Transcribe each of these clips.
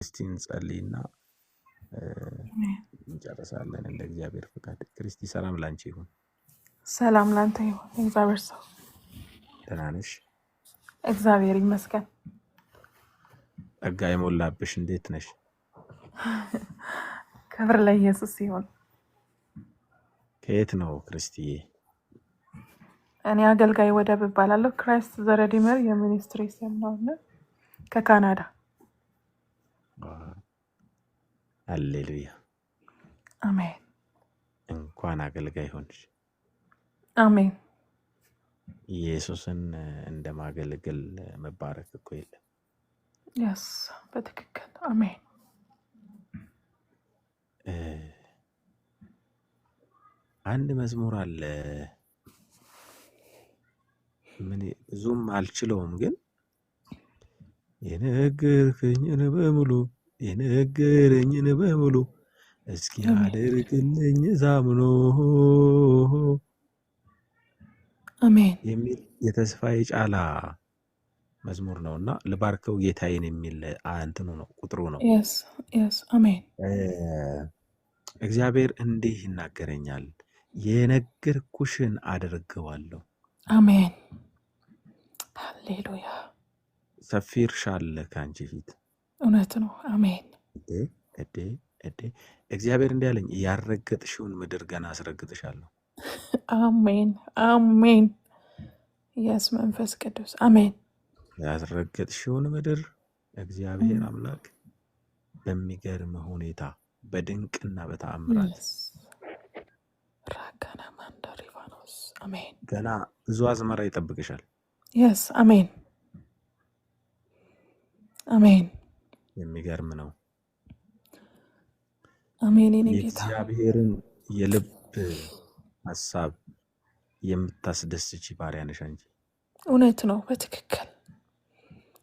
ክርስቲን ጸልይና እንጨርሳለን እንደ እግዚአብሔር ፍቃድ። ክርስቲ ሰላም ላንቺ ይሁን። ሰላም ላንተ ይሁን። እግዚአብሔር ሰው ደህና ነሽ? እግዚአብሔር ይመስገን። ጸጋ የሞላብሽ እንዴት ነሽ? ክብር ለኢየሱስ ይሁን። ከየት ነው ክርስቲዬ? እኔ አገልጋይ ወደብ እባላለሁ። ክራይስት ዘ ሬዲመር የሚኒስትሪ ስም ነው። ከካናዳ። ሃሌሉያ አሜን። እንኳን አገልጋይ ሆንሽ። አሜን። ኢየሱስን እንደማገልገል መባረክ እኮ የለም። ያስ በትክክል አሜን። አንድ መዝሙር አለ፣ ምን ብዙም አልችለውም፣ ግን የነገርከኝን በሙሉ እስኪ አድርግልኝ ዛምኖ አሜን የሚል የተስፋዬ ጫላ መዝሙር ነውና ልባርከው ጌታዬን የሚል እንትኑ ነው፣ ቁጥሩ ነው። yes አሜን። እግዚአብሔር እንዲህ ይናገረኛል፣ የነገርኩሽን አደርገዋለሁ። አሜን ሃሌሉያ። ሰፊ እርሻ አለ ከአንቺ ፊት። እውነት ነው። አሜን እግዚአብሔር እንዲህ አለኝ፣ ያረገጥሽውን ምድር ገና አስረግጥሻለሁ። አሜን አሜን። የስ መንፈስ ቅዱስ አሜን። ያስረገጥሽውን ምድር እግዚአብሔር አምላክ በሚገርም ሁኔታ በድንቅና በተአምራት ራካና ማንዳሪቫኖስ አሜን። ገና ብዙ አዝመራ ይጠብቅሻል። የስ አሜን አሜን። የሚገርም ነው። አሜን። የእግዚአብሔርን የልብ ሐሳብ የምታስደስቺ ባሪያ ነሽ አንቺ። እውነት ነው። በትክክል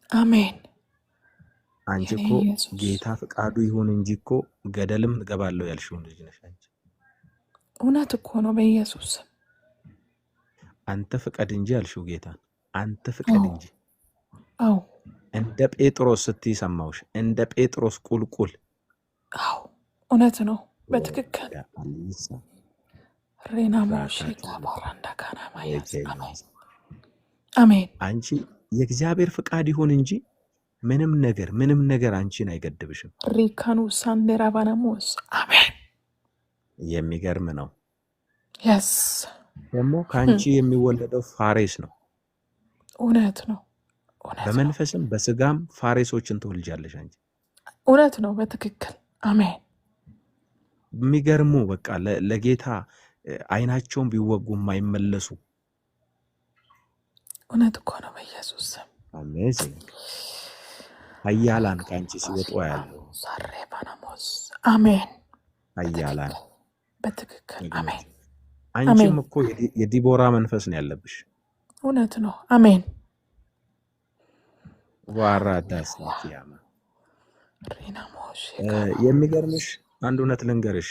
አሜን። አንቺ እኮ ጌታ ፍቃዱ ይሁን እንጂ እኮ ገደልም እገባለሁ ያልሽው ልጅ ነሽ አንቺ። እውነት እኮ ነው። በኢየሱስ አንተ ፍቀድ እንጂ ያልሽው ጌታ፣ አንተ ፍቀድ እንጂ። አዎ እንደ ጴጥሮስ ስትይ ሰማሁሽ፣ እንደ ጴጥሮስ ቁልቁል። አዎ እውነት ነው። በትክክል ሬና ሞሽ ካባራንዳ ካና ማያስ አሜን። አንቺ የእግዚአብሔር ፍቃድ ይሁን እንጂ ምንም ነገር አንቺን አይገድብሽም። ሪካኑ ሳንደራባናሞስ አሜን። የሚገርም ነው። yes ደግሞ ከአንቺ የሚወለደው ፋሬስ ነው። እውነት ነው። በመንፈስም በስጋም ፋሬሶችን ትወልጃለሽ አንቺ። እውነት ነው። በትክክል አሜን። የሚገርሙ በቃ ለጌታ አይናቸውን ቢወጉ የማይመለሱ እውነት እኮ ነው። በኢየሱስ አሜዚንግ ኃያላን ከአንቺ ሲወጡ ያለው ሳሬባናሞስ አሜን። ኃያላን በትክክል አሜን። አንቺም እኮ የዲቦራ መንፈስ ነው ያለብሽ። እውነት ነው። አሜን። ዋራዳስ ያማ ሪናሞሽ የሚገርምሽ አንድ እውነት ልንገርሽ።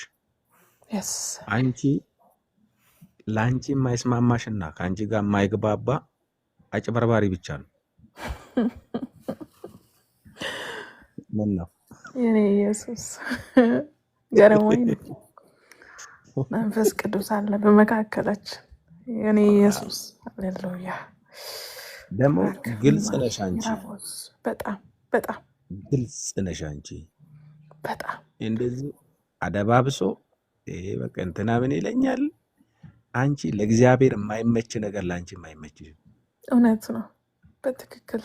yes አንቺ ላንቺ የማይስማማሽና ከአንቺ ጋር የማይግባባ አጭበርባሪ ብቻ ነው። ምን ነው የኔ ኢየሱስ ገረሞኝ። መንፈስ ቅዱስ አለ በመካከላችን። የኔ ኢየሱስ ሃሌሉያ። ደግሞ ግልጽ ነሽ አንቺ፣ በጣም ግልጽ ነሽ አንቺ። በጣም እንደዚህ አደባብሶ በቃ እንትና ምን ይለኛል። አንቺ ለእግዚአብሔር የማይመች ነገር ላንቺ የማይመች። እውነት ነው። በትክክል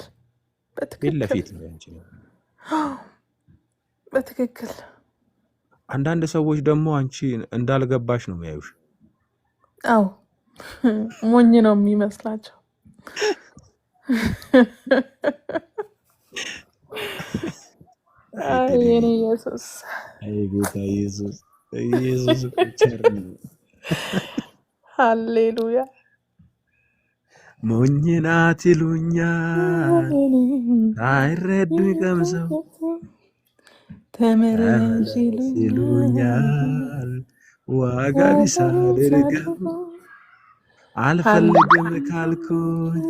ፊት ለፊት ነው አንቺ ነው። በትክክል አንዳንድ ሰዎች ደግሞ አንቺ እንዳልገባሽ ነው የሚያዩሽ። አዎ ሞኝ ነው የሚመስላቸው። የኔ ኢየሱስ ጌታ ኢየሱስ ቸር ነው። ሃሌሉያ። ሞኝ ናት ይሉኛል አይረዱ ቀምሰው፣ ተመረሽ ይሉኛል ዋጋ ቢስ አድርገው፣ አልፈልግም ካልኩኝ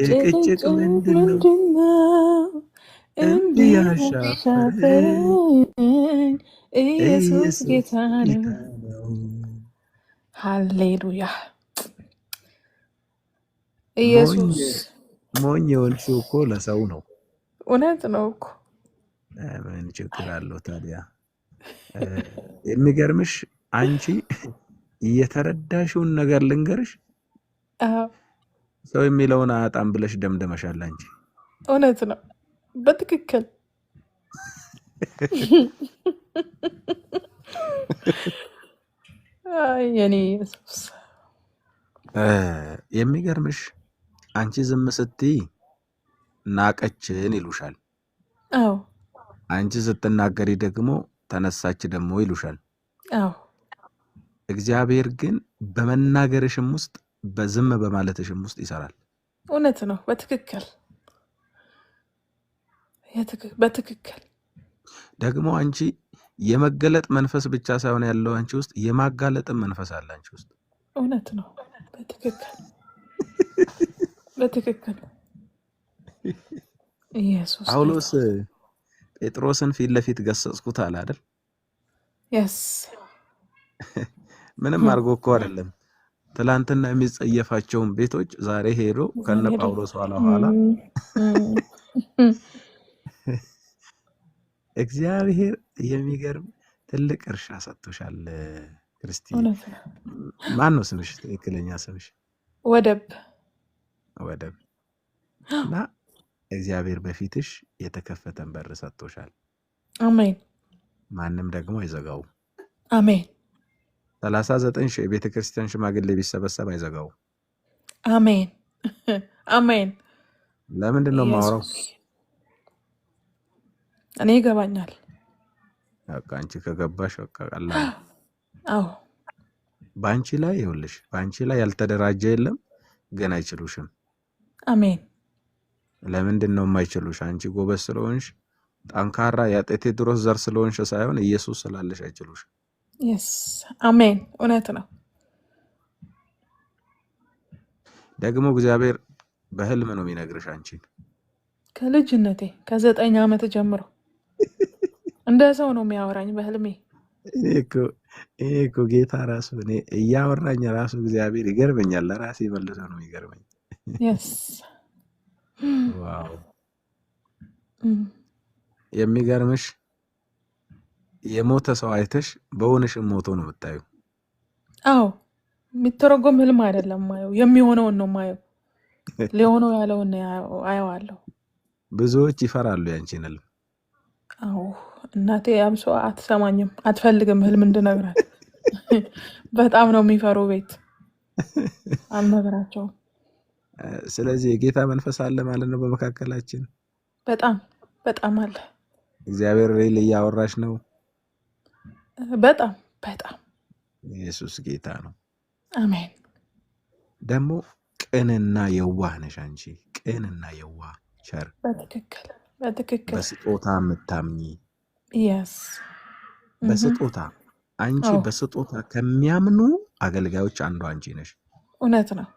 ጭቅጭቅ ምንድን ነው? እንዲህ እንዲያሻፈረኝ ያሻፈረኝ ኢየሱስ ጌታ ኢየሱስ ጌታ ነው። ነው። ሃሌሉያ! ሞኝ ኢየሱስ ሞኝ የሆንሽው እኮ ለሰው ነው። እውነት ነው እኮ። ምን ችግር አለው ታዲያ? የሚገርምሽ አንቺ የተረዳሽውን ነገር ልንገርሽ፣ አዎ፣ ሰው የሚለውን አያጣም ብለሽ ደምደመሻል አንቺ። እውነት ነው። በትክክል አይ የኔ ኢየሱስ። የሚገርምሽ አንቺ ዝም ስትይ ናቀችን ይሉሻል። አዎ፣ አንቺ ስትናገሪ ደግሞ ተነሳች ደግሞ ይሉሻል። አዎ፣ እግዚአብሔር ግን በመናገርሽም ውስጥ በዝም በማለትሽም ውስጥ ይሰራል። እውነት ነው። በትክክል በትክክል ደግሞ አንቺ የመገለጥ መንፈስ ብቻ ሳይሆን ያለው አንቺ ውስጥ የማጋለጥም መንፈስ አለ አንቺ ውስጥ። እውነት ነው። በትክክል በትክክል ኢየሱስ ጳውሎስ ጴጥሮስን ፊት ለፊት ገሰጽኩት አለ አይደል? የስ ምንም አድርጎ እኮ አይደለም። ትላንትና የሚጸየፋቸውን ቤቶች ዛሬ ሄዶ ከነ ጳውሎስ ኋላ ኋላ እግዚአብሔር የሚገርም ትልቅ እርሻ ሰጥቶሻል ክርስቲ። ማን ነው ስምሽ? ትክክለኛ ስምሽ? ወደብ። እና እግዚአብሔር በፊትሽ የተከፈተን በር ሰጥቶሻል። አሜን። ማንም ደግሞ አይዘጋው። አሜን። 39 የቤተ ክርስቲያን ሽማግሌ ቢሰበሰብ አይዘጋው። አሜን አሜን። ለምንድን ነው የማወራው? እኔ ይገባኛል። በቃ አንቺ ከገባሽ በቃ ቀላል። አዎ፣ በአንቺ ላይ ይኸውልሽ፣ በአንቺ ላይ ያልተደራጀ የለም፣ ግን አይችሉሽም። አሜን። ለምንድን ነው የማይችሉሽ? አንቺ ጎበዝ ስለሆንሽ ጠንካራ የቴዎድሮስ ዘር ስለሆንሽ ሳይሆን ኢየሱስ ስላለሽ አይችሉሽም። የስ አሜን። እውነት ነው። ደግሞ እግዚአብሔር በህልም ነው የሚነግርሽ አንቺን። ከልጅነቴ ከ9 ዓመት ጀምሮ እንደ ሰው ነው የሚያወራኝ በህልሜ። እኔ እኮ ጌታ ራሱ እኔ እያወራኝ ራሱ እግዚአብሔር ይገርመኛል። ለራሴ መልሶ ነው የሚገርመኝ። የስ ዋው! የሚገርምሽ የሞተ ሰው አይተሽ በሆነሽም ሞቶ ነው የምታዩ። አዎ፣ የሚተረጎም ህልም አይደለም ማየው፣ የሚሆነውን ነው ማየው። ሊሆነው ያለውን አየዋለሁ። ብዙዎች ይፈራሉ ያንቺን ህልም። አዎ፣ እናቴ አብሶ አትሰማኝም፣ አትፈልግም ህልም እንድነግራት። በጣም ነው የሚፈሩ ቤት አልነግራቸውም። ስለዚህ የጌታ መንፈስ አለ ማለት ነው በመካከላችን። በጣም በጣም አለ። እግዚአብሔር ሌላ እያወራሽ ነው። በጣም በጣም ኢየሱስ ጌታ ነው። አሜን። ደግሞ ቅንና የዋህ ነሽ አንቺ። ቅንና የዋህ ቸር፣ በትክክል በትክክል። በስጦታ የምታምኚ የስ በስጦታ አንቺ በስጦታ ከሚያምኑ አገልጋዮች አንዱ አንቺ ነሽ። እውነት ነው።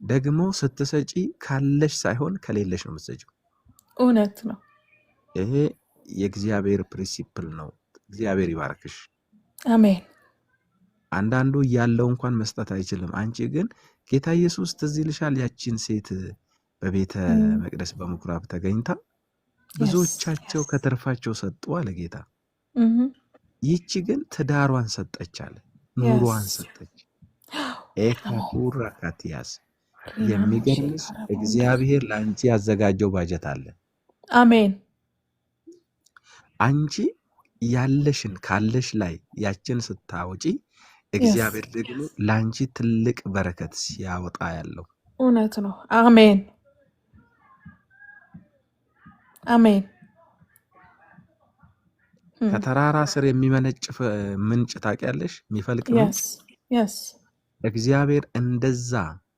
ደግሞ ስትሰጪ ካለሽ ሳይሆን ከሌለሽ ነው የምትሰጪው። እውነት ነው። ይሄ የእግዚአብሔር ፕሪንሲፕል ነው። እግዚአብሔር ይባርክሽ። አሜን። አንዳንዱ ያለው እንኳን መስጠት አይችልም። አንቺ ግን ጌታ ኢየሱስ ትዝ ይልሻል ያቺን ሴት በቤተ መቅደስ በምኩራብ ተገኝታ ብዙዎቻቸው ከተርፋቸው ሰጡ አለ ጌታ። ይቺ ግን ትዳሯን ሰጠች አለ፣ ኑሯን ሰጠች። ኤካፑራ ካቲያስ። የሚገርምሽ እግዚአብሔር ለአንቺ ያዘጋጀው ባጀት አለ። አሜን። አንቺ ያለሽን ካለሽ ላይ ያችን ስታወጪ እግዚአብሔር ደግሞ ለአንቺ ትልቅ በረከት ሲያወጣ ያለው እውነት ነው። አሜን አሜን። ከተራራ ስር የሚመነጭ ምንጭ ታውቂያለሽ? የሚፈልቅ ምንጭ። እግዚአብሔር እንደዛ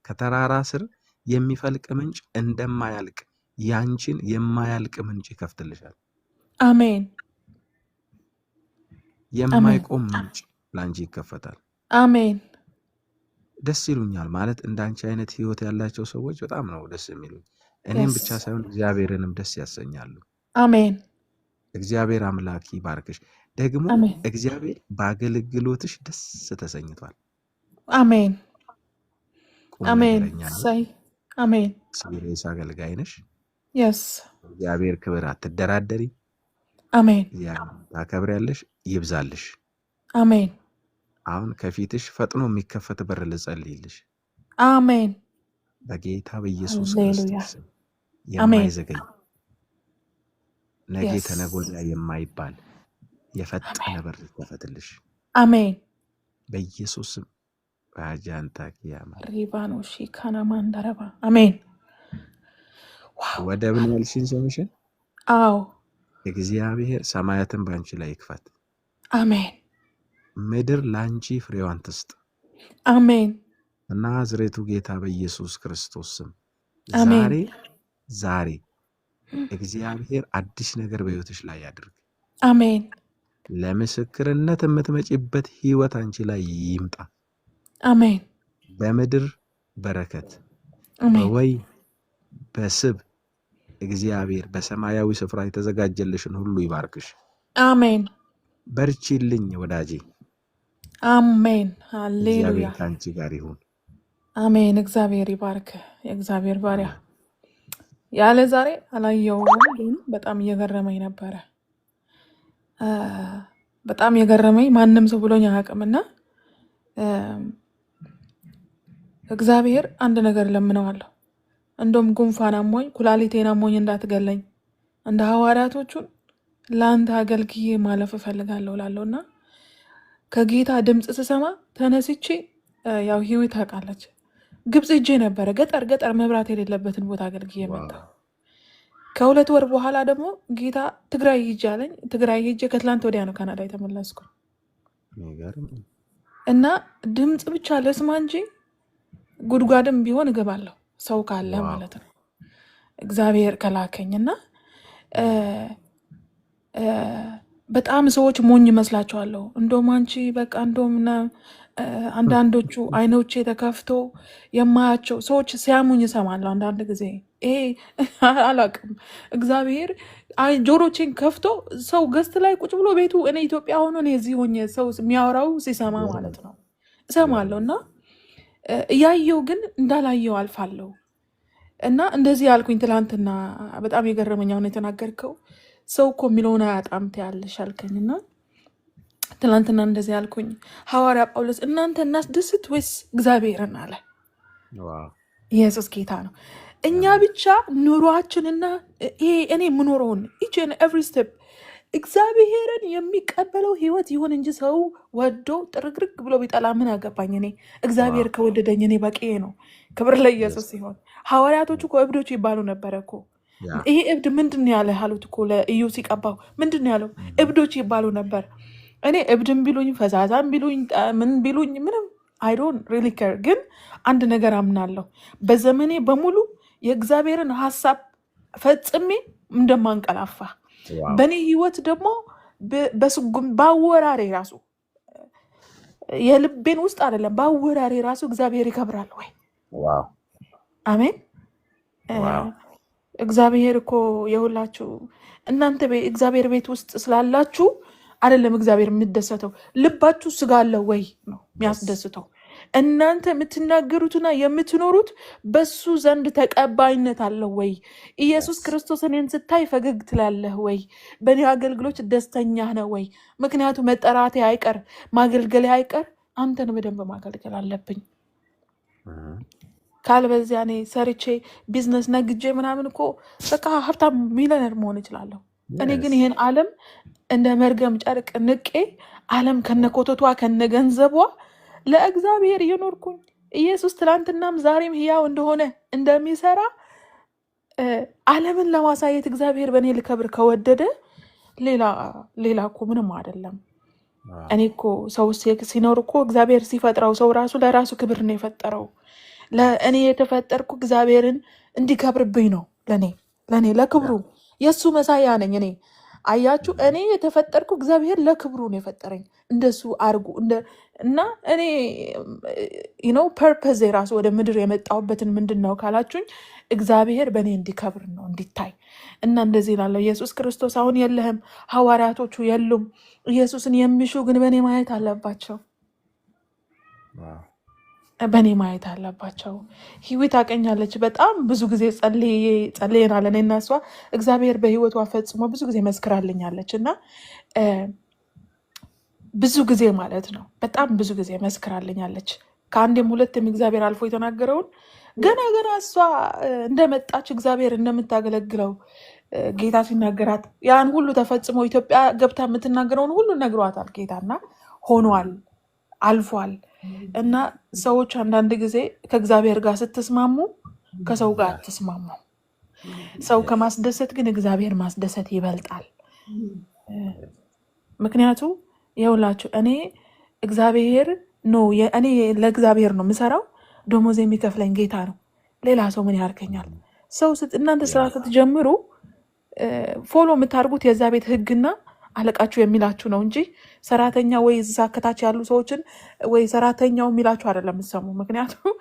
ከተራራ ስር የሚፈልቅ ምንጭ እንደማያልቅ ያንቺን የማያልቅ ምንጭ ይከፍትልሻል። አሜን። የማይቆም ምንጭ ለአንቺ ይከፈታል። አሜን። ደስ ይሉኛል ማለት እንዳንቺ አይነት ህይወት ያላቸው ሰዎች በጣም ነው ደስ የሚሉኝ። እኔም የስ ብቻ ሳይሆን እግዚአብሔርንም ደስ ያሰኛሉ። አሜን እግዚአብሔር አምላክ ይባርክሽ። ደግሞ አሜን እግዚአብሔር በአገልግሎትሽ ደስ ተሰኝቷል። አሜን ቁም አሜን ነገረኛ ነሽ፣ ሳይ አሜን ሲሪየስ አገልጋይ ነሽ። የስ እግዚአብሔር ክብር አትደራደሪ። አሜን እግዚአብሔር ታከብሪያለሽ። ይብዛልሽ። አሜን አሁን ከፊትሽ ፈጥኖ የሚከፈት በር ልጸልይልሽ አሜን በጌታ በኢየሱስ ሃሌሉያ ክርስቶስ ስም። አሜን የማይዘገይ ነገ የስ ተነገ ወዲያ የማይባል የፈጠነ አሜን በር ይከፈትልሽ አሜን በኢየሱስ ስም። ባጃንታ ኪያማ ሪባኖሺ ካናማንዳረባ አሜን ዋው ወደ ምን ያልሽን ስምሽን አዎ እግዚአብሔር ሰማያትን ባንቺ ላይ ይክፈት። አሜን ምድር ላንቺ ፍሬዋን ትስጥ። አሜን ናዝሬቱ ጌታ በኢየሱስ ክርስቶስ ስም አሜን ዛሬ እግዚአብሔር አዲስ ነገር በሕይወትሽ ላይ ያድርግ። አሜን ለምስክርነት የምትመጪበት ሕይወት አንቺ ላይ ይምጣ። አሜን በምድር በረከት፣ አሜን በወይ በስብ እግዚአብሔር በሰማያዊ ስፍራ የተዘጋጀልሽን ሁሉ ይባርክሽ። አሜን በርቺልኝ ወዳጄ። አሜን ሃሌሉያ እግዚአብሔር ከአንቺ ጋር ይሁን። አሜን እግዚአብሔር ይባርክ። የእግዚአብሔር ባሪያ ያለ ዛሬ አላየውም፣ ግን በጣም እየገረመኝ ነበረ። በጣም የገረመኝ ማንም ሰው ብሎኝ አያውቅምና እግዚአብሔር አንድ ነገር ለምነዋለሁ። እንደውም ጉንፋን አሞኝ ኩላሊቴን አሞኝ እንዳትገለኝ እንደ ሐዋርያቶቹን ለአንተ አገልግዬ ማለፍ እፈልጋለሁ እላለሁና ከጌታ ድምፅ ስሰማ ተነስቼ ያው ህይወት ታውቃለች ግብጽ ሄጄ ነበረ። ገጠር መብራት የሌለበትን ቦታ አገልግዬ መጣ። ከ2 ወር በኋላ ደግሞ ጌታ ትግራይ ሂጅ አለኝ። ትግራይ ሄጄ ከትላንት ወዲያ ነው ካናዳ የተመለስኩ እና ድምፅ ብቻ ለስማ እንጂ ጉድጓድም ቢሆን እገባለሁ ሰው ካለ ማለት ነው እግዚአብሔር ከላከኝ። እና በጣም ሰዎች ሞኝ መስላቸዋለሁ። እንደውም አንቺ በቃ እንደውም አንዳንዶቹ አይኖቼ ተከፍቶ የማያቸው ሰዎች ሲያሙኝ እሰማለሁ። አንዳንድ ጊዜ ይሄ አላውቅም፣ እግዚአብሔር ጆሮቼን ከፍቶ ሰው ገስት ላይ ቁጭ ብሎ ቤቱ እኔ ኢትዮጵያ ሆኖ እኔ እዚህ ሆኜ ሰው የሚያወራው ሲሰማ ማለት ነው እሰማለሁ። እና እያየው ግን እንዳላየው አልፋለሁ። እና እንደዚህ ያልኩኝ ትላንትና በጣም የገረመኝ አሁን የተናገርከው ሰው እኮ የሚለውን አያጣም ትያለሽ አልከኝና ትላንትና እንደዚህ ያልኩኝ ሐዋርያ ጳውሎስ እናንተ እናስደስት ወይስ እግዚአብሔርን አለ። ኢየሱስ ጌታ ነው። እኛ ብቻ ኑሯችንና ይሄ እኔ የምኖረውን each and every step እግዚአብሔርን የሚቀበለው ህይወት ይሁን እንጂ ሰው ወዶ ጥርግርግ ብሎ ቢጠላ ምን አገባኝ? እኔ እግዚአብሔር ከወደደኝ እኔ በቂ ነው። ክብር ለኢየሱስ ሲሆን ሐዋርያቶቹ እኮ እብዶች ይባሉ ነበረ እኮ። ይሄ እብድ ምንድን ያለ አሉት እኮ ለኢዩ ሲቀባው ምንድን ያለው? እብዶች ይባሉ ነበር። እኔ እብድም ቢሉኝ ፈዛዛም ቢሉኝ ምን ቢሉኝ ምንም I don't really care። ግን አንድ ነገር አምናለሁ፣ በዘመኔ በሙሉ የእግዚአብሔርን ሀሳብ ፈጽሜ እንደማንቀላፋ በእኔ ህይወት ደግሞ በስጉም ባወራሬ ራሱ የልቤን ውስጥ አይደለም ባወራሬ ራሱ እግዚአብሔር ይከብራል ወይ? አሜን። እግዚአብሔር እኮ የሁላችሁ እናንተ እግዚአብሔር ቤት ውስጥ ስላላችሁ አይደለም እግዚአብሔር የሚደሰተው፣ ልባችሁ ስጋ አለው ወይ ነው የሚያስደስተው። እናንተ የምትናገሩትና የምትኖሩት በሱ ዘንድ ተቀባይነት አለው ወይ? ኢየሱስ ክርስቶስ እኔን ስታይ ፈገግ ትላለህ ወይ? በእኔ አገልግሎት ደስተኛ ነው ወይ? ምክንያቱ መጠራቴ አይቀር ማገልገሌ አይቀር አንተን በደንብ ማገልገል አለብኝ። ካልበዚያ እኔ ሰርቼ ቢዝነስ ነግጄ ምናምን እኮ በቃ ሀብታም ሚሊዮነር መሆን እችላለሁ። እኔ ግን ይሄን ዓለም እንደ መርገም ጨርቅ ንቄ ዓለም ከነኮተቷ ከነገንዘቧ ለእግዚአብሔር እየኖርኩኝ ኢየሱስ ትላንትናም ዛሬም ሕያው እንደሆነ እንደሚሰራ ዓለምን ለማሳየት እግዚአብሔር በእኔ ልከብር ከወደደ ሌላ እኮ ምንም አይደለም። እኔ እኮ ሰው ሲኖር እኮ እግዚአብሔር ሲፈጥረው ሰው ራሱ ለራሱ ክብር ነው የፈጠረው። ለእኔ የተፈጠርኩ እግዚአብሔርን እንዲከብርብኝ ነው። ለእኔ ለክብሩ የእሱ መሳያ ነኝ እኔ። አያችሁ እኔ የተፈጠርኩ እግዚአብሔር ለክብሩ ነው የፈጠረኝ እንደሱ አርጉ እና እኔ ፐርፐዝ ራሱ ወደ ምድር የመጣሁበትን ምንድን ነው ካላችሁኝ እግዚአብሔር በእኔ እንዲከብር ነው እንዲታይ እና እንደዚህ ላለው ኢየሱስ ክርስቶስ አሁን የለህም ሐዋርያቶቹ የሉም ኢየሱስን የሚሹ ግን በእኔ ማየት አለባቸው በእኔ ማየት አለባቸው ህይወት ታቀኛለች በጣም ብዙ ጊዜ ጸልየናል እኔና እሷ እግዚአብሔር በህይወቷ ፈጽሞ ብዙ ጊዜ መስክራልኛለች እና ብዙ ጊዜ ማለት ነው በጣም ብዙ ጊዜ መስክራልኛለች ከአንዴም ሁለትም እግዚአብሔር አልፎ የተናገረውን ገና እሷ እንደመጣች እግዚአብሔር እንደምታገለግለው ጌታ ሲናገራት ያን ሁሉ ተፈጽሞ ኢትዮጵያ ገብታ የምትናገረውን ሁሉ ነግሯታል ጌታና ሆኗል አልፏል እና ሰዎች አንዳንድ ጊዜ ከእግዚአብሔር ጋር ስትስማሙ ከሰው ጋር አትስማሙ ሰው ከማስደሰት ግን እግዚአብሔር ማስደሰት ይበልጣል ምክንያቱ ይኸውላችሁ እኔ ለእግዚአብሔር ነው የምሰራው ደሞዝ የሚከፍለኝ ጌታ ነው ሌላ ሰው ምን ያርገኛል ሰው እናንተ ስራ ስትጀምሩ ፎሎ የምታርጉት የዛ ቤት ህግና አለቃችሁ የሚላችሁ ነው እንጂ ሰራተኛ ወይ እዛ ከታች ያሉ ሰዎችን ወይ ሰራተኛው የሚላችሁ አይደለም የምትሰሙ ምክንያቱም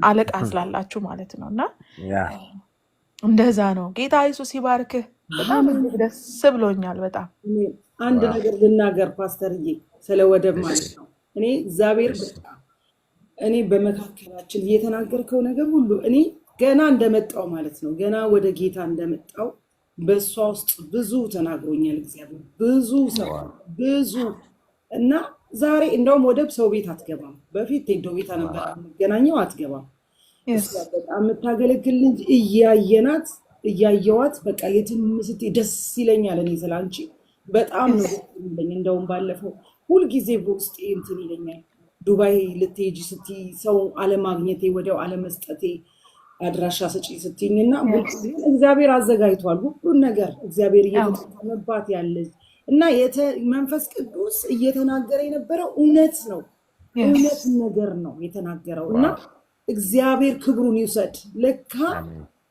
አለቃ ስላላችሁ ማለት ነው እና እንደዛ ነው ጌታ ኢየሱስ ይባርክህ በጣም ደስ ብሎኛል በጣም አንድ ነገር ልናገር ፓስተርዬ ስለ ወደብ ማለት ነው እኔ እግዚአብሔር በጣም እኔ በመካከላችን እየተናገርከው ነገር ሁሉ እኔ ገና እንደመጣው ማለት ነው ገና ወደ ጌታ እንደመጣው በሷ ውስጥ ብዙ ተናግሮኛል እግዚአብሔር ብዙ እና ዛሬ እንደውም ወደብ ሰው ቤት አትገባም በፊት ቴዶ ቤት ነበር ገናኛው አትገባም በጣም የምታገለግል ልጅ እያየዋት በቃ የትም ስትይ ደስ ይለኛል እኔ ስላንቺ በጣም ነው እንደውም ባለፈው ሁሉ ጊዜ በውስጤ እንትን ይለኛል ዱባይ ልትሄጂ ስትይ ሰው አለማግኘቴ ወዲያው አለመስጠቴ አድራሻ ሰጪ ስትይኝና እግዚአብሔር አዘጋጅቷል ሁሉ ነገር እግዚአብሔር እየተጠቀመባት ያለች እና መንፈስ ቅዱስ እየተናገረ የነበረው እውነት ነገር ነው የተናገረው እና እግዚአብሔር ክብሩን ይውሰድ ለካ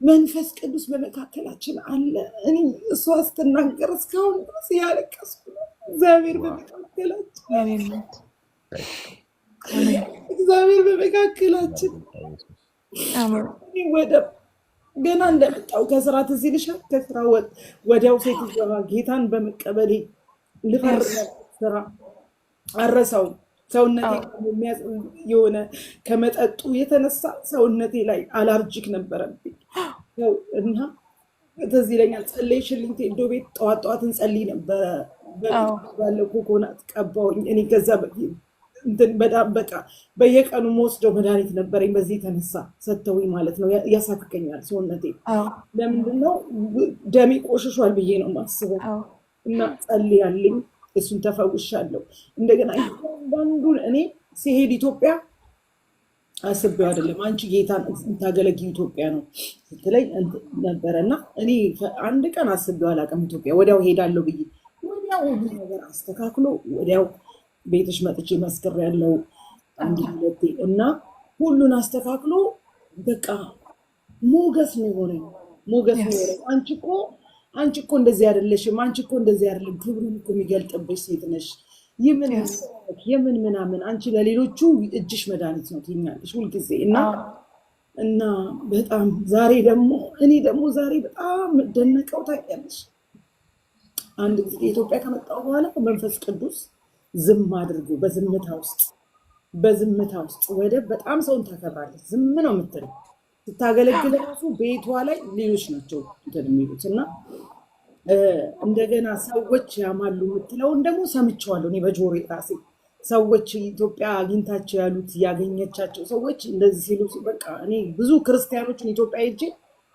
መንፈስ ቅዱስ በመካከላችን አለ እኔ እሷ ስትናገር እስካሁን ድረስ ያለቀስኩ እግዚአብሔር በመካከላችን ወደብ ገና እንደመጣው ከስራ ትዝ ይልሻል ከስራ ወዲያው ሴትዮዋ ጌታን በመቀበሌ ልፈርድ ስራ አረሳው ሰውነቴ የሆነ ከመጠጡ የተነሳ ሰውነቴ ላይ አላርጂክ ነበረብኝ እና ትዝ ይለኛል ጸለይሽልኝ ቴዶ ቤት ጠዋት እንጸልይ ነበረ ባለው ኮኮናት ቀባውኝ እኔ ከዛ በፊት በጣም በቃ በየቀኑ ወስደው መድኃኒት ነበረኝ በዚህ ተነሳ ሰተውኝ ማለት ነው ያሳክከኛል ሰውነቴ ለምንድነው ደሜ ቆሽሿል ብዬ ነው ማስበው እና ጸልያልኝ እሱን ተፈውሻለሁ እንደገና አንዱን እኔ ሲሄድ ኢትዮጵያ አስቤው አይደለም አንቺ ጌታን እንታገለግይ ኢትዮጵያ ነው ስትለኝ ነበርና እኔ አንድ ቀን አስቤው አላውቅም ኢትዮጵያ ወዲያው ሄዳለሁ ብዬ ወዲያው ነገር አስተካክሎ ወዲያው ቤትሽ መጥቼ መስክሬያለሁ አንድ ሁለቴ እና ሁሉን አስተካክሎ በቃ ሞገስ ነው የሆነኝ አንቺ እኮ እንደዚህ አይደለሽም አንቺ እኮ እንደዚህ አይደለም ክብሩን እኮ የሚገልጥብሽ ሴት ነሽ የምን ምናምን አንቺ ለሌሎቹ እጅሽ መድኃኒት ነው ትይኛለሽ ሁልጊዜ እና በጣም ዛሬ ደግሞ ዛሬ በጣም ደነቀው ታውቂያለሽ አንድ ጊዜ ኢትዮጵያ ከመጣሁ በኋላ መንፈስ ቅዱስ ዝም አድርጎ በዝምታ ውስጥ ወደብ በጣም ሰውን ታከብራለች ዝም ነው የምትለው ስታገለግል ራሱ ቤቷ ላይ ሌሎች ናቸው የሚሉት እና እንደገና ሰዎች ያማሉ የምትለውን ደግሞ ሰምቼዋለሁ እኔ በጆሮ ራሴ ሰዎች ኢትዮጵያ አግኝታቸው ያሉት ያገኘቻቸው ሰዎች እንደዚህ ሲሉ በቃ እኔ ብዙ ክርስቲያኖችን ኢትዮጵያ ሄጄ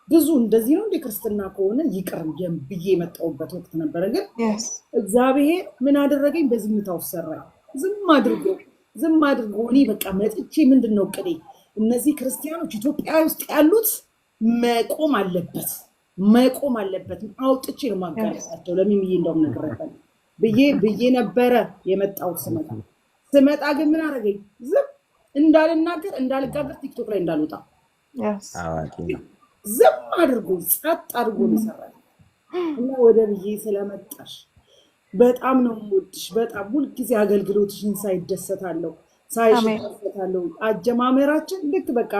ብዙ እንደዚህ ነው እንደ ክርስትና ከሆነ ይቅር ብዬ የመጣሁበት ወቅት ነበረ ግን እግዚአብሔር ምን አደረገኝ በዝምታ ውስጥ ሰራኝ ዝም አድርጎ እኔ በቃ መጥቼ ምንድነው ቅዴ እነዚህ ክርስቲያኖች ኢትዮጵያ ውስጥ ያሉት መቆም አለበት አውጥቼ ነው ማጋለጣቸው ለምን ብዬ እንደውም ነግሬያለሁ ብዬ ነበረ የመጣሁት ስመጣ ግን ምን አደረገኝ ዝም እንዳልጋገር ቲክቶክ ላይ እንዳልወጣ ዝም አድርጎ ጸጥ አድርጎ ይሰራል እና ወደ ብዬ ስለመጣሽ በጣም ነው የምወድሽ። በጣም ሁልጊዜ አገልግሎትሽን ሳይደሰታለሁ ሳይሽ አሜን ደሰታለሁ። አጀማመራችን ልክ በቃ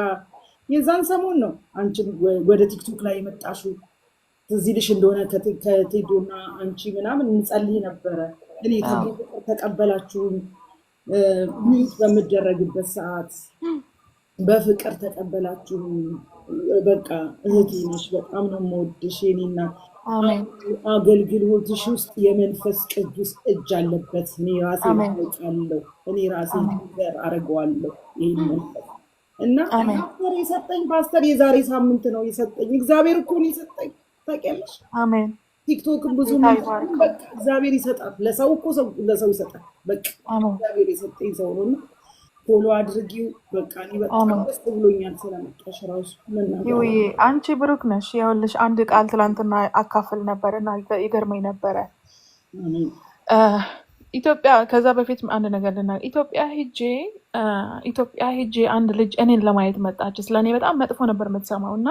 የዛን ሰሞን ነው አንቺም ወደ ቲክቶክ ላይ የመጣሽው። ትዝ ይልሽ እንደሆነ ከቴዶና አንቺ ምናምን እንጸልይ ነበረ። እኔ ከፍቅር ተቀበላችሁኝ ሚዩት በምደረግበት ሰዓት በፍቅር ተቀበላችሁኝ። በቃ እህቴ ነሽ፣ በጣም ነው የምወድሽ የኔ እናት። አሜን አገልግሎትሽ ውስጥ የመንፈስ ቅዱስ እጅ አለበት። እኔ ራሴ አሜን አውቃለሁ። እኔ ራሴ አሜን ነገር አደርገዋለሁ ይህን መንፈስ እና አሜን ፓስተር የሰጠኝ ፓስተር የዛሬ ሳምንት ነው የሰጠኝ። እግዚአብሔር እኮ ነው የሰጠኝ ታውቂያለሽ። አሜን ቲክቶክን ብዙ ጌታ ይባርከው። በቃ እግዚአብሔር ይሰጣል። ለሰው እኮ ለሰው ይሰጣል። በቃ አሜን እግዚአብሔር የሰጠኝ ሰው ነው እና ፎሎ አድርጊው። በቃ እኔ በጣም አሜን ደስ ብሎኛል ስለመጣሽ ራሱ መናገር ይውዬ አንቺ ብሩክ ነሽ። ይኸውልሽ አንድ ቃል ትላንትና አካፍል ነበር እና ይገርመኝ ነበረ። አሜን ኢትዮጵያ ከዛ በፊት አንድ ነገር ኢትዮጵያ ሄጄ አንድ ልጅ እኔን ለማየት መጣች። ስለእኔ በጣም መጥፎ ነበር የምትሰማው እና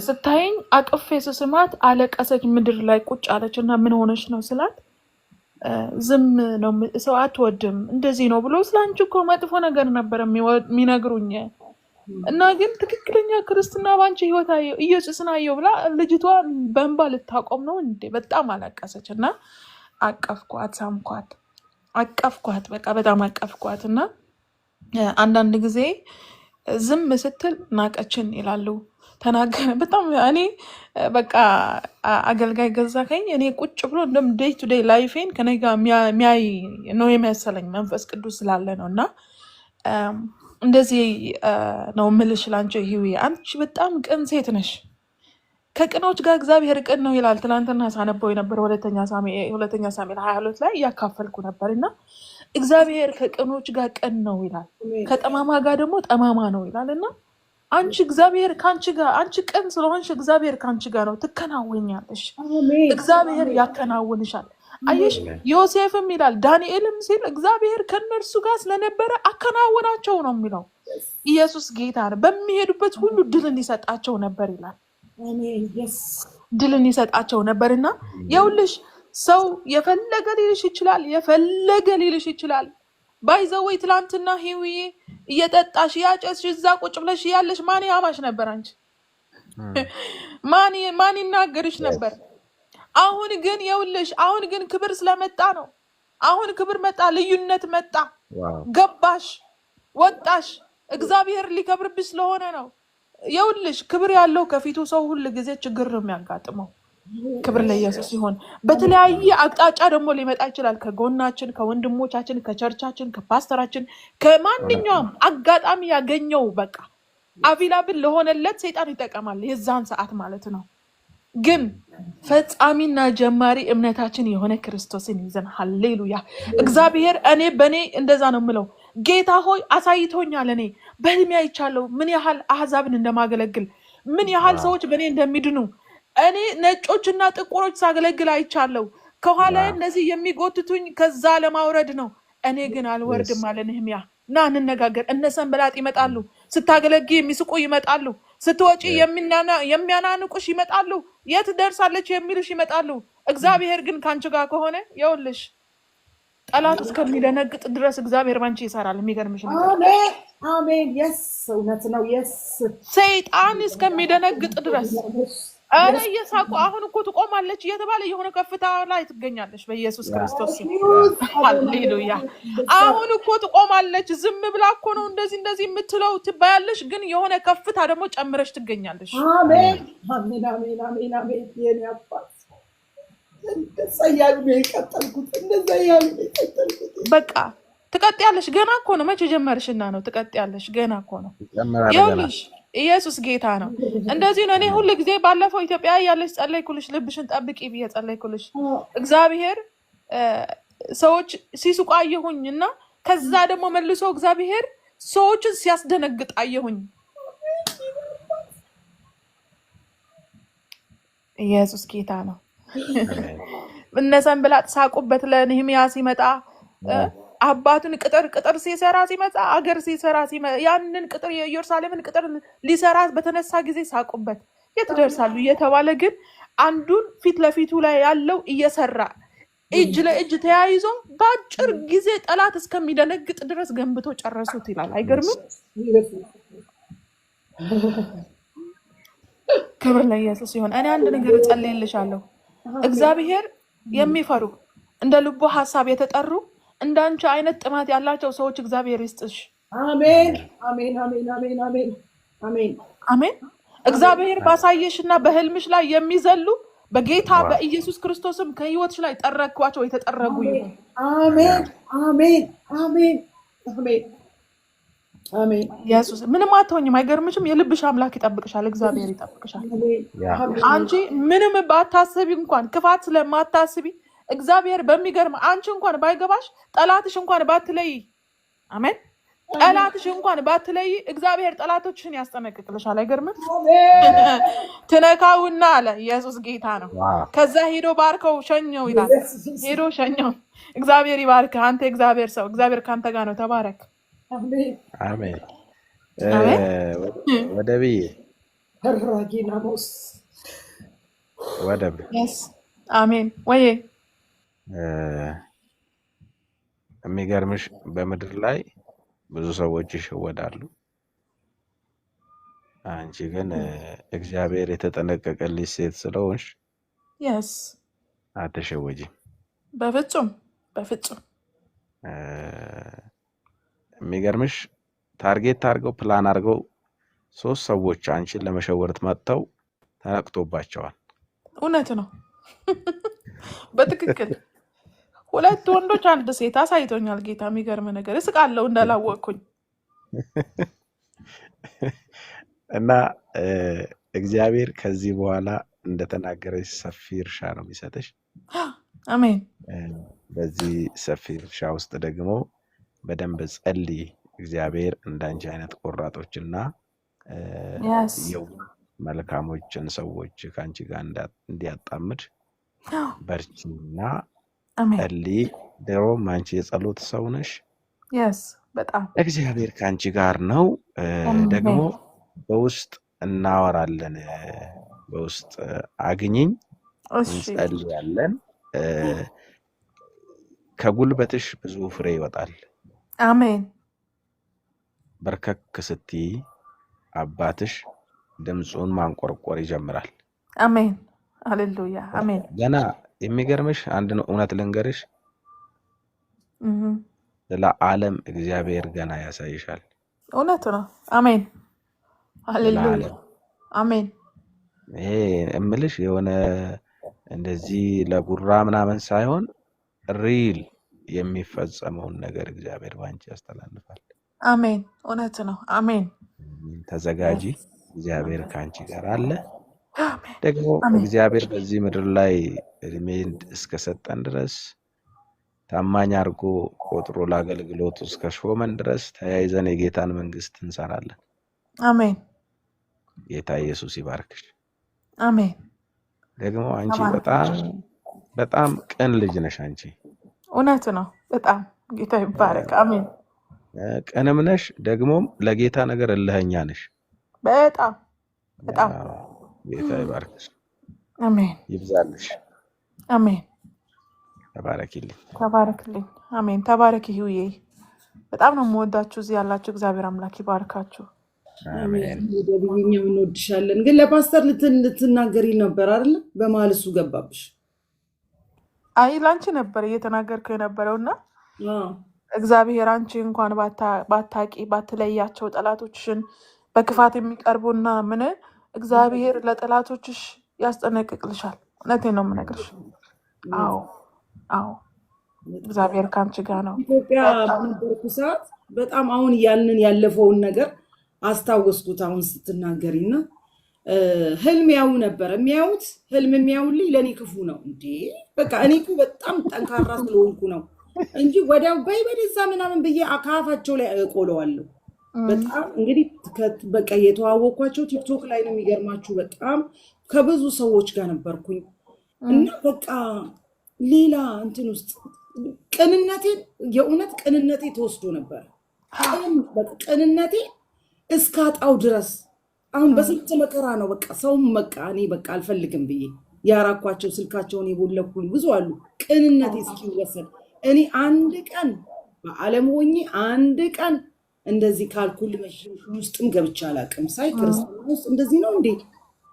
ስታይኝ አቅፌ ስስማት አለቀሰች። ምድር ላይ ቁጭ አለች እና ምን ሆነች ነው ስላት ዝም ነው ሰው አትወድም እንደዚህ ነው ብሎ ስለአንቺ እኮ መጥፎ ነገር ነበር የሚነግሩኝ እና ግን ትክክለኛ ክርስትና ባንቺ ህይወት አየሁ ኢየሱስን አየሁ ብላ ልጅቷ በእንባ ልታቆም ነው እንዴ። በጣም አለቀሰች እና አቀፍኳት፣ ሳምኳት፣ አቀፍኳት። በቃ በጣም አቀፍኳት እና አንዳንድ ጊዜ ዝም ስትል ናቀችን ይላሉ። ተናገረ በጣም እኔ በቃ አገልጋይ ገዛከኝ። እኔ ቁጭ ብሎ እንደም ዴይ ቱ ዴይ ላይፌን ከኔ ጋር የሚያይ ነው የሚያሰለኝ መንፈስ ቅዱስ ስላለ ነው እና እንደዚህ ነው የምልሽ ላንቺ ህዊ አንቺ በጣም ቅን ሴት ነሽ። ከቅኖች ጋር እግዚአብሔር ቅን ነው ይላል። ትናንትና ሳነበው የነበረ ሁለተኛ ሳሙኤል 22 ላይ እያካፈልኩ ነበር እና እግዚአብሔር ከቅኖች ጋር ቅን ነው ይላል፣ ከጠማማ ጋር ደግሞ ጠማማ ነው ይላል እና አንቺ እግዚአብሔር ካንቺ ጋር አንቺ ቅን ስለሆንሽ እግዚአብሔር ካንቺ ጋር ነው፣ ትከናወኛለሽ። እግዚአብሔር ያከናውንሻል። አየሽ ዮሴፍም ይላል ዳንኤልም ሲል እግዚአብሔር ከነርሱ ጋር ስለነበረ አከናወናቸው ነው የሚለው። ኢየሱስ ጌታ ነው። በሚሄዱበት ሁሉ ድልን ይሰጣቸው ነበር ይላል። ድልን ይሰጣቸው ነበርና የውልሽ ሰው የፈለገ ሊልሽ ይችላል። ባይዘወይ ትላንትና ሂዊዬ እየጠጣሽ ያጨስሽ እዛ ቁጭ ብለሽ ያለሽ ማን ያማሽ ነበር? አንቺ ማን ይናገርሽ ነበር? አሁን ግን የውልሽ አሁን ግን ክብር ስለመጣ ነው። አሁን ክብር መጣ፣ ልዩነት መጣ፣ ገባሽ፣ ወጣሽ። እግዚአብሔር ሊከብርብሽ ስለሆነ ነው። የውልሽ ክብር ያለው ከፊቱ ሰው ሁሉ ጊዜ ችግር ነው የሚያጋጥመው። ክብር ለኢየሱስ ሲሆን በተለያየ አቅጣጫ ደግሞ ሊመጣ ይችላል። ከጎናችን፣ ከወንድሞቻችን፣ ከቸርቻችን፣ ከፓስተራችን፣ ከማንኛውም አጋጣሚ ያገኘው በቃ አቪላብል ለሆነለት ሰይጣን ይጠቀማል የዛን ሰዓት ማለት ነው። ግን ፈጻሚና ጀማሪ እምነታችን የሆነ ክርስቶስን ይዘን ሃሌሉያ። እግዚአብሔር በእኔ እንደዛ ነው የምለው። ጌታ ሆይ አሳይቶኛል። እኔ በህልሜ አይቻለሁ ምን ያህል አህዛብን እንደማገለግል፣ ምን ያህል ሰዎች በእኔ እንደሚድኑ። እኔ ነጮችና ጥቁሮች ሳገለግል አይቻለሁ። ከኋላ እነዚህ የሚጎትቱኝ ከዛ ለማውረድ ነው። እኔ ግን አልወርድም አለ ነህምያ። ና እንነጋገር። እነ ሰንበላጥ ይመጣሉ፣ ስታገለጊ የሚስቁ ይመጣሉ፣ ስትወጪ የሚያናንቁሽ ይመጣሉ፣ የት ደርሳለች የሚሉሽ ይመጣሉ። እግዚአብሔር ግን ከአንቺ ጋር ከሆነ የውልሽ ጠላት እስከሚደነግጥ ድረስ እግዚአብሔር ባንቺ ይሰራል። የሚገርምሽ አሜን። የስ እውነት ነው። የስ ሰይጣን እስከሚደነግጥ ድረስ አረ እየሳቁ አሁን እኮ ትቆማለች እየተባለ የሆነ ከፍታ ላይ ትገኛለች። በኢየሱስ ክርስቶስ ሃሌሉያ። አሁን እኮ ትቆማለች። ዝም ብላ እኮ ነው እንደዚህ የምትለው ትባያለሽ፣ ግን የሆነ ከፍታ ደግሞ ጨምረሽ ትገኛለሽ። አሜን አሜን አሜን አሜን አሜን። የኔ አባት እንደዛ እያሉ ነው የቀጠልኩት። በቃ ትቀጥያለሽ። ገና እኮ ነው። መቼ ጀመርሽና ነው? ትቀጥያለሽ። ገና እኮ ነው። ይኸውልሽ ኢየሱስ ጌታ ነው። እንደዚህ ነው። እኔ ሁሉ ጊዜ ባለፈው ኢትዮጵያ ያለሽ ጸለይኩልሽ፣ ልብሽን ጠብቂ ብዬ ጸለይኩልሽ። እግዚአብሔር ሰዎች ሲስቁ አየሁኝ እና ከዛ ደግሞ መልሶ እግዚአብሔር ሰዎችን ሲያስደነግጥ አየሁኝ። ኢየሱስ ጌታ ነው። እነ ሰንበላጥ ሳቁበት ለነህምያ ሲመጣ አባቱን ቅጥር ሲሰራ ሲመጣ አገር ሲሰራ ያንን ቅጥር የኢየሩሳሌምን ቅጥር ሊሰራ በተነሳ ጊዜ ሳቁበት። የት ደርሳሉ እየተባለ ግን አንዱን ፊት ለፊቱ ላይ ያለው እየሰራ እጅ ለእጅ ተያይዞ በአጭር ጊዜ ጠላት እስከሚደነግጥ ድረስ ገንብቶ ጨረሱት ይላል። አይገርምም? ክብር ለኢየሱስ ይሁን። እኔ አንድ ነገር እጸልይልሻለሁ። እግዚአብሔር የሚፈሩ እንደ ልቡ ሐሳብ የተጠሩ እንዳንቺ አይነት ጥማት ያላቸው ሰዎች እግዚአብሔር ይስጥሽ። አሜን አሜን አሜን አሜን አሜን አሜን አሜን። እግዚአብሔር ባሳየሽና በህልምሽ ላይ የሚዘሉ በጌታ በኢየሱስ ክርስቶስም ከህይወትሽ ላይ ጠረኳቸው፣ የተጠረጉ ይሁን። አሜን አሜን አሜን አሜን አሜን። ኢየሱስ ምንም አትሆኝም። አይገርምሽም? የልብሽ አምላክ ይጠብቅሻል። እግዚአብሔር ይጠብቅሻል። አንቺ ምንም ባታስቢ እንኳን ክፋት ስለማታስቢ እግዚአብሔር በሚገርም አንቺ እንኳን ባይገባሽ ጠላትሽ እንኳን ባትለይ፣ አሜን፣ ጠላትሽ እንኳን ባትለይ እግዚአብሔር ጠላቶችሽን ያስጠነቅቅልሻል። አይገርምም? ትነካውና አለ ኢየሱስ ጌታ ነው። ከዛ ሄዶ ባርከው ሸኘው ይላል። ሄዶ ሸኘው። እግዚአብሔር ይባርክ። አንተ እግዚአብሔር ሰው፣ እግዚአብሔር ካንተ ጋር ነው። ተባረክ። አሜን። ወደ ብዬ ወደብ አሜን። ወይ የሚገርምሽ በምድር ላይ ብዙ ሰዎች ይሸወዳሉ። አንቺ ግን እግዚአብሔር የተጠነቀቀልሽ ሴት ስለሆንሽ አትሸወጂም። በፍጹም በፍጹም። የሚገርምሽ ታርጌት አድርገው ፕላን አድርገው 3 ሰዎች አንቺን ለመሸወድ መጥተው ተነቅቶባቸዋል። እውነት ነው። በትክክል 2 ወንዶች 1 ሴት አሳይቶኛል ጌታ። የሚገርም ነገር እስቃለሁ እንዳላወቅኩኝ። እና እግዚአብሔር ከዚህ በኋላ እንደተናገረች ሰፊ እርሻ ነው የሚሰጥሽ። አሜን። በዚህ ሰፊ እርሻ ውስጥ ደግሞ በደንብ ጸልይ። እግዚአብሔር እንዳንቺ አይነት ቆራጦችና መልካሞችን ሰዎች ከአንቺ ጋር እንዲያጣምድ በርቺና ጸልይ። ድሮም አንቺ የጸሎት ሰው ነሽ። በጣም እግዚአብሔር ከአንቺ ጋር ነው። ደግሞ በውስጥ እናወራለን። በውስጥ አግኝኝ፣ እንጸልያለን። ከጉልበትሽ ብዙ ፍሬ ይወጣል። አሜን። በርከክ ስትይ አባትሽ ድምፁን ማንቆርቆር ይጀምራል። አሜን። ሃሌሉያ። አሜን። ገና የሚገርምሽ አንድ እውነት ልንገርሽ፣ ለዓለም እግዚአብሔር ገና ያሳይሻል። እውነት ነው። አሜን። ሃሌሉያ። አሜን። ይሄ እምልሽ የሆነ እንደዚህ ለጉራ ምናምን ሳይሆን ሪል የሚፈጸመውን ነገር እግዚአብሔር ባንቺ ያስተላልፋል። አሜን። እውነት ነው። አሜን። ተዘጋጂ። እግዚአብሔር ከአንቺ ጋር አለ። ደግሞ እግዚአብሔር በዚህ ምድር ላይ እድሜን እስከሰጠን ድረስ ታማኝ አድርጎ ቆጥሮ ለአገልግሎቱ እስከ ሾመን ድረስ ተያይዘን የጌታን መንግስት እንሰራለን። አሜን። ጌታ ኢየሱስ ይባርክሽ። አሜን። ደግሞ አንቺ በጣም ቅን ልጅ ነሽ። አንቺ እውነት ነው። በጣም ጌታ ይባረክ። አሜን። ቅንም ነሽ፣ ደግሞም ለጌታ ነገር እልኸኛ ነሽ። በጣም ጌታ ይባርክሽ። አሜን። ይብዛልሽ። አሜን። ተባረክልኝ። ተባረክልኝ። አሜን። ተባረክ ይሁዬ። በጣም ነው የምወዳችሁ እዚህ ያላችሁ። እግዚአብሔር አምላክ ይባርካችሁ። አሜን። ወደብኝም እንወድሻለን። ግን ለፓስተር ልትናገሪ ነበር አይደል? በመሀል እሱ ገባብሽ። አይ ላንቺ ነበር እየተናገርኩ የነበረውና እግዚአብሔር አንቺ እንኳን ባታቂ ባትለያቸው ጠላቶችሽን በክፋት የሚቀርቡና ምን እግዚአብሔር ለጠላቶችሽ ያስጠነቅቅልሻል። እውነቴን ነው የምነግርሽ። አዎ እግዚአብሔር ከአንቺ ጋር ነው። ኢትዮጵያ በነበርኩ ሰዓት በጣም አሁን ያንን ያለፈውን ነገር አስታወስኩት አሁን ስትናገሪና ህልም ያው ነበር የሚያዩት። ህልም የሚያዩልኝ ለእኔ ክፉ ነው እንዴ? በቃ እኔ እኮ በጣም ጠንካራ ስለሆንኩ ነው እንጂ ወዲያው በይበደዛ ምናምን ብዬ ከአፋቸው ላይ እቆለዋለሁ። በጣም እንግዲህ በቃ የተዋወቅኳቸው ቲክቶክ ላይ ነው። የሚገርማችሁ በጣም ከብዙ ሰዎች ጋር ነበርኩኝ እና በቃ ሌላ እንትን ውስጥ ቅንነቴን የእውነት ቅንነቴ ተወስዶ ነበር። ቅንነቴ እስካጣው ድረስ አሁን በስንት መከራ ነው በቃ ሰውም በቃ እኔ በቃ አልፈልግም ብዬ ያራኳቸው ስልካቸውን የቦለኩኝ ብዙ አሉ። ቅንነት እስኪወሰድ እኔ አንድ ቀን በዓለም ሆኜ አንድ ቀን እንደዚህ ካልኩል መሽን ውስጥም ገብቼ አላውቅም። ሳይ ክርስትና ውስጥ እንደዚህ ነው እንዴ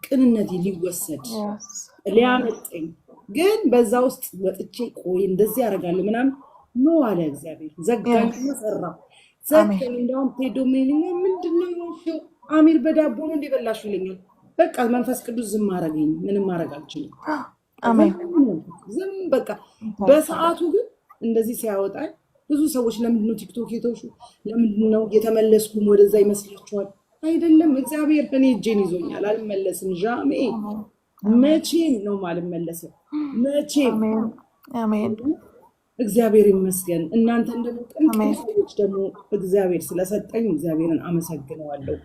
ቅንነት ሊወሰድ ሊያመጠኝ ግን በዛ ውስጥ ወጥቼ ቆይ እንደዚህ ያደርጋለሁ ምናምን ኖ አለ እግዚአብሔር። ዘጋኝ ሰራ ዘጋኝ። እንደውም ቴዶ ምንድነው አሚር በዳቦ ነው እንዲበላሽ ይለኛል። በቃ መንፈስ ቅዱስ ዝም አረገኝ። ምንም ማድረግ አልችልም። አሜን። ዝም በቃ በሰዓቱ ግን እንደዚህ ሲያወጣኝ ብዙ ሰዎች ለምንድነው ቲክቶክ የተውሹ ለምንድነው የተመለስኩም ወደዛ ይመስላችኋል? አይደለም እግዚአብሔር እኔ እጄን ይዞኛል። አልመለስም። ጃሜ መቼም ነው ማልመለስም። መቼም አሜን። እግዚአብሔር ይመስገን። እናንተ ደግሞ ጥንት ሰዎች ደግሞ እግዚአብሔር ስለሰጠኝ እግዚአብሔርን አመሰግነዋለሁ።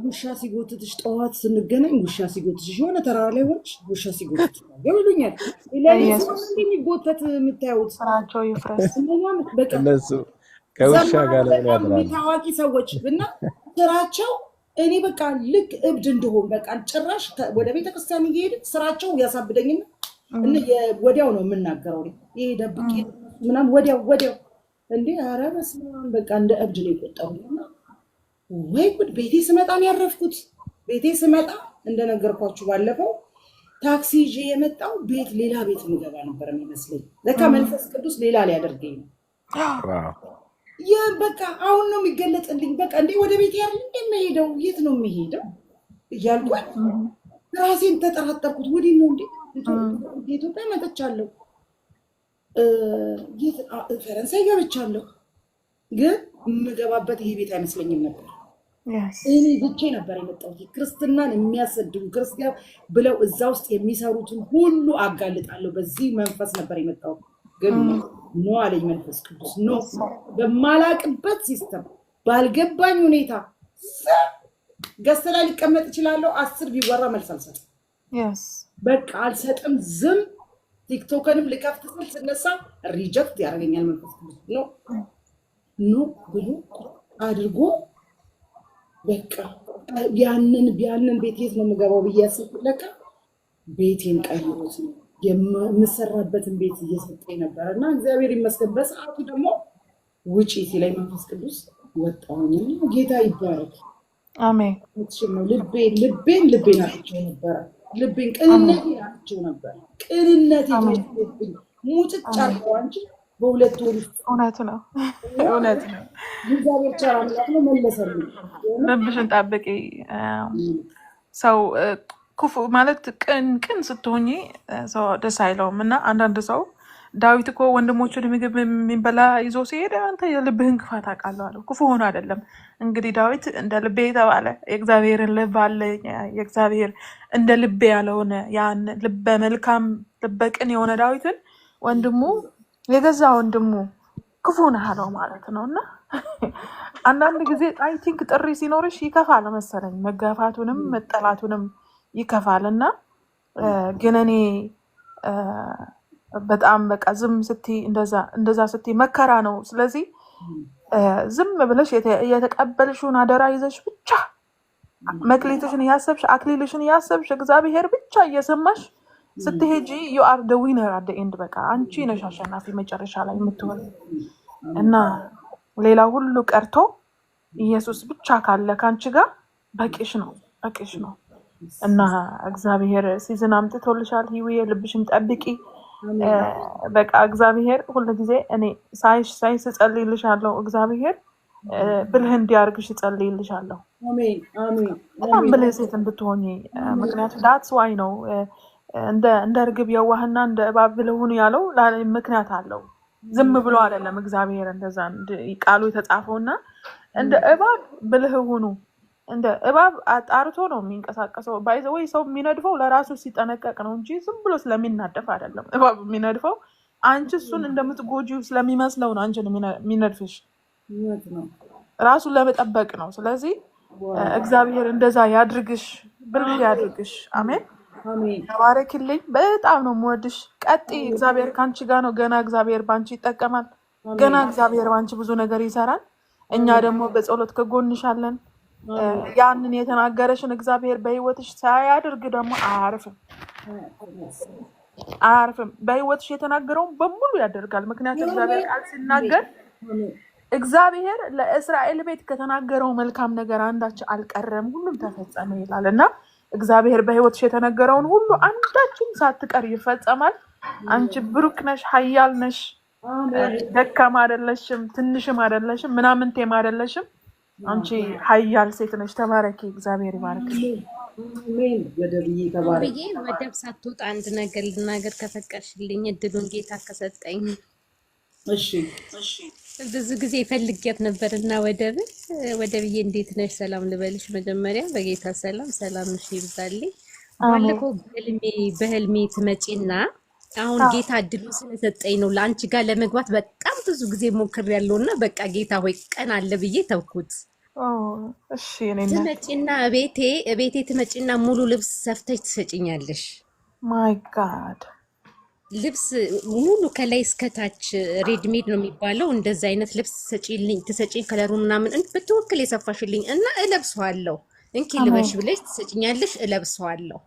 ውሻ ሲጎትትሽ ጠዋት ስንገናኝ ውሻ ሲጎትትሽ የሆነ ተራራ ላይ ሆነሽ ውሻ ሲጎትትሽ ይሉኛል። የሚጎተት የምታዩት ስራቸው ይፍረስ። እነሱ ከውሻ ጋር ታዋቂ ሰዎች እና ስራቸው እኔ በቃ ልክ እብድ እንደሆን በቃ ጭራሽ ወደ ቤተክርስቲያን እየሄድን ስራቸው ያሳብደኝና ወዲያው ነው የምናገረው። ይሄ ደብቄ ምናምን ወዲያው እንዴ ኧረ በስመ አብ በቃ እንደ እብድ ነው የቆጠሩኝና ወይ ጉድ! ቤቴ ስመጣ ነው ያረፍኩት። ቤቴ ስመጣ እንደነገርኳችሁ ባለፈው ታክሲ ይዤ የመጣው ሌላ ቤት ምገባ ነበር የሚመስለኝ። ለካ መንፈስ ቅዱስ ሌላ ሊያደርገኝ ነው። በቃ አሁን ነው የሚገለጥልኝ። በቃ እንዴ ወደ ቤት ያለ እንደሚሄደው የት ነው የሚሄደው እያልኩኝ ራሴን ተጠራጠርኩት። ወዲህ ነው እንዴ ኢትዮጵያ መጥቻለሁ፣ ፈረንሳይ ገብቻለሁ፣ ግን የምገባበት ይሄ ቤት አይመስለኝም ነበር። እኔ ብቻ ነበር የመጣሁት። ክርስትናን የሚያሰድቡ ክርስቲያን ብለው እዛ ውስጥ የሚሰሩትን ሁሉ አጋልጣለሁ። በዚህ መንፈስ ነበር የመጣሁት። ግን ኖ አለኝ መንፈስ ቅዱስ። ኖ በማላቅበት ሲስተም ባልገባኝ ሁኔታ ገዝተ ላይ ሊቀመጥ እችላለሁ። 10 ቢወራ መልስ አልሰጥም። በቃ አልሰጥም። ዝም ቲክቶክንም ልከፍት ስል ስነሳ ሪጀክት ያደርገኛል መንፈስ ቅዱስ። ኖ ብሎ አድርጎ በቃ ያንን ቤት የት ነው የምገባው ብዬ ያሰብኩት ለካ ቤቴን ቀይሮት ነው የምሰራበትን ቤት እየሰጠኝ ነበረ። እና እግዚአብሔር ይመስገን በሰዓቱ ደግሞ ውጪ ሲለኝ መንፈስ ቅዱስ ወጣሁኝ። ጌታ ይባረክ። አሜን። ነው ልቤን አጥቼው ነበረ። ልቤን ቅንነት አጥቼው ነበር። ቅንነት ይመስልብኝ ሙጭጭ አርገው አንቺ በሁለት ወር እውነት ነው። እግዚአብሔር ቸር አምላክ ነው። መለሰልኝ። ልብሽን ጠብቂ። ሰው ክፉ ማለት ቅን ስትሆኚ ሰው ደስ አይለውም። እና አንዳንድ ሰው ዳዊት እኮ ወንድሞቹን ምግብ የሚበላ ይዞ ሲሄድ አንተ የልብህን ክፋት አውቃለሁ አለው። ክፉ ሆኖ አይደለም። እንግዲህ ዳዊት እንደ ልቤ የተባለ የእግዚአብሔርን ልብ አለ። የእግዚአብሔር እንደ ልቤ ያለውን ያን ልበ መልካም ልበ ቅን የሆነ ዳዊትን ወንድሙ የገዛ ወንድሙ ክፉ ነህ አለው ማለት ነው። እና አንዳንድ ጊዜ አይ ቲንክ ጥሪ ሲኖርሽ ይከፋል መሰለኝ፣ መጋፋቱንም መጠላቱንም ይከፋል። እና ግን እኔ በጣም በቃ ዝም ስትይ እንደዛ ስትይ መከራ ነው። ስለዚህ ዝም ብለሽ የተቀበልሽውን አደራ ይዘሽ ብቻ መክሊትሽን እያሰብሽ አክሊልሽን እያሰብሽ እግዚአብሔር ብቻ እየሰማሽ ስትሄጂ ዩ አር ደ ዊነር አት ደ ኤንድ። በቃ አንቺ ነሽ አሸናፊ መጨረሻ ላይ የምትሆን እና ሌላ ሁሉ ቀርቶ ኢየሱስ ብቻ ካለ ከአንቺ ጋር በቂሽ ነው። እና እግዚአብሔር ሲዝን አምጥቶልሻል። ህይወት ልብሽን ጠብቂ። በቃ እግዚአብሔር ሁሉ ጊዜ እኔ ሳይሽ እጸልይልሻለሁ። እግዚአብሔር ብልህ እንዲያርግሽ እጸልይልሻለሁ። በጣም ብልህ ሴት እንድትሆኚ። ምክንያቱም ዳትስ ዋይ ነው እንደ እርግብ የዋህና እንደ እባብ ብልህ ሁኑ ያለው ምክንያት አለው። ዝም ብሎ አይደለም እግዚአብሔር እንደዛ ቃሉ የተጻፈውና እንደ እባብ ብልህ ሁኑ። እንደ እባብ አጣርቶ ነው የሚንቀሳቀሰው። ባይዘወይ ሰው የሚነድፈው ለራሱ ሲጠነቀቅ ነው እንጂ ዝም ብሎ ስለሚናደፍ አይደለም። እባብ የሚነድፈው አንቺ እሱን እንደምትጎጂው ስለሚመስለው ነው አንቺን የሚነድፍሽ፣ ራሱን ለመጠበቅ ነው። ስለዚህ እግዚአብሔር እንደዛ ያድርግሽ፣ ብልህ ያድርግሽ። አሜን። ተባረክልኝ። በጣም ነው የምወድሽ። ቀጥይ። እግዚአብሔር ከአንቺ ጋር ነው። ገና እግዚአብሔር በአንቺ ይጠቀማል። ገና እግዚአብሔር በአንቺ ብዙ ነገር ይሰራል። እኛ ደግሞ በጸሎት ከጎንሻለን። ያንን የተናገረሽን እግዚአብሔር በህይወትሽ ሳያደርግ ደግሞ አያርፍም። በህይወትሽ የተናገረውን በሙሉ ያደርጋል። ምክንያቱም እግዚአብሔር ቃል ሲናገር እግዚአብሔር ለእስራኤል ቤት ከተናገረው መልካም ነገር አንዳች አልቀረም፣ ሁሉም ተፈጸመ ይላል እና እግዚአብሔር በህይወትሽ የተነገረውን ሁሉ አንዳችም ሳትቀር ይፈጸማል። አንቺ ብሩክ ነሽ፣ ኃያል ነሽ፣ ደካማ አይደለሽም፣ ትንሽም አይደለሽም፣ ምናምንቴም አይደለሽም። አንቺ ኃያል ሴት ነሽ። ተባረኪ፣ እግዚአብሔር ይባርክሽ። ብዬ ወደብ ሳትወጣ አንድ ነገር ልናገር ከፈቀድሽልኝ እድሉን ጌታ ከሰጠኝ። እሺ ብዙ ጊዜ ፈልጊያት ነበርና ወደብዬ እንዴት ነሽ? ሰላም ልበልሽ መጀመሪያ በጌታ ሰላምሽ ይብዛልኝ። ባለፈው በህልሜ ትመጪና አሁን ጌታ እድሉ ስለሰጠኝ ነው ለአንቺ ጋር ለመግባት በጣም ብዙ ጊዜ ሞክሬያለሁና በቃ ጌታ ሆይ ቀን አለ ብዬ ተውኩት። እሺ እኔና ትመጪና እቤቴ ትመጪና ሙሉ ልብስ ሰፍተሽ ትሰጪኛለሽ። ማይ ጋድ ልብስ ሙሉ ከላይ እስከታች ሬድሜድ ነው የሚባለው። እንደዛ አይነት ልብስ ትሰጪኝ ከለሩ ምናምን በትክክል የሰፋሽልኝ እና እለብሰዋለሁ። እንኪ ልበሽ ብለሽ ትሰጪኛለሽ፣ እለብሰዋለሁ።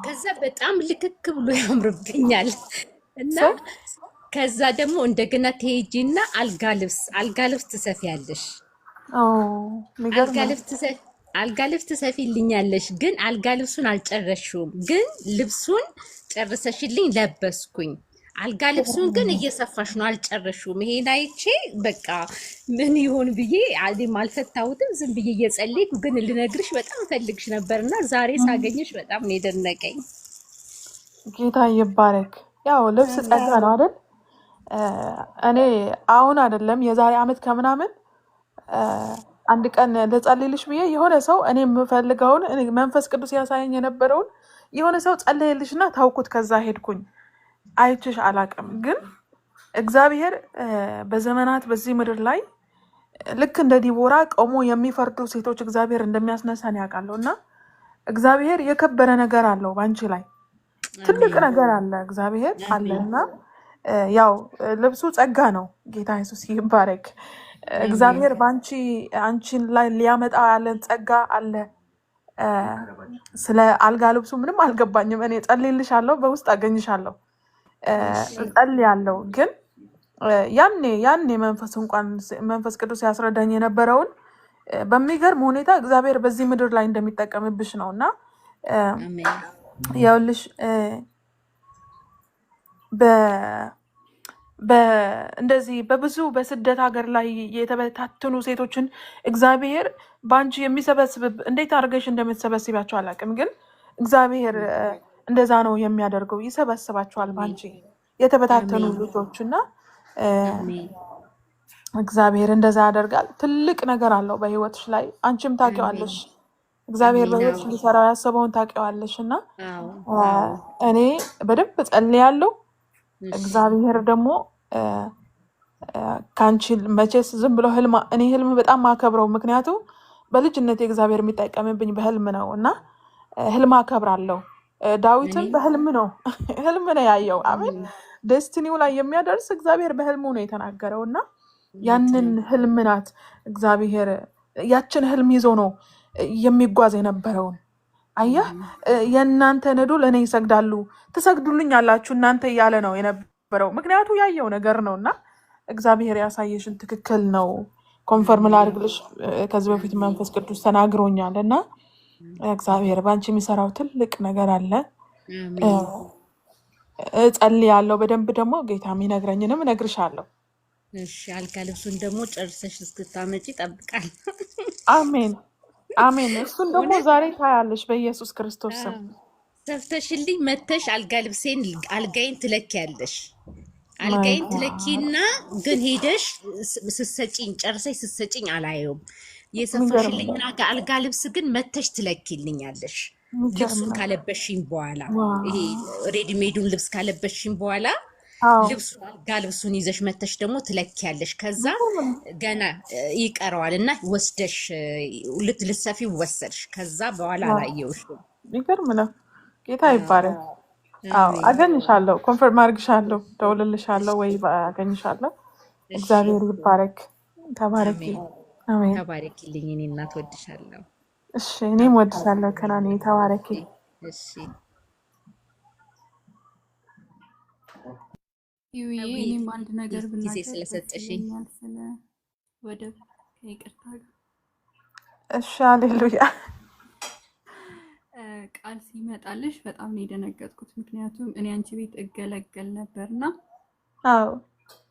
ከዛ በጣም ልክክ ብሎ ያምርብኛል እና ከዛ ደግሞ እንደገና ትሄጂና አልጋ ልብስ ትሰፊያለሽ። አልጋ ልብስ ትሰፊልኛለሽ፣ ግን አልጋ ልብሱን አልጨረሽውም። ግን ልብሱን ጨርሰሽልኝ ለበስኩኝ። አልጋ ልብሱን ግን እየሰፋሽ ነው፣ አልጨረሽውም። ይሄን አይቼ በቃ ምን ይሆን ብዬ አልዴም አልፈታሁትም። ዝም ብዬ እየጸለይኩ ግን ልነግርሽ በጣም ፈልግሽ ነበርና ዛሬ ሳገኘሽ በጣም ነው የደነቀኝ። ጌታ ይባረክ። ያው ልብስ ጸጋ ነው አይደል? እኔ አሁን አይደለም የዛሬ አመት ከምናምን አንድ ቀን ልጸልይልሽ ብዬ የሆነ ሰው እኔ የምፈልገውን መንፈስ ቅዱስ ያሳየኝ የነበረውን የሆነ ሰው ጸለየልሽና ታውኩት። ከዛ ሄድኩኝ። አይችሽ አላቅም፣ ግን እግዚአብሔር በዘመናት በዚህ ምድር ላይ ልክ እንደ ዲቦራ ቆሞ የሚፈርዱ ሴቶች እግዚአብሔር እንደሚያስነሳን ያውቃለሁ። እና እግዚአብሔር የከበረ ነገር አለው ባንቺ ላይ ትልቅ ነገር አለ እግዚአብሔር አለና ያው ልብሱ ጸጋ ነው። ጌታ ኢየሱስ ይባረክ። እግዚአብሔር አንቺን ላይ ሊያመጣ ያለን ጸጋ አለ። ስለ አልጋ ልብሱ ምንም አልገባኝም። እኔ ጸልይልሻለሁ፣ በውስጥ አገኝሻለሁ፣ ጸልያለሁ። ግን ያኔ መንፈስ ቅዱስ ያስረዳኝ የነበረውን በሚገርም ሁኔታ እግዚአብሔር በዚህ ምድር ላይ እንደሚጠቀምብሽ ነው እና ያውልሽ እንደዚህ በብዙ በስደት ሀገር ላይ የተበታተኑ ሴቶችን እግዚአብሔር በአንቺ የሚሰበስብ እንዴት አድርገሽ እንደምትሰበስቢያቸው አላውቅም፣ ግን እግዚአብሔር እንደዛ ነው የሚያደርገው። ይሰበስባቸዋል በአንቺ የተበታተኑ ልጆች እና እግዚአብሔር እንደዛ ያደርጋል። ትልቅ ነገር አለው በህይወትሽ ላይ። አንቺም ታውቂዋለሽ፣ እግዚአብሔር በህይወትሽ ሊሰራው ያሰበውን ታውቂዋለሽ። እና እኔ በደንብ ጸልያለሁ። እግዚአብሔር ደግሞ ከአንቺ መቼስ ዝም ብሎ እኔ ህልም በጣም ማከብረው፣ ምክንያቱ በልጅነት እግዚአብሔር የሚጠቀምብኝ በህልም ነው እና ህልም አከብራለሁ። ዳዊትም በህልም ነው ያየው። አሜን። ደስቲኒው ላይ የሚያደርስ እግዚአብሔር በህልሙ ነው የተናገረው እና ያንን ህልም ናት እግዚአብሔር ያችን ህልም ይዞ ነው የሚጓዝ የነበረውን። አየህ፣ የእናንተ ነዶ ለእኔ ይሰግዳሉ ትሰግዱልኝ አላችሁ እናንተ እያለ ነው የነበረው። ምክንያቱ ያየው ነገር ነው እና እግዚአብሔር ያሳየሽን ትክክል ነው። ኮንፈርም ላድርግልሽ፣ ከዚህ በፊት መንፈስ ቅዱስ ተናግሮኛል እና እግዚአብሔር በአንቺ የሚሰራው ትልቅ ነገር አለ። እጸልያለሁ በደንብ ደግሞ ጌታ የሚነግረኝንም እነግርሻለሁ። እሺ፣ አልጋ ልብሱን ደግሞ ጨርሰሽ እስክታመጪ ጠብቃል። አሜን አሜን። እሱን ደግሞ ዛሬ ታያለሽ በኢየሱስ ክርስቶስ ስም። ሰፍተሽልኝ መተሽ አልጋዬን ትለኪያለሽ። አልጋዬን ትለኪና ግን ሄደሽ ጨርሰሽ ስትሰጪኝ አላየውም። የሰፋሽልኝና አልጋ ልብስ ግን መተሽ ትለኪልኛለሽ። ልብሱን ካለበሽኝ በኋላ ይሄ ሬዲሜዱን ልብስ ካለበሽኝ በኋላ አልጋ ልብሱን ይዘሽ መተሽ ደግሞ ትለኪያለሽ። ከዛ ገና ይቀረዋል እና ወስደሽ ልትሰፊ ወሰድሽ። ከዛ በኋላ አላየውሽም። ይገርም ነው። ጌታ ይባረክ። አገኝሻለሁ፣ ኮንፈርም አድርግሻለሁ፣ ደውልልሻለሁ ወይ አገኝሻለሁ። እግዚአብሔር ይባረክ። ተባረክ። አሜን። ተባረኪልኝ። እኔ እናት ወድሻለሁ። እሺ እኔም ወድሻለሁ ከናኒ፣ ተባረኪ። እሺ ይውዬ አዊ እኔም አንድ ነገር ጊዜ ብናገር ደስ ስለሰጠሽኝ ይለኛል። ስለ ወደብ ከይቅርታ ጋር እሺ ሃሌሉያ። ቃል ሲመጣልሽ በጣም ነው የደነገጥኩት። ምክንያቱም እኔ አንቺ ቤት እገለገል ነበርና አዎ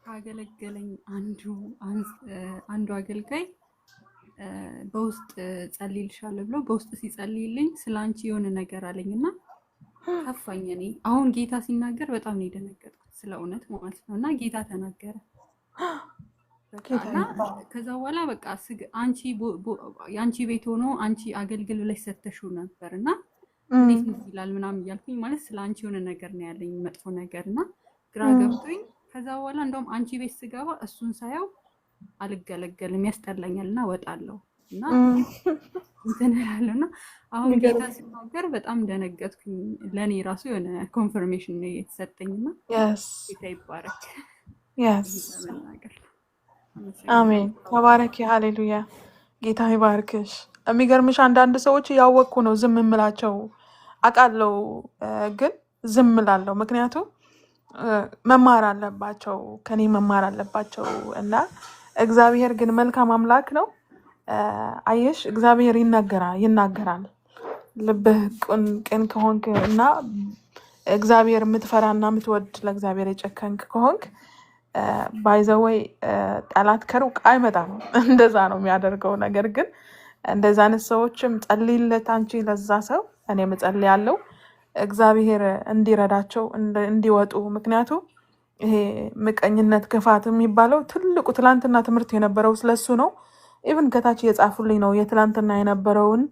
ካገለገለኝ አንዱ አገልጋይ በውስጥ ጸልይልሻለሁ ብሎ በውስጥ ሲጸልይልኝ ስለ አንቺ የሆነ ነገር አለኝና ከፋኝ። እኔ አሁን ጌታ ሲናገር በጣም ነው የደነገጥኩት፣ ስለ እውነት ማለት ነው። እና ጌታ ተናገረ በቃ ጌታ እና ይባረክ። ከዛ በኋላ በቃ የአንቺ ቤት ሆኖ አንቺ አገልግል ብለሽ ሰተሽው ነበር እና እንዴት ነው ይላል ምናምን እያልኩኝ ማለት ስለ አንቺ የሆነ ነገር ነው ያለኝ መጥፎ ነገር እና ግራ ገብቶኝ ከዛ በኋላ እንደውም አንቺ ቤት ስገባ እሱን ሳየው አልገለገልም ያስጠላኛል እና ወጣለሁ እና እንትን እላለሁ እና አሁን ጌታ ሲናገር በጣም ደነገጥኩኝ። ለእኔ ራሱ የሆነ ኮንፈርሜሽን ነው የተሰጠኝና ጌታ ይባረክ ለመናገር አሜን። ተባረኪ። ሃሌሉያ። ጌታ ይባርክሽ። የሚገርምሽ አንዳንድ ሰዎች ያወቅኩ ነው ዝም የምላቸው አውቃለሁ፣ ግን ዝም እላለሁ። ምክንያቱም መማር አለባቸው፣ ከኔ መማር አለባቸው። እና እግዚአብሔር ግን መልካም አምላክ ነው። አየሽ፣ እግዚአብሔር ይናገራል። ልብህ ቅን ከሆንክ እና እግዚአብሔር የምትፈራና የምትወድ ለእግዚአብሔር የጨከንክ ከሆንክ ባይዘወይ ጠላት ከሩቅ አይመጣም። እንደዛ ነው የሚያደርገው። ነገር ግን እንደዛ አይነት ሰዎችም ጸልይለት አንቺ ለዛ ሰው፣ እኔም እጸልያለሁ እግዚአብሔር እንዲረዳቸው እንዲወጡ። ምክንያቱም ይሄ ምቀኝነት፣ ክፋት የሚባለው ትልቁ ትላንትና ትምህርት የነበረው ስለሱ ነው። ኢቭን ከታች እየጻፉልኝ ነው የትላንትና የነበረውን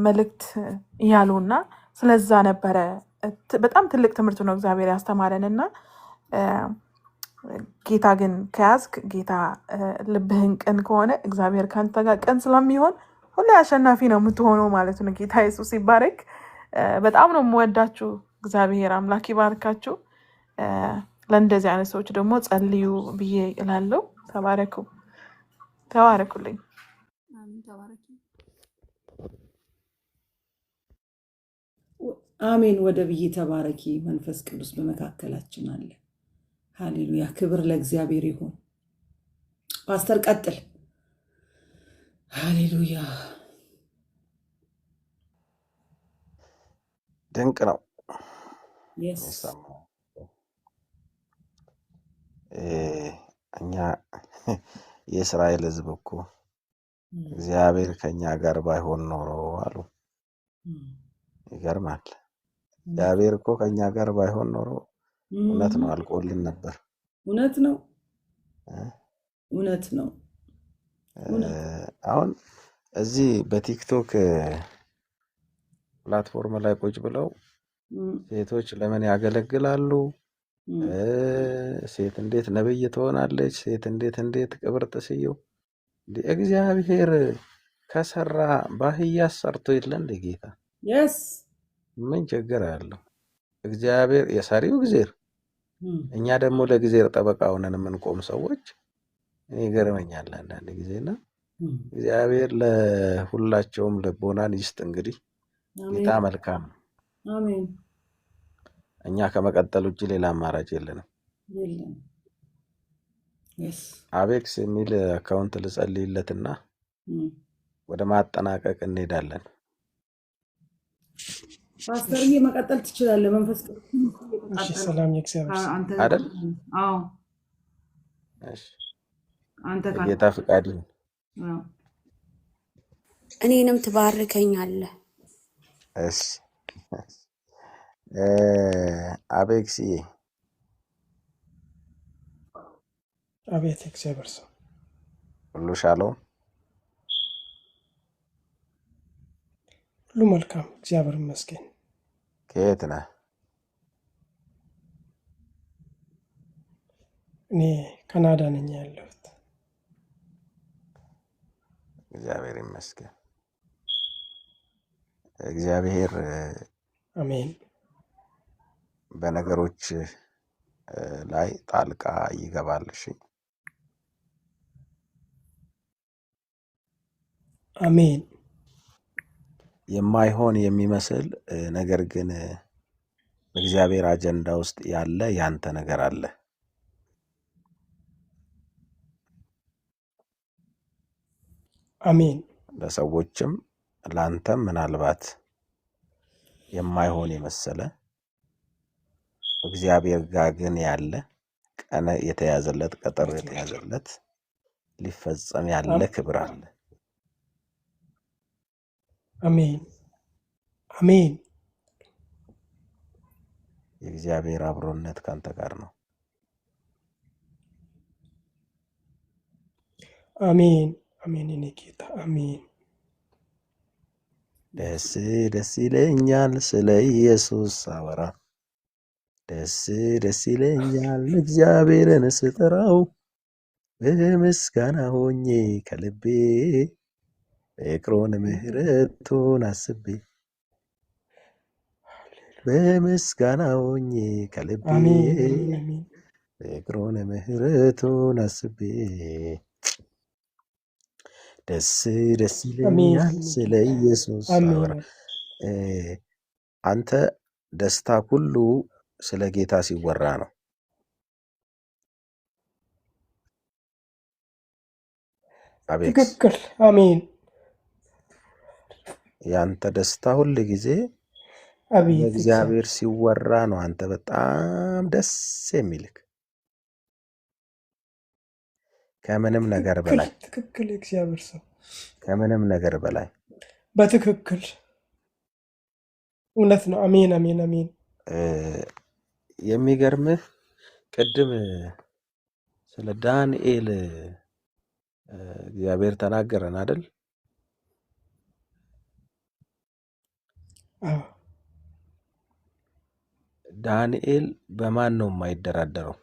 መልእክት እያሉና ስለዛ ነበረ። በጣም ትልቅ ትምህርት ነው እግዚአብሔር ያስተማረን እና ጌታ ግን ከያዝክ፣ ጌታ ልብህን ቅን ከሆነ እግዚአብሔር ከአንተ ጋር ቅን ስለሚሆን ሁሌ አሸናፊ ነው የምትሆነው ማለት ነው። ጌታ ኢየሱስ ይባረክ። በጣም ነው የምወዳችሁ። እግዚአብሔር አምላክ ይባርካችሁ። ለእንደዚህ አይነት ሰዎች ደግሞ ጸልዩ ብዬ እላለሁ። ተባረኩልኝ። ተባረኪ። አሜን። ወደ ብዬ ተባረኪ። መንፈስ ቅዱስ በመካከላችን አለ። ሃሌሉያ። ክብር ለእግዚአብሔር ይሁን። ፓስተር ቀጥል። ሃሌሉያ። ድንቅ ነው የስ የሰማው። እኛ የእስራኤል ሕዝብ እኮ እግዚአብሔር ከኛ ጋር ባይሆን ኖሮ አሉ። ይገርማል። እግዚአብሔር እኮ ከኛ ጋር ባይሆን ኖሮ እውነት ነው አልቆልን ነበር። እውነት ነው። እውነት ነው። አሁን እዚህ በቲክቶክ ፕላትፎርም ላይ ቁጭ ብለው ሴቶች ለምን ያገለግላሉ? ሴት እንዴት ነብይ ትሆናለች? ሴት እንዴት ቅብር ጥስየው? እግዚአብሔር ከሰራ ባህያ ሰርቶ የለ እንደ ጌታ የስ ምን ችግር አለው? እግዚአብሔር የሰሪው ጊዜር፣ እኛ ደግሞ ለጊዜር ጠበቃ ሆነን የምንቆም ሰዎች እኔ ይገርመኛል አንዳንድ ጊዜና እግዚአብሔር ለሁላቸውም ልቦናን ይስጥ። እንግዲህ ጌታ መልካም ነው። አሜን። እኛ ከመቀጠል ውጭ ሌላ አማራጭ የለንም። የለም። የስ አቤክስ የሚል አካውንት ልጸልይለትና ወደ ማጠናቀቅ እንሄዳለን። ፓስተርዬ መቀጠል ትችላለህ። መንፈስ ቅዱስ እሺ፣ ሰላም የእግዚአብሔር ሰው አንተ አይደል? አዎ፣ እሺ፣ አንተ ጌታ ፍቃድ ይሁን። አዎ። እኔንም ትባርከኛለህ። እሺ፣ አቤክስዬ አቤት የእግዚአብሔር ሰው ሁሉ ሻሎም፣ ሁሉ መልካም፣ እግዚአብሔር ይመስገን። ከየት ነህ? እኔ ካናዳ ነኝ ያለሁት። እግዚአብሔር ይመስገን። እግዚአብሔር አሜን። በነገሮች ላይ ጣልቃ ይገባል። እሺ፣ አሜን የማይሆን የሚመስል ነገር ግን በእግዚአብሔር አጀንዳ ውስጥ ያለ ያንተ ነገር አለ። አሜን ለሰዎችም ላንተም ምናልባት የማይሆን የመሰለ እግዚአብሔር ጋር ግን ያለ ቀነ የተያዘለት ቀጠሮ የተያዘለት ሊፈጸም ያለ ክብር አለ። አሜን አሜን የእግዚአብሔር አብሮነት ካንተ ጋር ነው። አሜን አሜን የኔ ጌታ አሜን። ደስ ደስ ይለኛል ስለ ኢየሱስ ሳወራ፣ ደስ ደስ ይለኛል እግዚአብሔርን ስጠራው፣ በምስጋና ሆኜ ከልቤ ፍቅሩን ምሕረቱን አስቤ፣ በምስጋና ሆኜ ከልቤ አሜን አሜን አሜን ፍቅሩን ምሕረቱን አስቤ፣ ደስ ደስ አሜን ይለኛል ስለ ኢየሱስ ሳወራ። አሜን አንተ ደስታ ሁሉ ስለ ጌታ ሲወራ ነው። አቤት ትክክል አሜን ያንተ ደስታ ሁል ጊዜ አቤት ለእግዚአብሔር ሲወራ ነው። አንተ በጣም ደስ የሚልክ ከምንም ነገር ትክክል በላይ ትክክል የእግዚአብሔር ሰው ከምንም ነገር በላይ በትክክል እውነት ነው። አሜን አሜን አሜን የሚገርምህ ቅድም ስለ ዳንኤል እግዚአብሔር ተናገረን አይደል? አዎ ዳንኤል በማን ነው የማይደራደረው?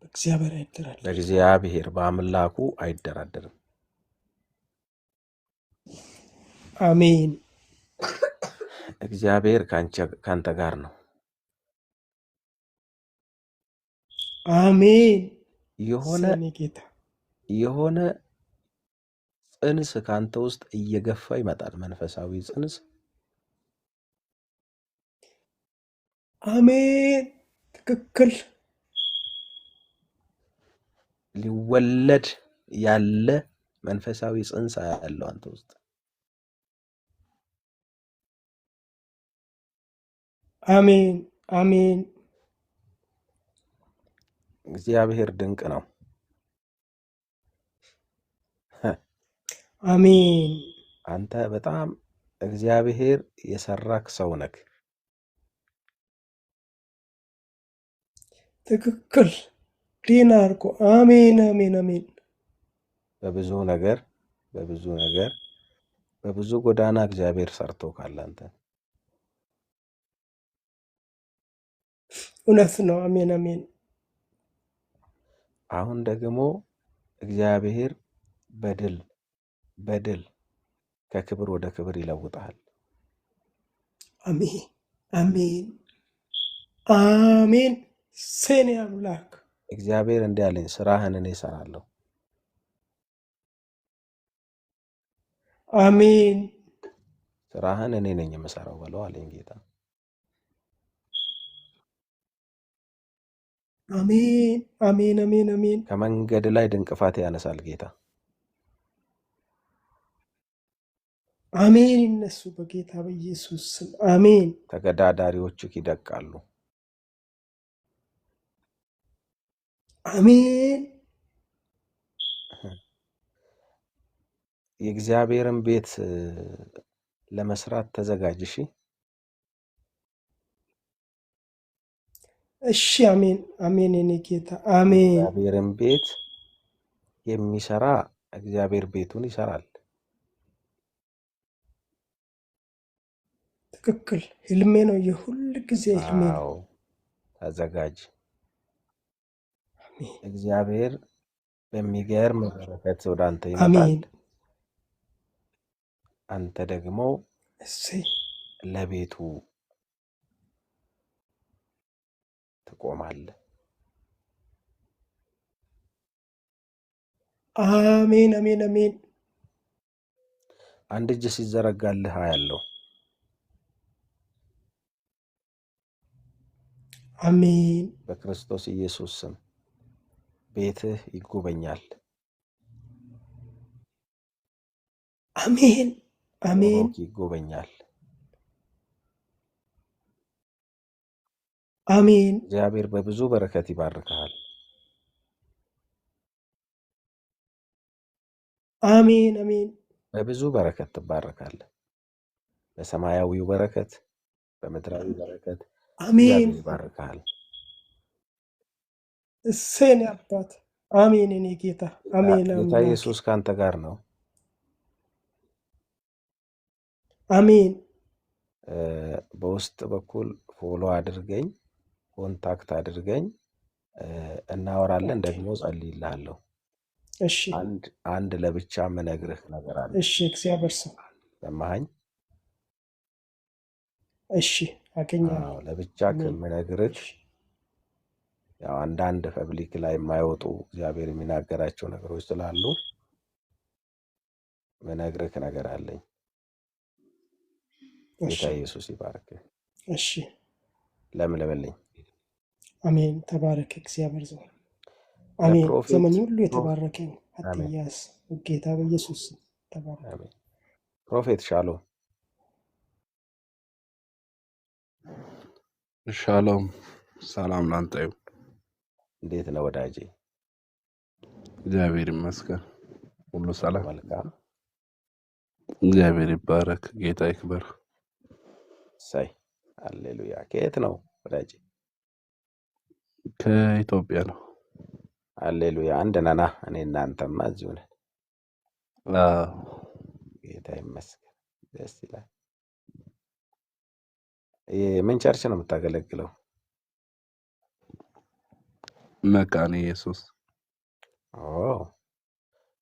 እግዚአብሔር አይደራደርም። በእግዚአብሔር በአምላኩ አይደራደርም። አሜን እግዚአብሔር ካንተ ጋር ነው። አሜን የሆነ ሰኔ ጌታ የሆነ ጽንስ ካንተ ውስጥ እየገፋ ይመጣል። መንፈሳዊ ጽንስ አሜን ትክክል ሊወለድ ያለ መንፈሳዊ ጽንስ ያለው አንተ ውስጥ አሜን አሜን እግዚአብሔር ድንቅ ነው። አሜን አንተ በጣም እግዚአብሔር የሰራክ ሰው ነክ። ትክክል ዲና አርጎ አሜን አሜን አሜን በብዙ ነገር በብዙ ጎዳና እግዚአብሔር ሰርቶ ካለ አንተ እውነት ነው። አሜን አሜን አሁን ደግሞ እግዚአብሔር በድል ከክብር ወደ ክብር ይለውጣል። አሜን አሜን አሜን ሰኔ አምላክ እግዚአብሔር እንዲህ አለኝ፣ ስራህን እኔ እሰራለሁ። አሜን ስራህን እኔ ነኝ የምሰራው በለው አለኝ ጌታ። አሜን አሜን አሜን አሜን ከመንገድ ላይ ድንቅፋት ያነሳል ጌታ። አሜን ይነሱ በጌታ በኢየሱስ ስም አሜን። ተገዳዳሪዎችህ ይደቃሉ። አሜን የእግዚአብሔርን ቤት ለመስራት ተዘጋጅ። እሺ እሺ አሜን አሜን የኔ ጌታ አሜን። እግዚአብሔርን ቤት የሚሰራ እግዚአብሔር ቤቱን ይሰራል። ትክክል ህልሜ ነው፣ የሁል ጊዜ ህልሜ ነው። አዎ ተዘጋጅ። አሜን እግዚአብሔር በሚገርም በረከት ወደ አንተ ይመጣል። አሜን አንተ ደግሞ እሰይ ለቤቱ ትቆማለህ። አሜን አሜን አሜን አንድ እጅ ሲዘረጋልህ አያለው። አሜን በክርስቶስ ኢየሱስ ስም ቤትህ ይጎበኛል። አሜን አሜን ኑሮክ ይጎበኛል። አሜን እግዚአብሔር በብዙ በረከት ይባርክሃል። አሜን አሜን በብዙ በረከት ትባረካለህ። በሰማያዊው በረከት፣ በምድራዊ በረከት አሜን እግዚአብሔር ይባርክሃል። እሰይ አባት አሜን እኔ ጌታ አሜን ጌታ አምላኬ ኢየሱስ ካንተ ጋር ነው። አሜን በውስጥ በኩል ፎሎ አድርገኝ፣ ኮንታክት አድርገኝ፣ እናወራለን። ኦኬ ደግሞ ጸልይልሃለሁ። እሺ አንድ ለብቻ ምነግርህ ነገር አለ። እሺ እግዚአብሔር ሰው ሰማኸኝ? እሺ አገኛለሁ ለብቻ አሜን ከምነግርህ እሺ ያው አንዳንድ ፐብሊክ ላይ የማይወጡ እግዚአብሔር የሚናገራቸው ነገሮች ስላሉ ምነግርህ ነገር አለኝ። እሺ ጌታ ኢየሱስ ይባርክ። እሺ ለምልምልኝ። አሜን ተባረክ እግዚአብሔር ሰው አሜን ለፕሮፌት ዘመን ሁሉ የተባረከ ነው አሜን አትያስ ጌታ በኢየሱስ ስም ተባረክ አሜን። ፕሮፌት ሻሎም ሻሎም ሰላም ላንተ ይሁን። እንዴት ነው ወዳጄ? እግዚአብሔር ይመስገን ሁሉ ሁሉ ሰላም። መልካም? እግዚአብሔር ይባረክ፣ ጌታ ይክበር። ሳይ ሃሌሉያ። ከየት ነው ወዳጄ? ከኢትዮጵያ ነው። ሃሌሉያ። አንድ ነና። እኔ እናንተማ እዚሁ ነን። አዎ፣ ጌታ ይመስገን። ደስ ይላል። ምን ቸርች ነው የምታገለግለው? መካነ ኢየሱስ። ኦ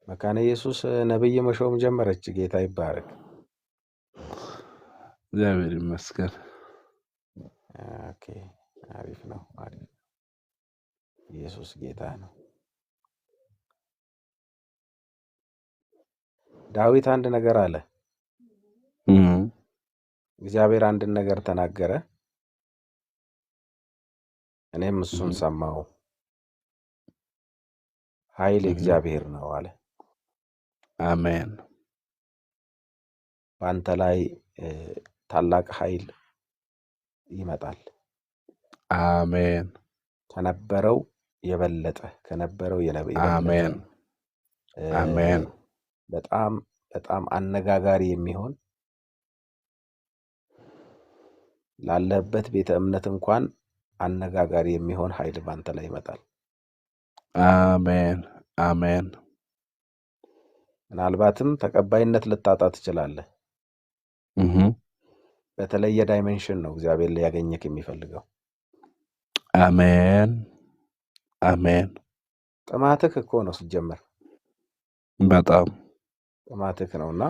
መካነ ኢየሱስ ነብይ መሾም ጀመረች። ጌታ ይባረክ። እግዚአብሔር ይመስገን። ኦኬ አሪፍ ነው፣ አሪፍ ነው። ኢየሱስ ጌታ ነው። ዳዊት አንድ ነገር አለ። እም እግዚአብሔር አንድን ነገር ተናገረ፣ እኔም እሱን እም ሰማው። ኃይል እም እግዚአብሔር ነው አለ። አሜን በአንተ ላይ ታላቅ ኃይል ይመጣል። አሜን ከነበረው የበለጠ የበለጠ አሜን አሜን በጣም በጣም አነጋጋሪ የሚሆን ላለበት ቤተ እምነት እንኳን አነጋጋሪ የሚሆን ኃይል ባንተ ላይ ይመጣል። አሜን አሜን ምናልባትም ተቀባይነት ልታጣ ትችላለህ። እህ በተለየ ዳይሜንሽን ነው እግዚአብሔር ሊያገኘክ የሚፈልገው። አሜን አሜን ጥማትክ እኮ ነው ሲጀመር፣ በጣም ጥማትክ ነውና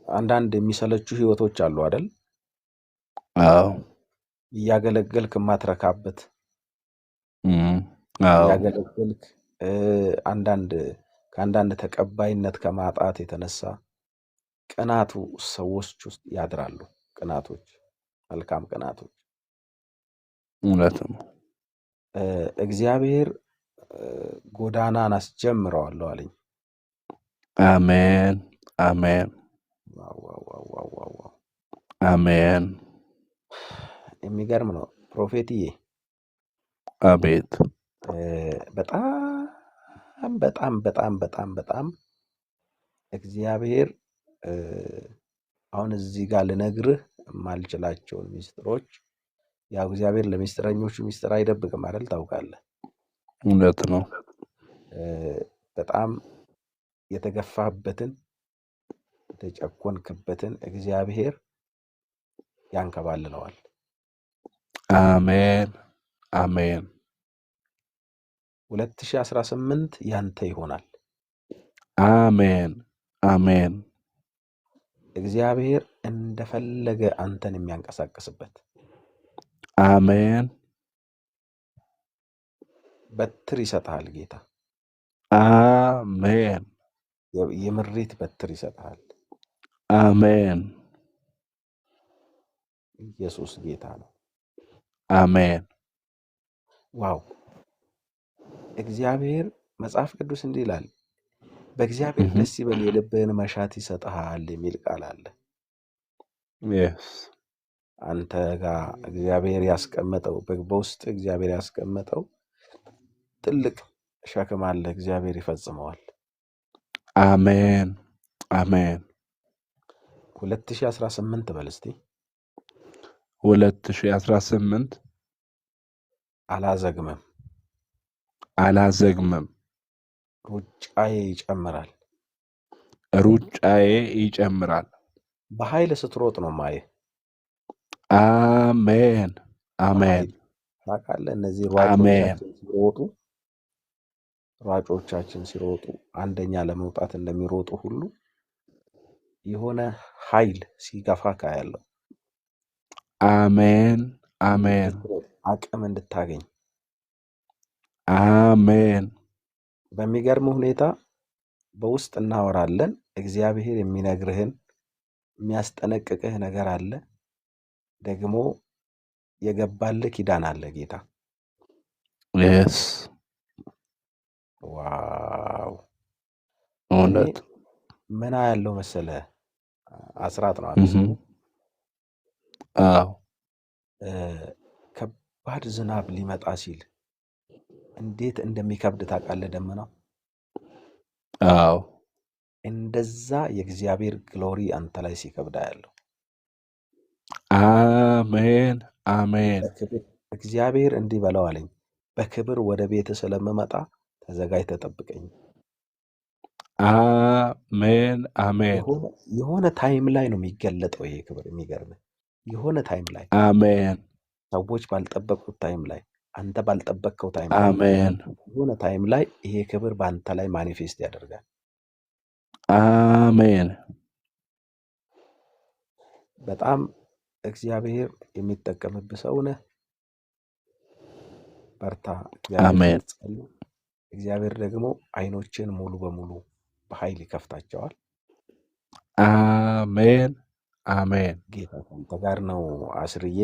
አንዳንድ የሚሰለቹ ህይወቶች አሉ አይደል? አዎ እያገለገልክ ማትረካበት፣ አዎ እያገለገልክ ከአንዳንድ ተቀባይነት ከማጣት የተነሳ ቅናቱ ሰዎች ውስጥ ያድራሉ። ቅናቶች፣ መልካም ቅናቶች። እውነት ነው። እግዚአብሔር ጎዳናን አስጀምረዋለሁ አለኝ። አሜን አሜን ዋው ዋው ዋው ዋው ዋው ዋው። አሜን የሚገርም ነው ፕሮፌትዬ። አቤት በጣም በጣም በጣም በጣም በጣም እግዚአብሔር አሁን እዚህ ጋር ልነግርህ የማልችላቸውን ሚስጥሮች፣ ያው እግዚአብሔር ለሚስጥረኞቹ ሚስጥር አይደብቅም አይደል? ታውቃለህ። እውነት ነው። በጣም የተገፋህበትን የተጨቆንክበትን እግዚአብሔር ያንከባልለዋል። አሜን አሜን 2018 ያንተ ይሆናል። አሜን አሜን እግዚአብሔር እንደፈለገ አንተን የሚያንቀሳቅስበት አሜን በትር ይሰጥሃል ጌታ። አሜን የምሪት በትር ይሰጥሃል። አሜን ኢየሱስ ጌታ ነው። አሜን ዋው! እግዚአብሔር መጽሐፍ ቅዱስ እንዲህ ይላል፣ በእግዚአብሔር Mhm. ደስ ይበል የልብህን መሻት ይሰጥሃል የሚል ቃል አለ። Yes. አንተ ጋር እግዚአብሔር ያስቀመጠው በውስጥ እግዚአብሔር ያስቀመጠው ትልቅ ሸክም አለ። እግዚአብሔር ይፈጽመዋል። አሜን አሜን 2018 በል እስቲ 2018 አላዘግምም፣ አላዘግምም፣ ሩጫዬ ይጨምራል። ሩጫዬ ይጨምራል። በኃይል ስትሮጥ ነው ማየህ። አሜን አሜን በኃይል ታውቃለህ። እነዚህ አሜን ሯጮቻችን ሲሮጡ አንደኛ ለመውጣት እንደሚሮጡ ሁሉ የሆነ ኃይል ሲገፋ ካያለው አሜን አሜን አቅም እንድታገኝ አሜን በሚገርም ሁኔታ በውስጥ እናወራለን። እግዚአብሔር የሚነግርህን የሚያስጠነቅቅህ ነገር አለ። ደግሞ የገባልህ ኪዳን አለ ጌታ። yes ዋው! እውነት ምን ያለው መሰለ አስራት ነው አይደል? Mhm. አዎ ከባድ ዝናብ ሊመጣ ሲል እንዴት እንደሚከብድ ታውቃለህ? ደመናው አዎ እንደዛ የእግዚአብሔር ግሎሪ አንተ ላይ ሲከብዳ ያለው አሜን አሜን እግዚአብሔር እንዲህ በለው አለኝ፣ በክብር ወደ ቤት ስለምመጣ ተዘጋጅ ተጠብቀኝ። አሜን አሜን የሆነ ታይም ላይ ነው የሚገለጠው ይሄ ክብር። የሚገርምህ የሆነ ታይም ላይ አሜን ሰዎች ባልጠበቁት ታይም ላይ አንተ ባልጠበቅከው ታይም ላይ አሜን የሆነ ታይም ላይ ይሄ ክብር በአንተ ላይ ማኒፌስት ያደርጋል። አሜን በጣም እግዚአብሔር የሚጠቀምብህ ሰው ነህ። በርታ። አሜን እግዚአብሔር ደግሞ አይኖችን ሙሉ በሙሉ በኃይል ይከፍታቸዋል። አሜን አሜን ጌታ ከአንተ ጋር ነው። አስርዬ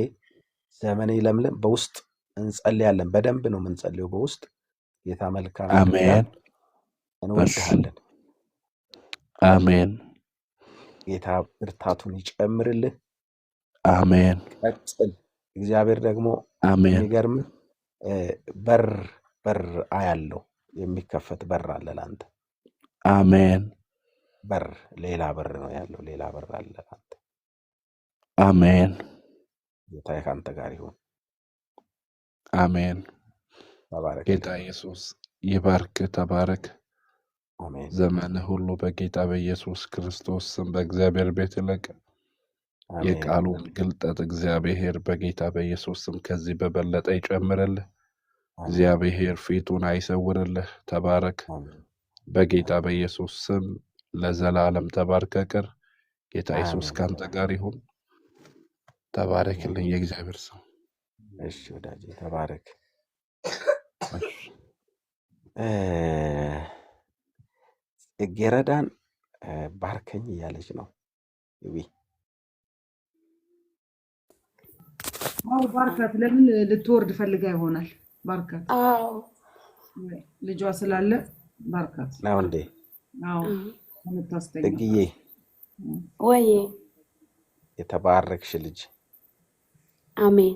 ዘመኔ ለምለም። በውስጥ እንጸልያለን። በደንብ ነው የምንጸልየው በውስጥ። ጌታ መልካም አሜን እንወድሃለን። አሜን ጌታ ብርታቱን ይጨምርልህ። አሜን ቀጥል። እግዚአብሔር ደግሞ አሜን የሚገርምህ በር አያለው። የሚከፈት በር አለ ለአንተ። አሜን በር ሌላ በር ነው ያለው። ሌላ በር አለ ለአንተ። አሜን ጌታ ከአንተ ጋር ይሁን። አሜን ተባረክ። ጌታ ኢየሱስ ይባርክ። ተባረክ። አሜን። ዘመንህ ሁሉ በጌታ በኢየሱስ ክርስቶስ ስም በእግዚአብሔር ቤት ይለቅ። አሜን። የቃሉን ግልጠት እግዚአብሔር በጌታ በኢየሱስ ስም ከዚህ በበለጠ ይጨምርልህ። እግዚአብሔር ፊቱን አይሰውርልህ። ተባረክ። አሜን። በጌታ በኢየሱስ ስም ለዘላለም ተባርከ ቅር። ጌታ ኢየሱስ አሜን። ካንተ ጋር ይሁን። ተባረክልኝ የእግዚአብሔር ሰው። እሺ ወዳጄ ተባረክ። እሺ። ጽጌረዳን ባርከኝ እያለች ነው። አዎ ባርካት። ለምን ልትወርድ ፈልጋ ይሆናል። ባርካት። አዎ ልጇ ስላለ ባርካት ነው እንዴ? አዎ ከምታስተኛ ጽግዬ ወይ የተባረክሽ ልጅ። አሜን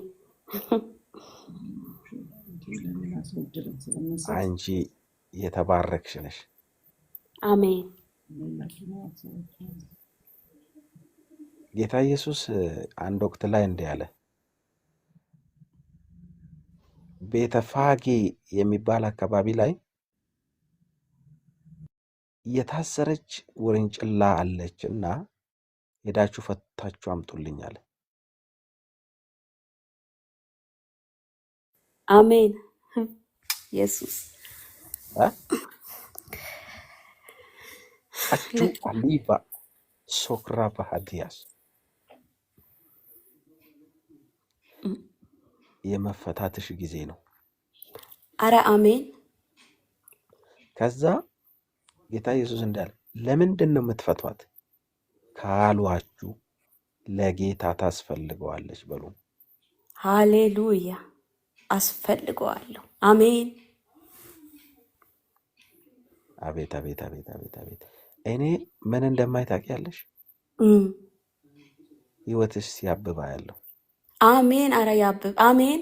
አንቺ የተባረክሽ ነሽ። አሜን ጌታ ኢየሱስ አንድ ወቅት ላይ እንዲህ አለ፣ ቤተፋጌ የሚባል አካባቢ ላይ የታሰረች ውርንጭላ አለች እና ሄዳችሁ ፈታችሁ አምጡልኝ አለ። አሜን ኢየሱስ አቹ አሊቫ ሶክራ ባህዲያስ የመፈታትሽ ጊዜ ነው። አረ አሜን ከዛ ጌታ ኢየሱስ እንዳለ ለምንድን ነው የምትፈቷት ካሏችሁ ለጌታ ታስፈልገዋለች በሉ። ሃሌሉያ። አስፈልገዋለሁ። አሜን። አቤት አቤት አቤት አቤት አቤት። እኔ ምን እንደማይ ታውቂያለሽ? እም፣ ህይወትሽ ሲያብባ ያለው አሜን። አረ ያብብ። አሜን።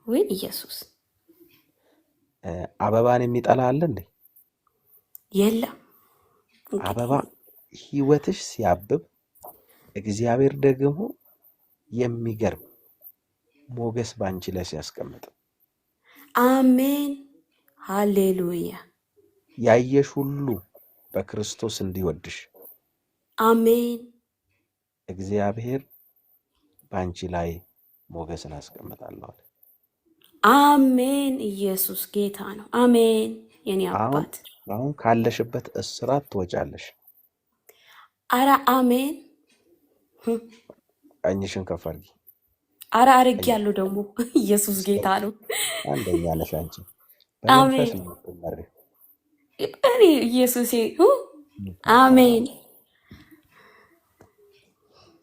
ወይ ኢየሱስ አበባን የሚጠላ አለ እንዴ? የለም አበባ እንግዲህ ህይወትሽ ሲያብብ እግዚአብሔር ደግሞ የሚገርም ሞገስ ባንቺ ላይ ሲያስቀምጥ አሜን። ሃሌሉያ። ያየሽ ሁሉ በክርስቶስ እንዲወድሽ አሜን። እግዚአብሔር ባንቺ ላይ ሞገስን አስቀምጣለሁ አለ። አሜን። ኢየሱስ ጌታ ነው። አሜን። የኔ አሁን አባት አሁን ካለሽበት እስራት ትወጫለሽ። አረ አሜን። ህም፣ ቀኝሽን ከፍ አድርጊ። አረ አርግ ቀኝ ያለው ደግሞ ኢየሱስ ጌታ ነው። አንደኛ ነሽ አንቺ። በመንፈስ አሜን። ነው የምትመሪው። እኔ ኢየሱሴ አሜን።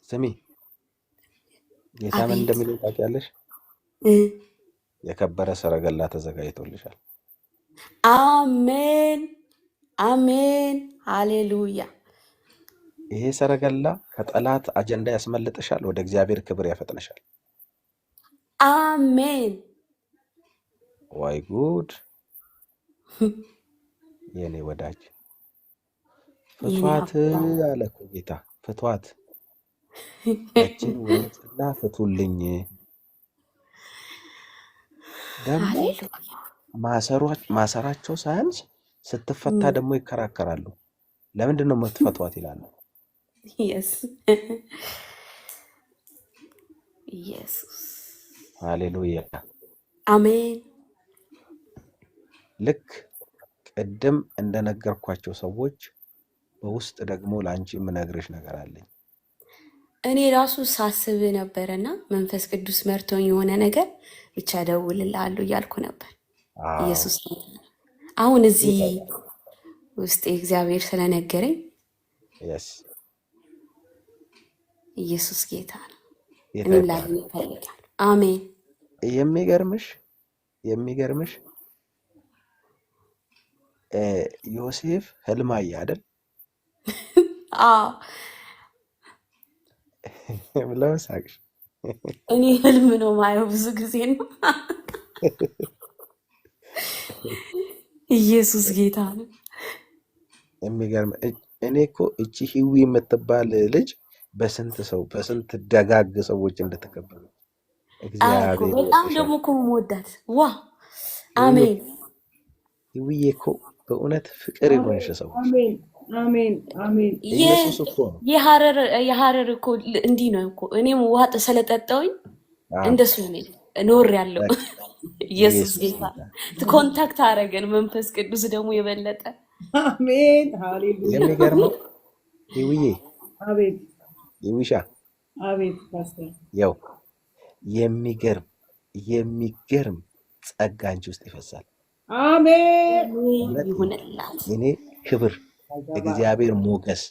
ስሚ ጌታ ምን አቤት እንደሚለው ታውቂያለሽ? እ፣ የከበረ ሰረገላ ተዘጋጅቶልሻል። አሜን አሜን። ሃሌሉያ። ይሄ ሰረገላ ከጠላት አጀንዳ ያስመልጥሻል፣ ወደ እግዚአብሔር ክብር ያፈጥነሻል። አሜን። ዋይ ጉድ! የኔ ወዳጅ የኔ ፍቷት አባት አለ እኮ ጌታ። ፍቷት፣ ያችን ወንጭላ ፍቱልኝ። ደግሞ ሃሌሉያ። ማሰራቸው ሳያንስ ስትፈታ ደግሞ ይከራከራሉ። ለምንድን ነው የምትፈቷት ይላሉ። የስ ኢየሱስ ሃሌሉያ። አሜን። ልክ ቅድም እንደነገርኳቸው ሰዎች በውስጥ ደግሞ ለአንቺ የምነግርሽ ነገር አለኝ። እኔ ራሱ ሳስብ ነበርና መንፈስ ቅዱስ መርቶኝ የሆነ ነገር ብቻ ደውልልሃለሁ እያልኩ ነበር። አዎ ኢየሱስ ጌታ ነው። አሁን እዚህ ጌታ ውስጥ እግዚአብሔር ስለነገረኝ የስ ኢየሱስ ጌታ ነው። ጌታ እኔም ይባላል። ላገኝ ይፈልጋል። አሜን። የሚገርምሽ ዮሴፍ ህልም አየ አይደል? አዎ ብለው ሳቅሽ። እኔ ህልም ነው ማየው ብዙ ጊዜ ነው። ኢየሱስ ጌታ ነው። የሚገርም እኔ እኮ እቺ ህዊ የምትባል ልጅ በስንት ደጋግ ሰዎች እንደተከበሩ አዎ እኮ እግዚአብሔር በጣም ይወድሻል። ደግሞ እኮ የምወዳት ዋ አሜን። ህዊዬ እኮ በእውነት ፍቅር የሆንሽ ሰው ነሽ። አሜን አሜን አሜን። ኢየሱስ እኮ ነው። የሀረር እኮ እንዲህ ነው እኮ እኔም ውሃ ስለጠጣውኝ አዎ፣ እንደሱ ነኝ ኖር ያለው በቃ ኢየሱስ ኢየሱስ ጌታ ጌታ። ኮንታክት አደረገን። መንፈስ ቅዱስ ደግሞ የበለጠ አሜን ሃሌሉያ። የሚገርመው ህዊዬ አቤት ህዊሻ አቤት ፓስተር ያው የሚገርም ጸጋ አንቺ ውስጥ ይፈሳል። አሜን እውነት ይሁንላት። የኔ ክብር፣ እግዚአብሔር ሞገስ፣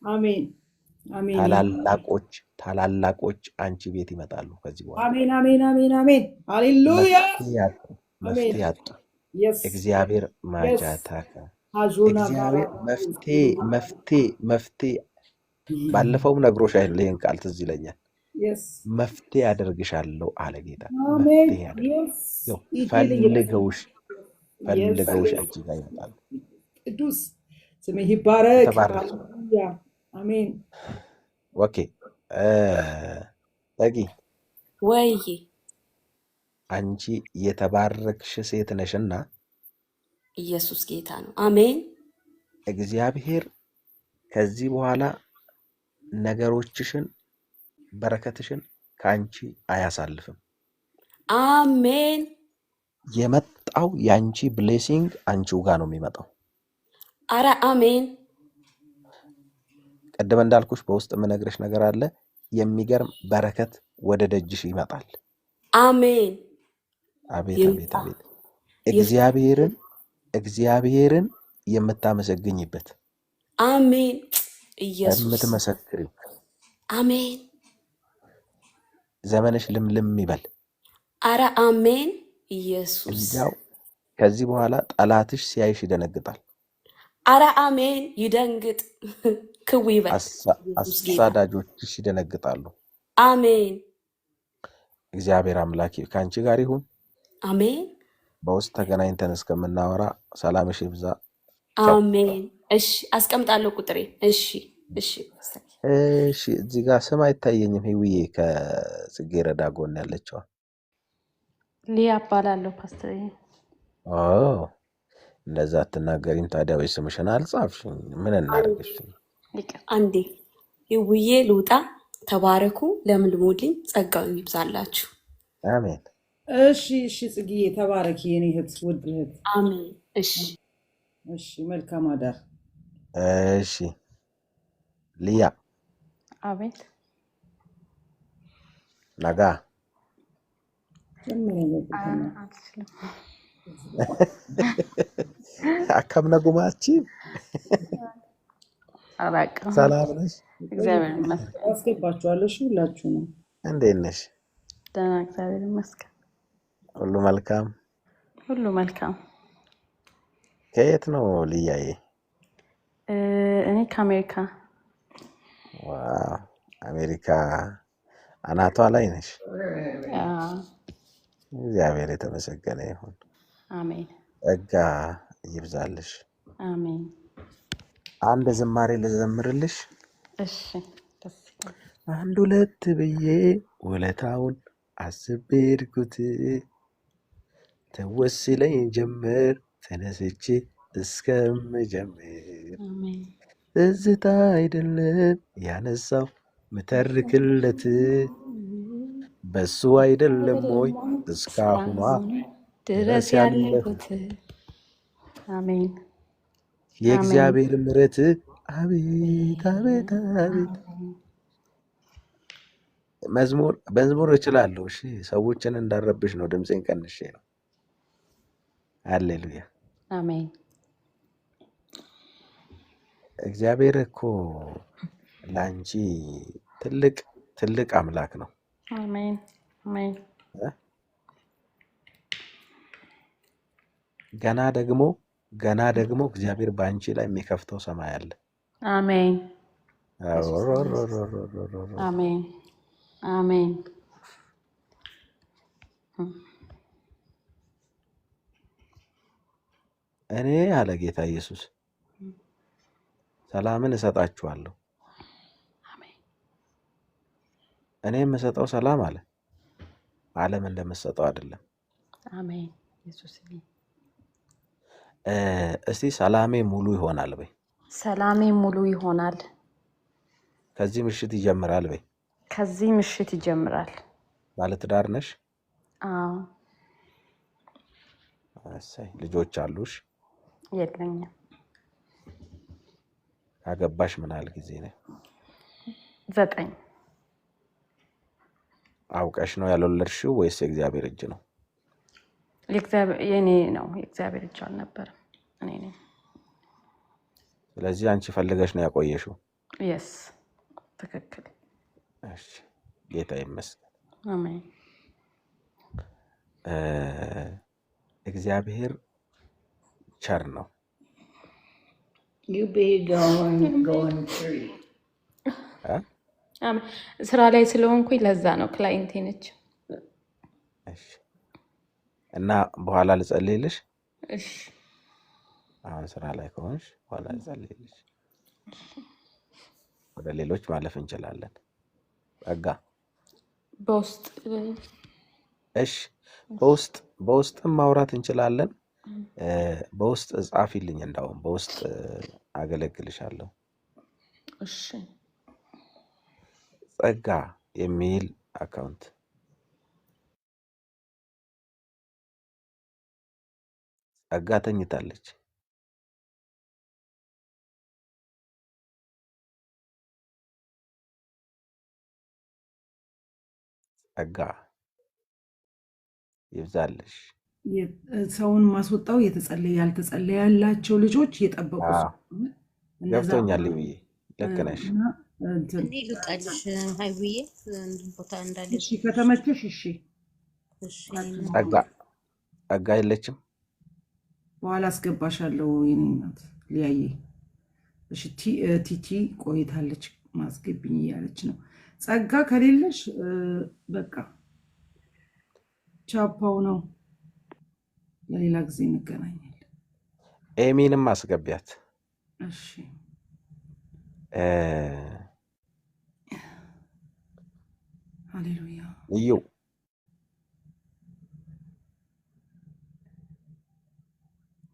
አሜን አሜን ታላላቆች አንቺ ቤት ይመጣሉ ከዚህ በኋላ። አሜን አሜን አሜን አሜን ሃሌሉያ መፍትሄ ያጡ የስ እግዚአብሔር የስ ማጃታካ ሀዞና እግዚአብሔር መፍትሄ ባለፈውም ነግሮሻል። ይህን ቃል ትዝ ይለኛል። የስ መፍትሄ ያደርግሻለሁ አለ ጌታ። አሜን መፍትሄ ያደርግ የስ ያው ይገለግልሽ ፈልገውሽ አንቺ ጋር ይመጣሉ። ቅዱስ ስምህ ይባረክ። ተባረክ። ሃሌሉያ አሜን ኦኬ ጠጊ ወይ አንቺ የተባረክሽ ሴት ነሽና ኢየሱስ ጌታ ነው። አሜን እግዚአብሔር ከዚህ በኋላ ነገሮችሽን በረከትሽን ከአንቺ አያሳልፍም። አሜን የመጣው የአንቺ ብሌሲንግ አንቺው ጋር ነው የሚመጣው። አረ አሜን ቅድም እንዳልኩሽ በውስጥ የምነግርሽ ነገር አለ። የሚገርም በረከት ወደ ደጅሽ ይመጣል። አሜን አቤት አቤት ይምጣ አቤት! እግዚአብሔርን እግዚአብሔርን የምታመሰግኝበት አሜን። ኢየሱስ የምትመሰክሪው አሜን። ዘመንሽ ልምልም ይበል። አረ አሜን። ኢየሱስ እንዲያው ከዚህ በኋላ ጠላትሽ ሲያይሽ ይደነግጣል። አረ አሜን። ይደንግጥ ክው ይበል። ኢየሱስ ጌታ አሳዳጆችሽ ይደነግጣሉ። አሜን። እግዚአብሔር አምላክ ከአንቺ ጋር ይሁን። አሜን በውስጥ ተገናኝተን እስከምናወራ ሰላምሽ ይብዛ። ቻው። አሜን። እሺ አስቀምጣለሁ ቁጥሬ። እሺ እሺ እሺ፣ እዚህ ጋር ስም አይታየኝም። ህውዬ ከጽጌረዳ ጎን ያለችዋ። ሊያ እባላለሁ ፓስተር። ኦ እንደዛ አትናገሪም ታዲያ። ወይ ስምሽን አልጻፍሽኝ? ምን እናደርግሽ? አንዴ ይውዬ ልውጣ። ተባረኩ፣ ለምልሙልኝ፣ ጸጋው ይብዛላችሁ። አሜን። እሺ እሺ፣ ጽጌዬ ተባረኪ የኔ እህት፣ ውድ እህት። አሜን። እሺ እሺ፣ መልካም አዳር። እሺ ሊያ አቤት። ነጋ አልችልም። አከም ነጉማቺ አላውቅም። ሰላም ነሽ? እግዚአብሔር ይመስገን። አስገባችኋለሁ። እሺ፣ ሁላችሁ ነው። እንዴት ነሽ? ደህና እግዚአብሔር ይመስገን። ሁሉ መልካም? ሁሉ መልካም። ከየት ነው ልያዬ? እኔ ከአሜሪካ። ዋው፣ አሜሪካ አናቷ ላይ ነሽ። እግዚአብሔር የተመሰገነ ይሁን። አሜን። ጸጋ ይብዛልሽ። አሜን። አንድ ዝማሬ ልዘምርልሽ። እሺ ደስ ይላል። አንድ ሁለት ብዬ ውለታውን አስቤ ሄድኩት፣ ተወስለኝ ጀመር ተነስቼ እስከምጀምር። አሜን። ትዝታ አይደለም ያነሳው ምተርክለት፣ በሱ አይደለም ወይ እስካሁኗ ድረስ ያለሁት። አሜን። የእግዚአብሔር ምሕረት አቤት አቤት አቤት። መዝሙር እችላለሁ። እሺ፣ ሰዎችን እንዳረብሽ ነው ድምፄን ቀንሼ ነው። ሃሌሉያ። አሜን። እግዚአብሔር እኮ ለአንቺ ትልቅ ትልቅ አምላክ ነው። አሜን። አሜን። ገና ደግሞ እግዚአብሔር በአንቺ ላይ የሚከፍተው ሰማይ አለ። አሜን። አሮሮሮሮሮሮሮ። አሜን። አሜን። እኔ አለ ጌታ ኢየሱስ ሰላምን እሰጣችኋለሁ። አሜን። እኔ የምሰጠው ሰላም አለ ዓለም እንደምትሰጠው አይደለም። አሜን። ኢየሱስ እስቲ ሰላሜ ሙሉ ይሆናል በይ። ሰላሜ ሙሉ ይሆናል። ከዚህ ምሽት ይጀምራል በይ። ከዚህ ምሽት ይጀምራል። ባለትዳር ነሽ? አዎ። እሰይ። ልጆች አሉሽ? የለኝም። ካገባሽ ምን ያህል ጊዜ ነው? 9 አውቀሽ ነው ያልወለድሽው ወይስ የእግዚአብሔር እጅ ነው? የኔ ነው። የእግዚአብሔር እጅ አልነበረም፣ እኔ ነኝ። ስለዚህ አንቺ ፈልገሽ ነው ያቆየሽው? የስ ትክክል። እሺ፣ ጌታ ይመስገን። አሜን። እግዚአብሔር ቸር ነው። ስራ ላይ ስለሆንኩኝ ለዛ ነው። ክላይንቴ ነች። እሺ፣ እና በኋላ ልጸልይልሽ። እሺ። አሁን ስራ ላይ ከሆንሽ በኋላ ልጸልይልሽ። ወደ ሌሎች ማለፍ እንችላለን። ጸጋ በውስጥ እሺ፣ በውስጥም ማውራት እንችላለን። በውስጥ ጻፊልኝ፣ እንዳውም በውስጥ አገለግልሻለሁ። እሺ። ጸጋ የሚል አካውንት። ጸጋ ተኝታለች። ጸጋ ይብዛልሽ። ሰውን ማስወጣው የተጸለየ ያልተጸለየ ያላቸው ልጆች እየጠበቁ ስለሆነ እነዛ ገብቶኛል ብዬ ልክ ነሽ። እና እንትን እኔ ልውጣልሽ ሀይውዬ ቦታ እንዳለሽ። እሺ ከተመቸሽ እሺ እሺ ጸጋ የለችም። በኋላ አስገባሻለሁ የኔ እናት ሊያየ። እሺ ቲቲ ቆይታለች ማስገብኝ እያለች ነው። ጸጋ ከሌለሽ በቃ ቻፓው ነው። ለሌላ ጊዜ እንገናኛለን። ኤሚንም አስገቢያት። እሺ ሃሌሉያ። እዩ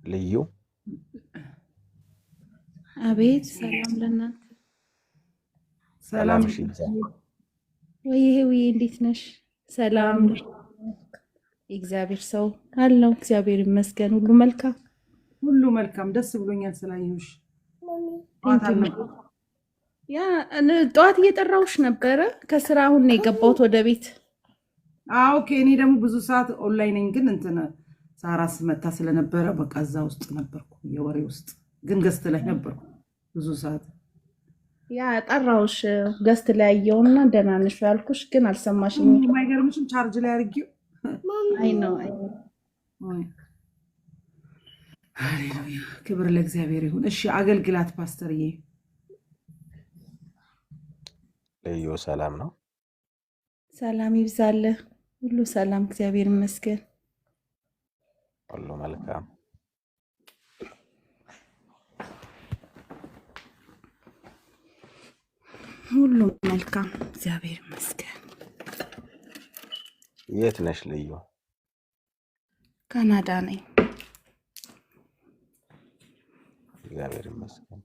ልዩ አቤት ሰላም ለእናንተ። ሰላም እሺ ይብዛ። ወይ ውዬ እንዴት ነሽ? ሰላም የእግዚአብሔር ሰው አለው። እግዚአብሔር ይመስገን ሁሉ መልካም ሁሉ መልካም። ደስ ብሎኛል ስላየሁሽ። ያ ጠዋት እየጠራሁሽ ነበረ ከስራ አሁን ነው የገባሁት ወደ ቤት። ኦኬ። እኔ ደግሞ ብዙ ሰዓት ኦንላይን ነኝ፣ ግን እንትን ሳራስ መታ ስለነበረ በቃ እዛ ውስጥ ነበርኩ፣ የወሬ ውስጥ ግን ገስት ላይ ነበርኩ ብዙ ሰዓት። ያ ጠራሁሽ ገስት ላይ ያየውና ደህና ነሽ ያልኩሽ ግን አልሰማሽኝም። የማይገርምሽም ቻርጅ ላይ አድርጌው። አይ ነው ሃሌሉያ፣ ክብር ለእግዚአብሔር ይሁን። እሺ አገልግላት ፓስተርዬ። ልዩ ሰላም ነው። ሰላም ይብዛለ። ሁሉ ሰላም እግዚአብሔር ይመስገን። ሁሉ መልካም። ሁሉ መልካም እግዚአብሔር ይመስገን። የት ነሽ ልዩ? ካናዳ ነኝ። እግዚአብሔር ይመስገን።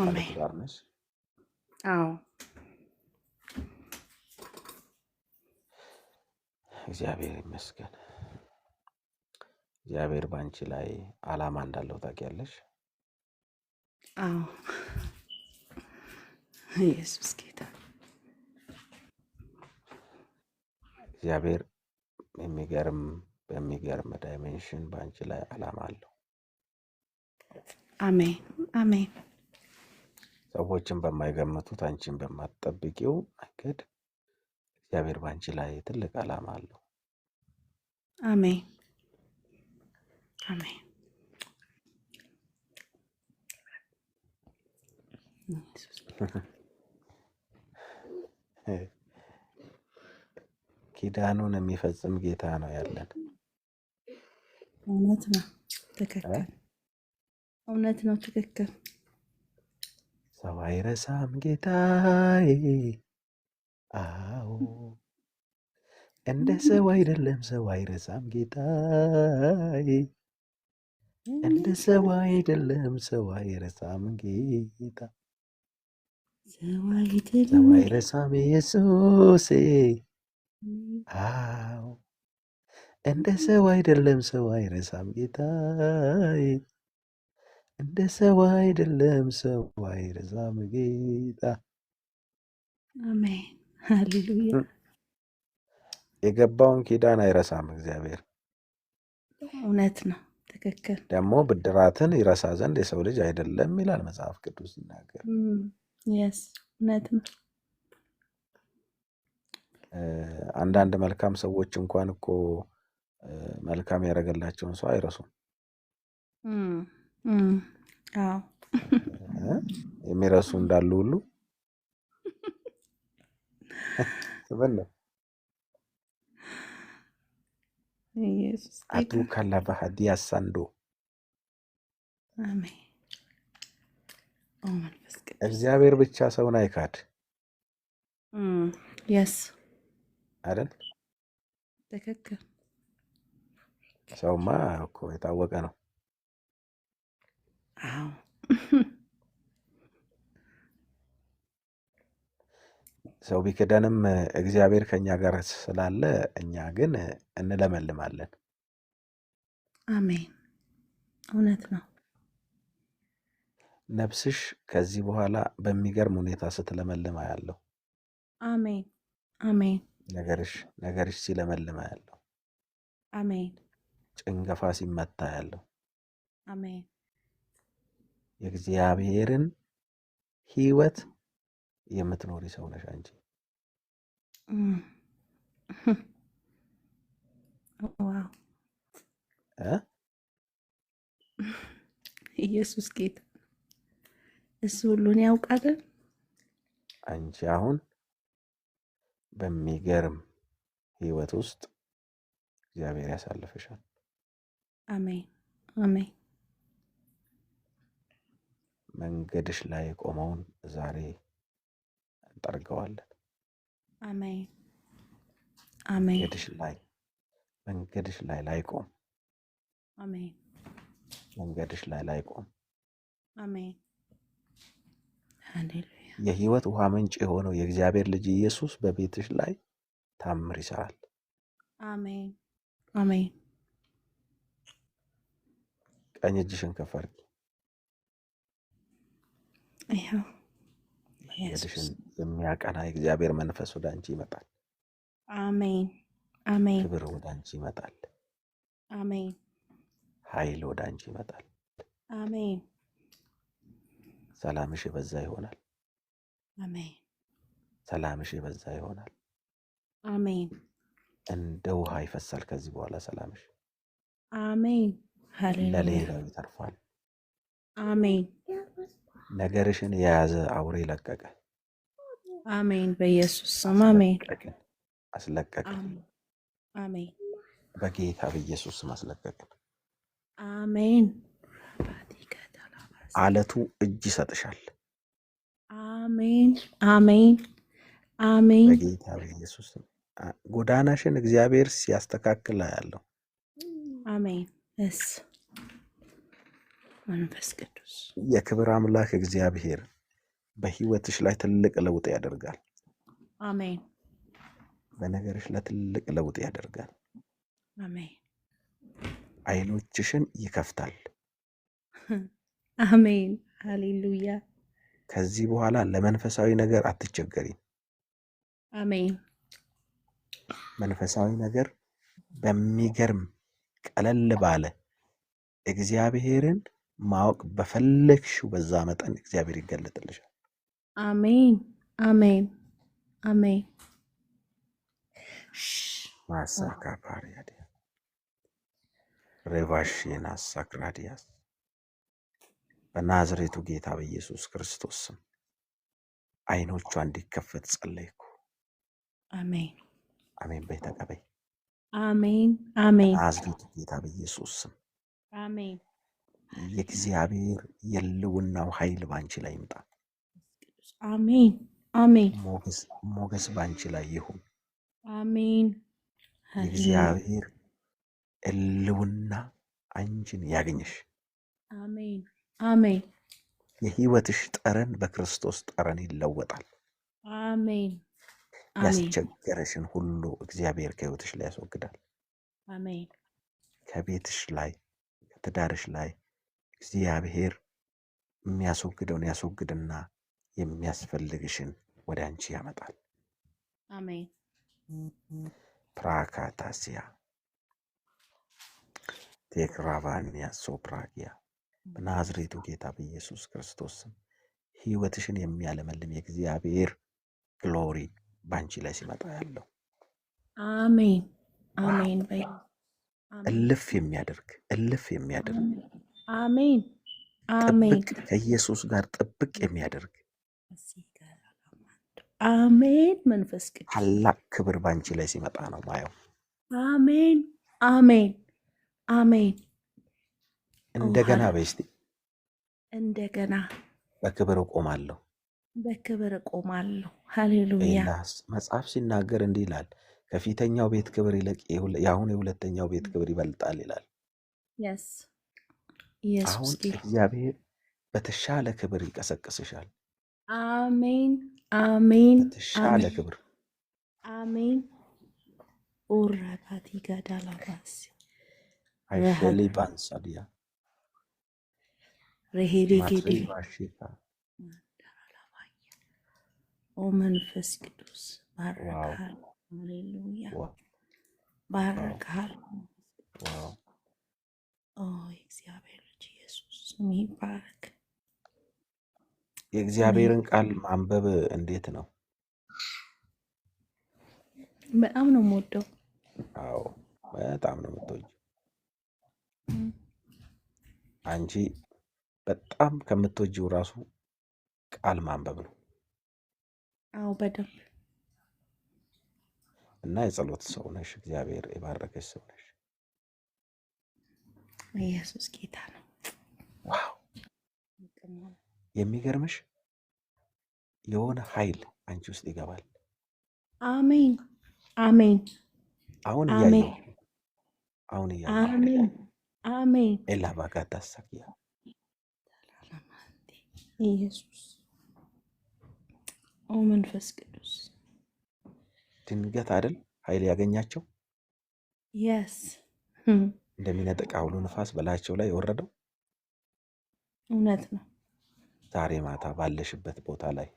አሜን። ጋር ነሽ? አዎ እግዚአብሔር ይመስገን። እግዚአብሔር ባንቺ ላይ ዓላማ እንዳለው ታውቂያለሽ? አዎ ኢየሱስ ጌታ። እግዚአብሔር በሚገርም ዳይሜንሽን ባንቺ ላይ ዓላማ አለው። አሜን አሜን። ሰዎችን በማይገምቱት አንቺን በማትጠብቂው መንገድ እግዚአብሔር ባንቺ ላይ ትልቅ ዓላማ አለው። አሜን አሜን። ኪዳኑን የሚፈጽም ጌታ ነው ያለን። እውነት ነው፣ ትክክል። እውነት ነው፣ ትክክል። ሰው አይረሳም ጌታዬ። አዎ እንደ ሰው አይደለም፣ ሰው አይረሳም ጌታዬ። እንደ ሰው አይደለም፣ ሰው አይረሳም ጌታ። ሰው ሰው አይረሳም ኢየሱሴ። አዎ እንደ ሰው አይደለም፣ ሰው አይረሳም ጌታዬ። እንደ ሰው አይደለም፣ ሰው አይረሳም ጌታ። አሜን ሃሌሉያ። የገባውን ኪዳን አይረሳም እግዚአብሔር። እውነት ነው፣ ትክክል። ደግሞ ብድራትን ይረሳ ዘንድ የሰው ልጅ አይደለም ይላል መጽሐፍ ቅዱስ ሲናገር። የስ እውነት ነው። አንዳንድ መልካም ሰዎች እንኳን እኮ መልካም ያደረገላቸውን ሰው አይረሱም። አዎ የሚረሱ እንዳሉ ሁሉ ኢየሱስ አቱ ካላባሃዲያ ሳንዶ አሜን። ኦ መንፈስ ቅዱስ እግዚአብሔር ብቻ ሰውን አይካድ የስ አይደል? ትክክል። ሰውማ እኮ የታወቀ ነው። አዎ ሰው ቢክደንም እግዚአብሔር ከኛ ጋር ስላለ እኛ ግን እንለመልማለን። አሜን። እውነት ነው። ነፍስሽ ከዚህ በኋላ በሚገርም ሁኔታ ስትለመልማ ያለው አሜን አሜን። ነገርሽ ሲለመልማ ያለው አሜን ጭንገፋ ሲመታ ያለው አሜን የእግዚአብሔርን ሕይወት የምትኖሪ ሰው ነሽ አንቺ። እም፣ ዋው እ? ኢየሱስ ጌታ እሱ ሁሉን ያውቃል። አንቺ አሁን በሚገርም ሕይወት ውስጥ እግዚአብሔር ያሳልፍሻል። አሜን አሜን መንገድሽ ላይ የቆመውን ዛሬ እንጠርገዋለን። አሜን አሜን መንገድሽ ላይ ላይቆም፣ አሜን መንገድሽ ላይ ላይቆም። አሜን ሃሌሉያ የሕይወት ውሃ ምንጭ የሆነው የእግዚአብሔር ልጅ ኢየሱስ በቤትሽ ላይ ታምር ይሰራል። አሜን አሜን ቀኝ እጅሽን ከፍ አድርጊ። ይኸው መንገድሽን ኢየሱስ የሚያቀና የእግዚአብሔር መንፈስ ወደ አንቺ ይመጣል። አሜን አሜን ክብር ወደ አንቺ ይመጣል። አሜን ኃይል ወደ አንቺ ይመጣል። አሜን ሰላምሽ የበዛ ይሆናል። አሜን ሰላምሽ የበዛ ይሆናል። አሜን እንደ ውሃ ይፈሳል ከዚህ በኋላ ሰላምሽ። አሜን ሃሌሉያ ለሌላው ይተርፋል። አሜን ነገርሽን የያዘ አውሬ ለቀቀ። አሜን በኢየሱስ ስም አሜን አስለቀቅን። አሜን አሜን በጌታ በኢየሱስ ስም አስለቀቅን። አሜን አለቱ እጅ ይሰጥሻል። አሜን አሜን አሜን በጌታ በኢየሱስ ስም ጎዳናሽን እግዚአብሔር ሲያስተካክል ያለው አሜን እስ መንፈስ ቅዱስ የክብር አምላክ እግዚአብሔር በሕይወትሽ ላይ ትልቅ ለውጥ ያደርጋል። አሜን በነገርሽ ላይ ትልቅ ለውጥ ያደርጋል። አሜን ዓይኖችሽን ይከፍታል። አሜን ሃሌሉያ ከዚህ በኋላ ለመንፈሳዊ ነገር አትቸገሪም። አሜን መንፈሳዊ ነገር በሚገርም ቀለል ባለ እግዚአብሔርን ማወቅ በፈለግሽው በዛ መጠን እግዚአብሔር ይገለጥልሻል። አሜን አሜን አሜን ማሳካ ፓሪያዲያ ሬቫሽና ሳክራዲያስ በናዝሬቱ ጌታ በኢየሱስ ክርስቶስ ስም ዓይኖቿ እንዲከፈት ጸለይኩ። አሜን አሜን በይ ተቀበይ። አሜን አሜን ናዝሬቱ ጌታ በኢየሱስ ስም አሜን የእግዚአብሔር የልውናው ኃይል ባንቺ ላይ ይምጣ። አሜን አሜን ሞገስ ባንቺ ላይ ይሁን። አሜን የእግዚአብሔር ልውና አንቺን ያገኝሽ። አሜን አሜን የሕይወትሽ ጠረን በክርስቶስ ጠረን ይለወጣል። አሜን አሜን ያስቸገረሽን ሁሉ እግዚአብሔር ከሕይወትሽ ላይ ያስወግዳል። አሜን ከቤትሽ ላይ ከትዳርሽ ላይ እግዚአብሔር የሚያስወግደውን ያስወግድና የሚያስፈልግሽን ወደ አንቺ ያመጣል። አሜን ፕራካታሲያ ቴክራቫኒያ ሶፕራጊያ በናዝሬቱ ጌታ በኢየሱስ ክርስቶስ ስም ሕይወትሽን የሚያለመልም የእግዚአብሔር ግሎሪ ባንቺ ላይ ሲመጣ ያለው አሜን አሜን በይ እልፍ የሚያደርግ አሜን አሜን ጥብቅ ከኢየሱስ ጋር ጥብቅ የሚያደርግ አሜን መንፈስ ቅዱስ ታላቅ ክብር ባንቺ ላይ ሲመጣ ነው ማየው። አሜን አሜን አሜን እንደገና በስቲ እንደገና በክብር እቆማለሁ። በክብር እቆማለሁ። ሃሌሉያ መጽሐፍ ሲናገር እንዲህ ይላል፣ ከፊተኛው ቤት ክብር ይልቅ የአሁን የሁለተኛው ቤት ክብር ይበልጣል ይላል። ኢየሱስ አሁን ጌታ እግዚአብሔር በተሻለ ክብር ይቀሰቅስሻል። አሜን አሜን በተሻለ ክብር አሜን ኦራባቲ ጋዳላባስ አይሸሊ ባንሳዲያ ረሄሌ ጌዴ ማትሪባሽታ ኦ መንፈስ ቅዱስ ባረካል። ሃሌሉያ ባረካል። ዋው ኦ የእግዚአብሔር ልጅ ኢየሱስ ስም ይባረክ። አሜን። የእግዚአብሔርን ቃል ማንበብ እንዴት ነው? በጣም ነው የምወደው። አዎ በጣም ነው የምትወጂው። እም፣ አንቺ በጣም ከምትወጂው ራሱ ቃል ማንበብ ነው አዎ በደንብ እና የጸሎት ሰው ነሽ። እግዚአብሔር የባረከሽ ሰው ነሽ። ኢየሱስ ጌታ ነው። ዋው የሚገርምሽ የሆነ ኃይል አንቺ ውስጥ ይገባል። አሜን አሜን አሁን አሜን እያየሁ አሁን እያየሁ አሜን አሜን። ኤላ ባጋታ ሳኪያ ኢየሱስ ኦ መንፈስ ቅዱስ ድንገት አይደል ኃይል ያገኛቸው የስ እንደሚነጥቅ አውሎ ንፋስ በላያቸው ላይ የወረደው እውነት ነው። ዛሬ ማታ ባለሽበት ቦታ ላይ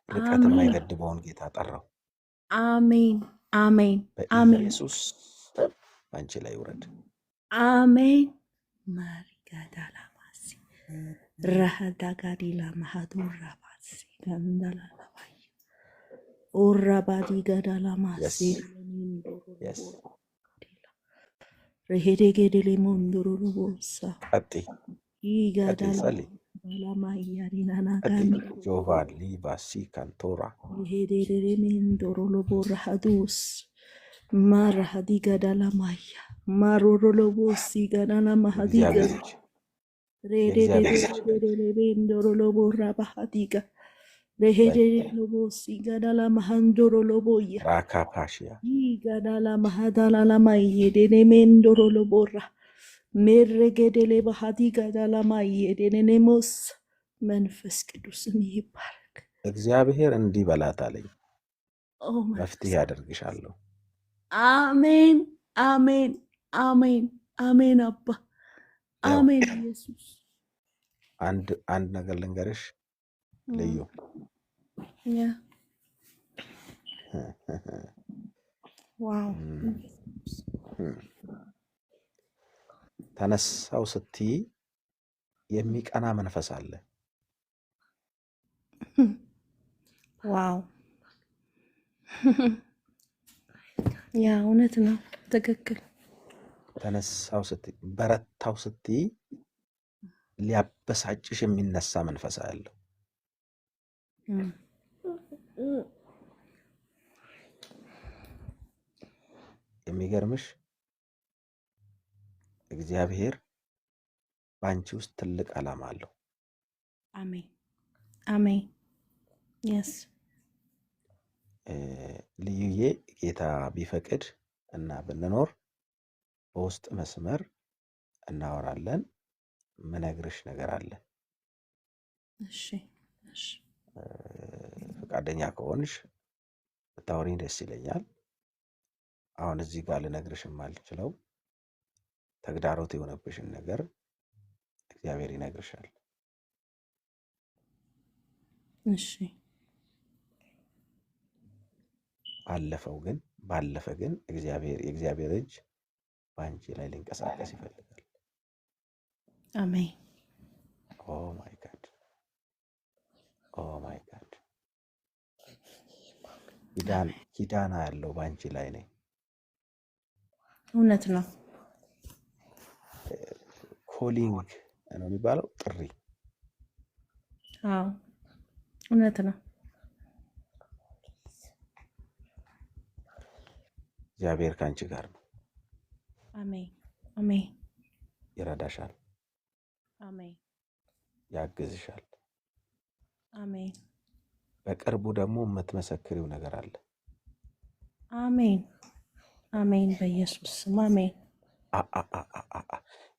ርቀት አሜን የማይገድበውን ጌታ ጠራው። አሜን አሜን አሜን በኢየሱስ አንቺ ላይ ውረድ። አሜን። ማሪጋዳላ ማሲ ረሃዳጋዲላ ማሃዱራ ባሲ ገንዳላ ባይ ኦራባዲ ገዳላ ማሲ የስ ረሄዴጌዴሌ ሞንዶሮ ቦሳ ቀጥይ ይጋዳላ ጸልይ ባላማያሪናና ቀጥይ። ጋሚ ጆቫ ሊባሲ ካንቶራ ይሄዴዴሌ ሜንዶሮ ሎቦ ረሃዱስ ማራሃዲ ገዳላ ማያ ማሮሮ ሎቦሲ ገዳላ ማሃዲ እግዚአብሔር ልጅ የእግዚአብሔር ልጅ ሬዴዴዴሌ ሜንዶሮ ሎቦ ራባሃዲጋ ረሄዴዴ ሎቦሲ ገዳላ ማሃንዶሮ ሎቦያ ራካፓሽያ ይጋዳላ ማሃዳላ ማየዴኔ ሜንዶሮ ሎቦራ ሜሬጌዴሌ ባህዲ ጋዳላ ማየዴኔ ሞስ መንፈስ ቅዱስም ይባረክ። እግዚአብሔር እንዲህ በላት አለኝ፣ ኦ መፍትሄ መንፈስ ያደርግሻለሁ። አሜን አሜን አሜን አሜን አባ ያው አሜን ኢየሱስ አንድ ነገር ልንገርሽ ልዩ ያ ዋው ተነሳው ስትይ የሚቀና መንፈስ አለ። ዋው ያ እውነት ነው። ትክክል። ተነሳው ስትይ በረታው ስትይ ሊያበሳጭሽ የሚነሳ መንፈስ አለው። እም፣ የሚገርምሽ እግዚአብሔር በአንቺ ውስጥ ትልቅ ዓላማ አለው። አሜን አሜን የስ ልዩዬ ጌታ ቢፈቅድ እና ብንኖር በውስጥ መስመር እናወራለን። ምነግርሽ ነገር አለ። እሺ እሺ ፈቃደኛ ከሆንሽ ብታወሪኝ ደስ ይለኛል። አሁን እዚህ ጋር ልነግርሽ የማልችለው ተግዳሮት የሆነብሽን ነገር እግዚአብሔር ይነግርሻል። እሺ ባለፈ ግን የእግዚአብሔር እጅ በአንቺ ላይ ሊንቀሳቀስ ይፈልጋል። አሜን ኦ ማይ ጋድ ኦ ማይ ጋድ ኪዳና ያለው በአንቺ ላይ ነኝ። እውነት ነው። ኮሊንግ ነው የሚባለው፣ ጥሪ። አዎ እውነት ነው። እግዚአብሔር ከአንቺ ጋር ነው። አሜን አሜን ይረዳሻል፣ አሜን ያግዝሻል። አሜን በቅርቡ ደግሞ የምትመሰክሪው ነገር አለ። አሜን አሜን በኢየሱስ ስም አሜን።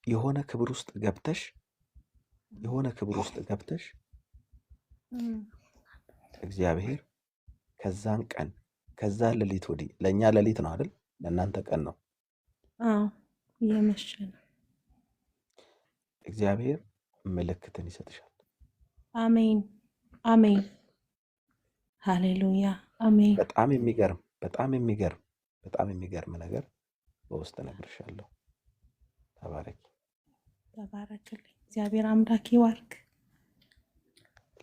የሆነ ክብር ውስጥ ገብተሽ እግዚአብሔር ከዛን ቀን ከዛ ሌሊት ወዲህ ለእኛ ሌሊት ነው አይደል? ለእናንተ ቀን ነው። አዎ እየመሸ ነው። እግዚአብሔር ምልክትን ይሰጥሻል። አሜን አሜን ሃሌሉያ አሜን። በጣም የሚገርም ነገር በውስጥ እነግርሻለሁ። ተባረክ። ተባረክልኝ። እግዚአብሔር አምላክ ይባርክ።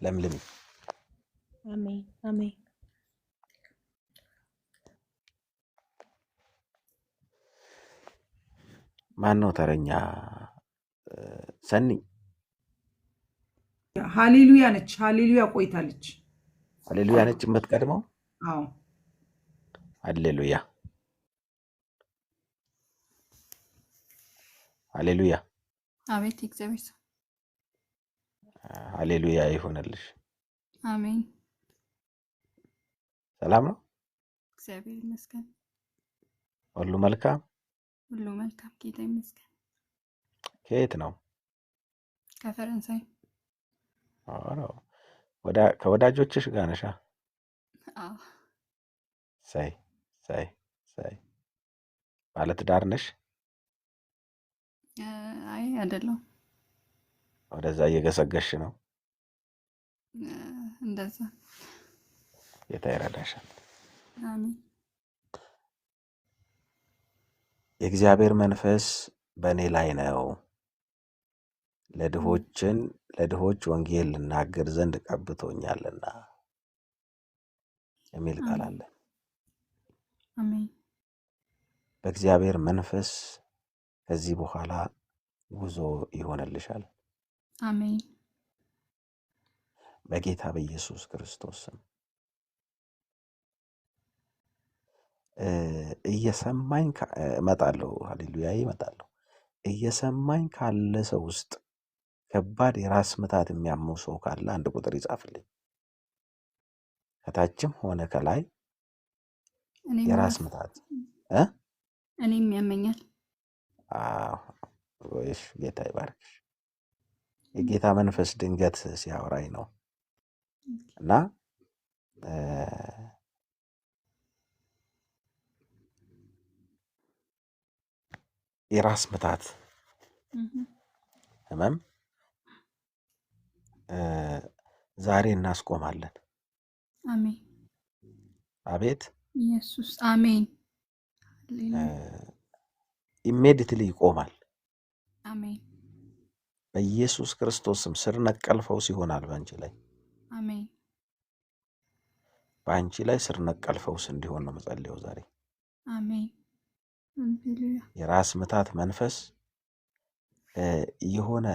ለምልም አሜን አሜን። ማን ነው ተረኛ? ሰኒ ሃሌሉያ ነች። ሃሌሉያ ቆይታለች። ሃሌሉያ ነች የምትቀድመው። አዎ ሃሌሉያ ሃሌሉያ አቤት እግዚአብሔር ሰው ሃሌሉያ ይሆንልሽ። አሜን። ሰላም ነው፣ እግዚአብሔር ይመስገን። ሁሉ መልካም፣ ሁሉ መልካም፣ ጌታ ይመስገን። ከየት ነው? ከፈረንሳይ። ኧረ ከወዳጆችሽ ጋር ነሻ? አዎ። ሳይ ሳይ ሳይ ባለትዳር ነሽ? አይ አይደለም። ወደዛ እየገሰገሽ ነው? እንደዛ። ጌታ ይረዳሻል። አሜን። የእግዚአብሔር መንፈስ በእኔ ላይ ነው፣ ለድሆች ወንጌል ልናገር ዘንድ ቀብቶኛልና የሚል ቃል አለ። አሜን። በእግዚአብሔር መንፈስ ከዚህ በኋላ ጉዞ ይሆንልሻል። አሜን። በጌታ በኢየሱስ ክርስቶስ ስም እየሰማኝ እመጣለሁ። ሃሌሉያ እመጣለሁ። እየሰማኝ ካለ ሰው ውስጥ ከባድ የራስ ምታት የሚያመው ሰው ካለ አንድ ቁጥር ይጻፍልኝ። ከታችም ሆነ ከላይ የራስ ምታት እኔም ያመኛል። ወይሽ ጌታ ይባርክሽ። የጌታ መንፈስ ድንገት ሲያወራኝ ነው እና የራስ ምታት ህመም ዛሬ እናስቆማለን። አሜን። አቤት ኢየሱስ አሜን። ኢሜዲትሊ ይቆማል። አሜን። በኢየሱስ ክርስቶስ ስም ስር ነቀል ፈውስ ይሆናል በአንቺ ላይ። አሜን። በአንቺ ላይ ስር ነቀል ፈውስ እንዲሆን ነው መጸለየው ዛሬ። አሜን። ሃሌሉያ። የራስ ምታት መንፈስ የሆነ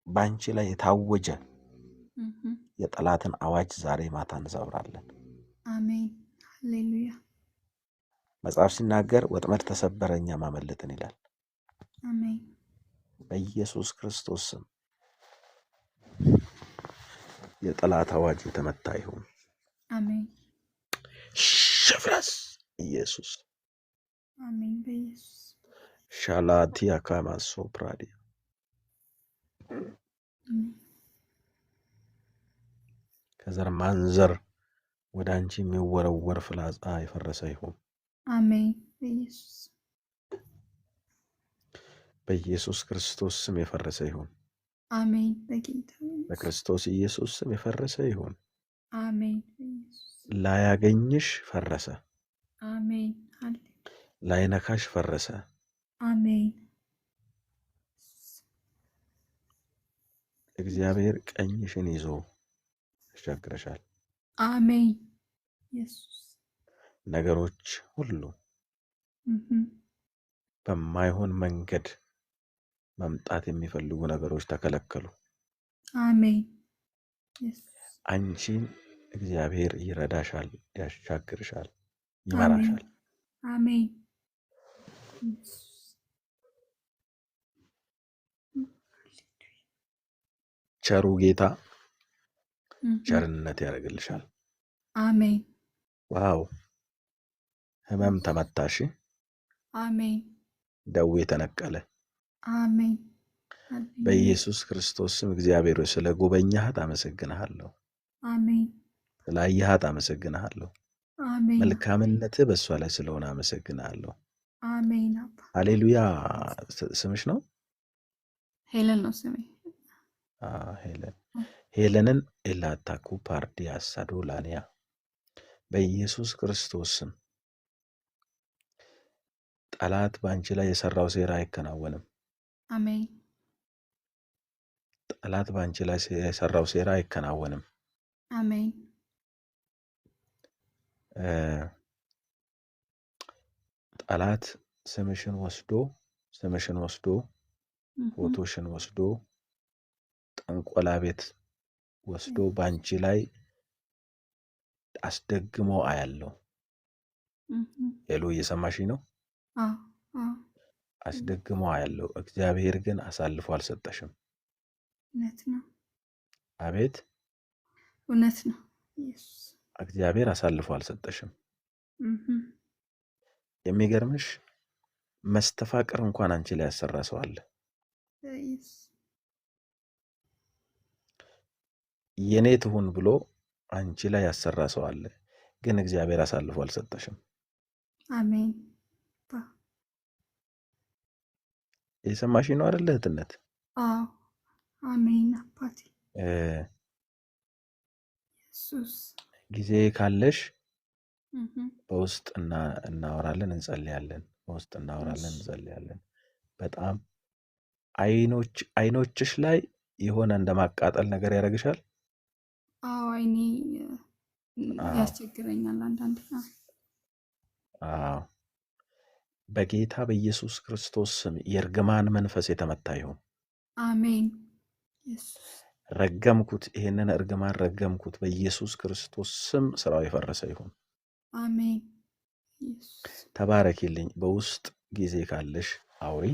በአንቺ ላይ የታወጀ የጠላትን አዋጅ ዛሬ ማታ እንሰብራለን። አሜን። ሃሌሉያ። መጽሐፍ ሲናገር ወጥመድ ተሰበረ እኛም አመለጥን ይላል። አሜን። በኢየሱስ ክርስቶስ ስም የጠላት አዋጅ የተመታ ይሁን። አሜን። ሸፍራስ ኢየሱስ አሜን። በኢየሱስ ሻላቲያ ካማሶ ፕራዲያ ከዘር ማንዘር ወደ አንቺ የሚወረወር ፍላጻ የፈረሰ ይሁን። አሜን። በኢየሱስ በኢየሱስ ክርስቶስ ስም የፈረሰ ይሁን። አሜን። በጌታ በክርስቶስ ኢየሱስ ስም የፈረሰ ይሁን። አሜን። በኢየሱስ ላያገኝሽ ፈረሰ። አሜን። ላይነካሽ ፈረሰ። አሜን። እግዚአብሔር ቀኝሽን ይዞ ያሻግረሻል። አሜን። ኢየሱስ ነገሮች ሁሉ በማይሆን መንገድ መምጣት የሚፈልጉ ነገሮች ተከለከሉ። አሜን። አንቺን እግዚአብሔር ይረዳሻል፣ ያሻግርሻል፣ ይመራሻል። አሜን። ቸሩ ጌታ ቸርነት ያደርግልሻል። አሜን። ዋው! ህመም ተመታሽ። አሜን። ደዌ ተነቀለ። አሜን። በኢየሱስ ክርስቶስ ስም እግዚአብሔር ስለ ጎበኛሃት አመሰግንሃለሁ። አሜን። ስላየሃት አመሰግንሃለሁ። አሜን። መልካምነትህ በእሷ ላይ ስለሆነ አመሰግንሃለሁ። አሜን። ሃሌሉያ። ስምሽ ነው? ሄለን ነው ስሜ። ሄለንን ኤላታኩ ፓርዲ አሳዶ ላንያ በኢየሱስ ክርስቶስ ስም ጠላት በአንቺ ላይ የሰራው ሴራ አይከናወንም። አሜን ጠላት በአንቺ ላይ የሰራው ሴራ አይከናወንም። አሜን እ፣ ጠላት ስምሽን ወስዶ ፎቶሽን ወስዶ ጠንቆላ ቤት ወስዶ በአንቺ ላይ አስደግሞ አያለው። ሄሎ እየሰማሽኝ ነው? አዎ አዎ አስደግሞ አያለው። እግዚአብሔር ግን አሳልፎ አልሰጠሽም። እውነት ነው አቤት እውነት ነው ኢየሱስ እግዚአብሔር አሳልፎ አልሰጠሽም። እህ የሚገርምሽ መስተፋቅር እንኳን አንቺ ላይ ያሰራ ሰው አለ። ኢየሱስ የኔ ትሁን ብሎ አንቺ ላይ ያሰራ ሰው አለ። ግን እግዚአብሔር አሳልፎ አልሰጠሽም። አሜን የሰማሽኝ ነው አይደል እህትነት? አዎ አሜን አባቴ እ፣ ኢየሱስ ጊዜ ካለሽ እህ በውስጥ እናወራለን፣ እንጸልያለን። በውስጥ እናወራለን፣ እንጸልያለን። በጣም አይኖችሽ ላይ የሆነ እንደማቃጠል ነገር ያደርግሻል። አዎ አይኔ አዎ ያስቸግረኛል አንዳንዴ አዎ። በጌታ በኢየሱስ ክርስቶስ ስም የእርግማን መንፈስ የተመታ ይሁን። አሜን ኢየሱስ ረገምኩት፣ ይሄንን እርግማን ረገምኩት። በኢየሱስ ክርስቶስ ስም ስራው የፈረሰ ይሁን። አሜን ኢየሱስ ተባረኪልኝ። በውስጥ ጊዜ ካለሽ አውሪ፣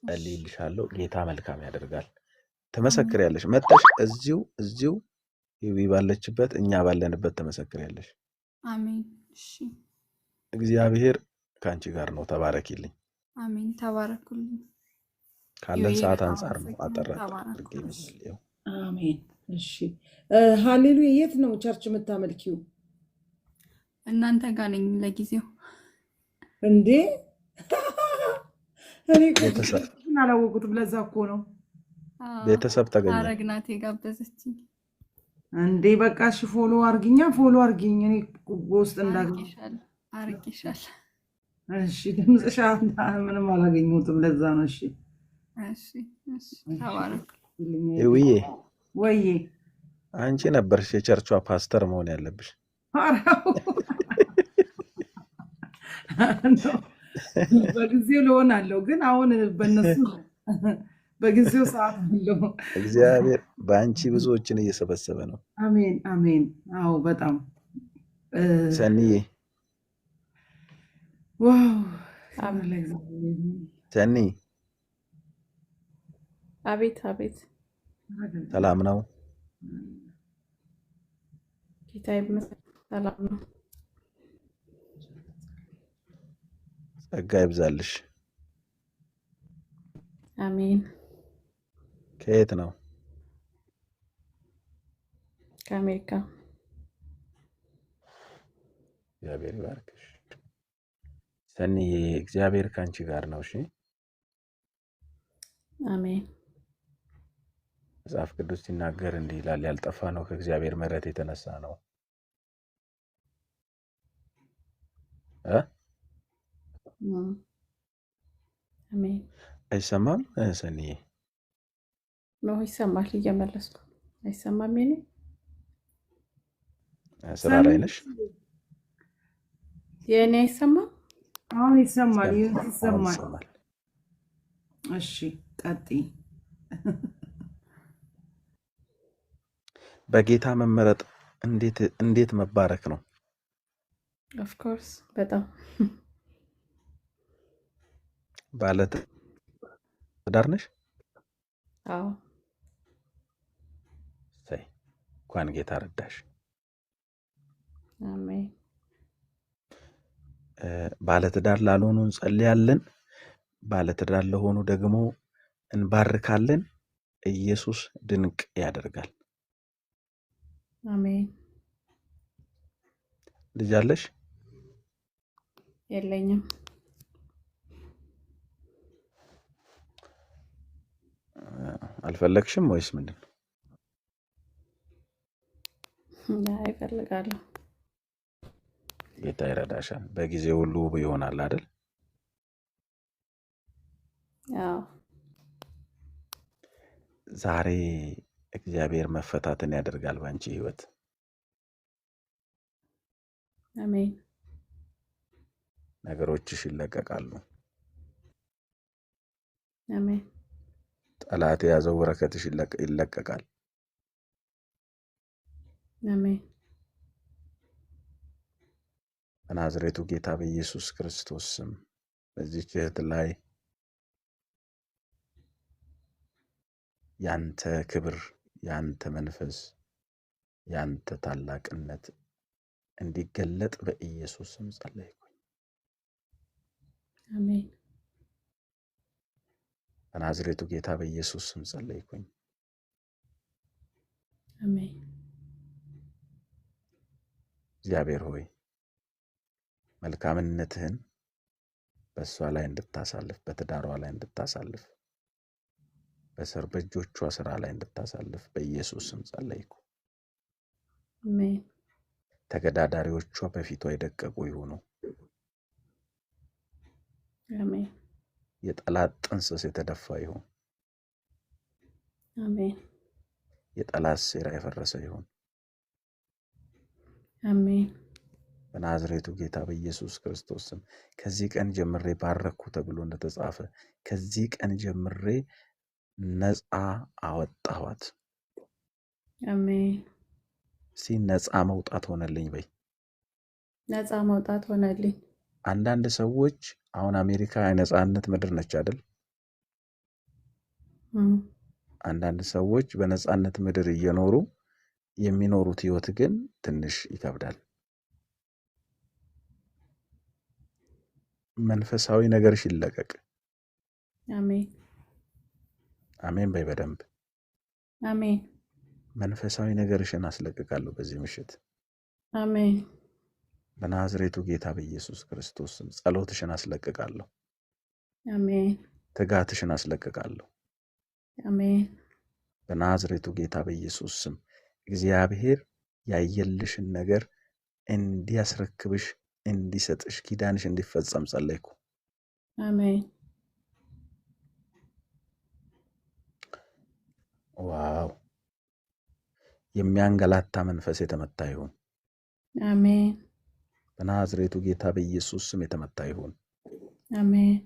ጸልይልሻለሁ። ጌታ መልካም ያደርጋል። አሜን ትመሰክሪያለሽ። መጥተሽ እዚሁ ይዊ ባለችበት እኛ ባለንበት ትመሰክሪያለሽ። አሜን እሺ እግዚአብሔር ከአንቺ ጋር ነው። ተባረኪልኝ። አሜን ተባረኩልኝ ካለን ይሄ ሰዓት በጣም አንጻር ነው አመሰግናለሁ አጠር አድርጌ ተባረኩልኝ የምጸልየው። አሜን። እሺ ሃሌሉያ። የት ነው ቸርች የምታመልኪው እናንተ ጋር ነኝ ለጊዜው እንዴ? እኔ ቤተሰብ ግን አላወቁትም። ለዛ እኮ ነው ቤተሰብ ተገኘ። አረግናት የጋበዘችኝ እንዴ። በቃ እሺ፣ ፎሎ አርግኛ፣ ፎሎ አርግኝ። እኔ ውስጥ እንዳገኝ አርጌሻል እሺ። ድምፅሽ ምንም አላገኘሁትም። ለዛ ነው። እሺ እሺ እሺ ተባረክ ይውዬ ወይ አንቺ ነበርሽ የቸርቿ ፓስተር መሆን ያለብሽ። በጊዜው ልሆን አለው፣ ግን አሁን በእነሱ በጊዜው ሰዓት አለው። እግዚአብሔር በአንቺ ብዙዎችን እየሰበሰበ ነው። አሜን አሜን። አዎ በጣም ሰኒዬ፣ ዋው ሰኒ አቤት አቤት። ሰላም ነው? ጌታ ይመስገን ሰላም ነው። ጸጋ ይብዛልሽ። አሜን። ከየት ነው? ከአሜሪካ። እግዚአብሔር ይባርክሽ ሰኒዬ። እግዚአብሔር ከአንቺ ጋር ነው። እሺ አሜን። መጽሐፍ ቅዱስ ሲናገር እንዲህ ይላል፣ ያልጠፋ ነው ከእግዚአብሔር ምሕረት የተነሳ ነው። አሜን። አይሰማም ሰኒዬ? ነው ይሰማል። እየመለስኩ አይሰማም። የኔ ስራ ላይ ነሽ? የእኔ አይሰማም። አሁን ይሰማል። ይህ አሁን ይሰማል። ይሰማል። እሺ ቀጥይ። በጌታ መመረጥ እንዴት መባረክ ነው። ኦፍ ኮርስ በጣም ባለት ትዳር ነሽ? አዎ። ሰይ እንኳን ጌታ ረዳሽ። አሜን። ባለትዳር ላልሆኑ እንጸልያለን። ባለትዳር ለሆኑ ደግሞ እንባርካለን። ኢየሱስ ድንቅ ያደርጋል። አሜን። ልጅ አለሽ? የለኝም። አልፈለግሽም ወይስ ምንድን ነው? ይፈልጋለሁ። ጌታ ይረዳሻል። በጊዜ ሁሉ ውብ ይሆናል አይደል? አዎ ዛሬ እግዚአብሔር መፈታትን ያደርጋል ባንቺ ህይወት። አሜን ነገሮችሽ ይለቀቃሉ። አሜን ጠላት የያዘው በረከትሽ ይለቀቃል። አሜን በናዝሬቱ ጌታ በኢየሱስ ክርስቶስ ስም በዚህች እህት ላይ ያንተ ክብር፣ ያንተ መንፈስ፣ ያንተ ታላቅነት እንዲገለጥ በኢየሱስ ስም ጸለይኩኝ። አሜን በናዝሬቱ ጌታ በኢየሱስ ስም ጸለይኩኝ። አሜን እግዚአብሔር ሆይ መልካምነትህን በእሷ ላይ እንድታሳልፍ፣ በትዳሯ ላይ እንድታሳልፍ፣ በእጆቿ ስራ ላይ እንድታሳልፍ በኢየሱስ ስም ጸለይኩ። አሜን ተገዳዳሪዎቿ በፊቷ የደቀቁ ይሁኑ። አሜን የጠላት ጥንስስ የተደፋ ይሁን። አሜን የጠላት ሴራ የፈረሰ ይሁን። አሜን በናዝሬቱ ጌታ በኢየሱስ ክርስቶስ ስም ከዚህ ቀን ጀምሬ ባረኩ ተብሎ እንደተጻፈ ከዚህ ቀን ጀምሬ ነፃ አወጣኋት። አሜን ነፃ መውጣት ሆነልኝ በይ። ነፃ መውጣት ሆነልኝ። አንዳንድ ሰዎች አሁን አሜሪካ የነፃነት ምድር ነች አይደል? አንዳንድ ሰዎች በነፃነት ምድር እየኖሩ የሚኖሩት ህይወት ግን ትንሽ ይከብዳል። መንፈሳዊ ነገርሽ ይለቀቅ። አሜን አሜን በይ በደንብ። አሜን መንፈሳዊ ነገርሽን አስለቅቃለሁ በዚህ ምሽት። አሜን በናዝሬቱ ጌታ በኢየሱስ ክርስቶስ ስም ጸሎትሽን አስለቅቃለሁ። አሜን ትጋትሽን አስለቅቃለሁ። አሜን በናዝሬቱ ጌታ በኢየሱስ ስም እግዚአብሔር ያየልሽን ነገር እንዲያስረክብሽ፣ እንዲሰጥሽ፣ ኪዳንሽ እንዲፈጸም ጸለይኩ። አሜን ዋው! የሚያንገላታ መንፈስ የተመታ ይሁን። አሜን በናዝሬቱ ጌታ በኢየሱስ ስም የተመታ ይሁን። አሜን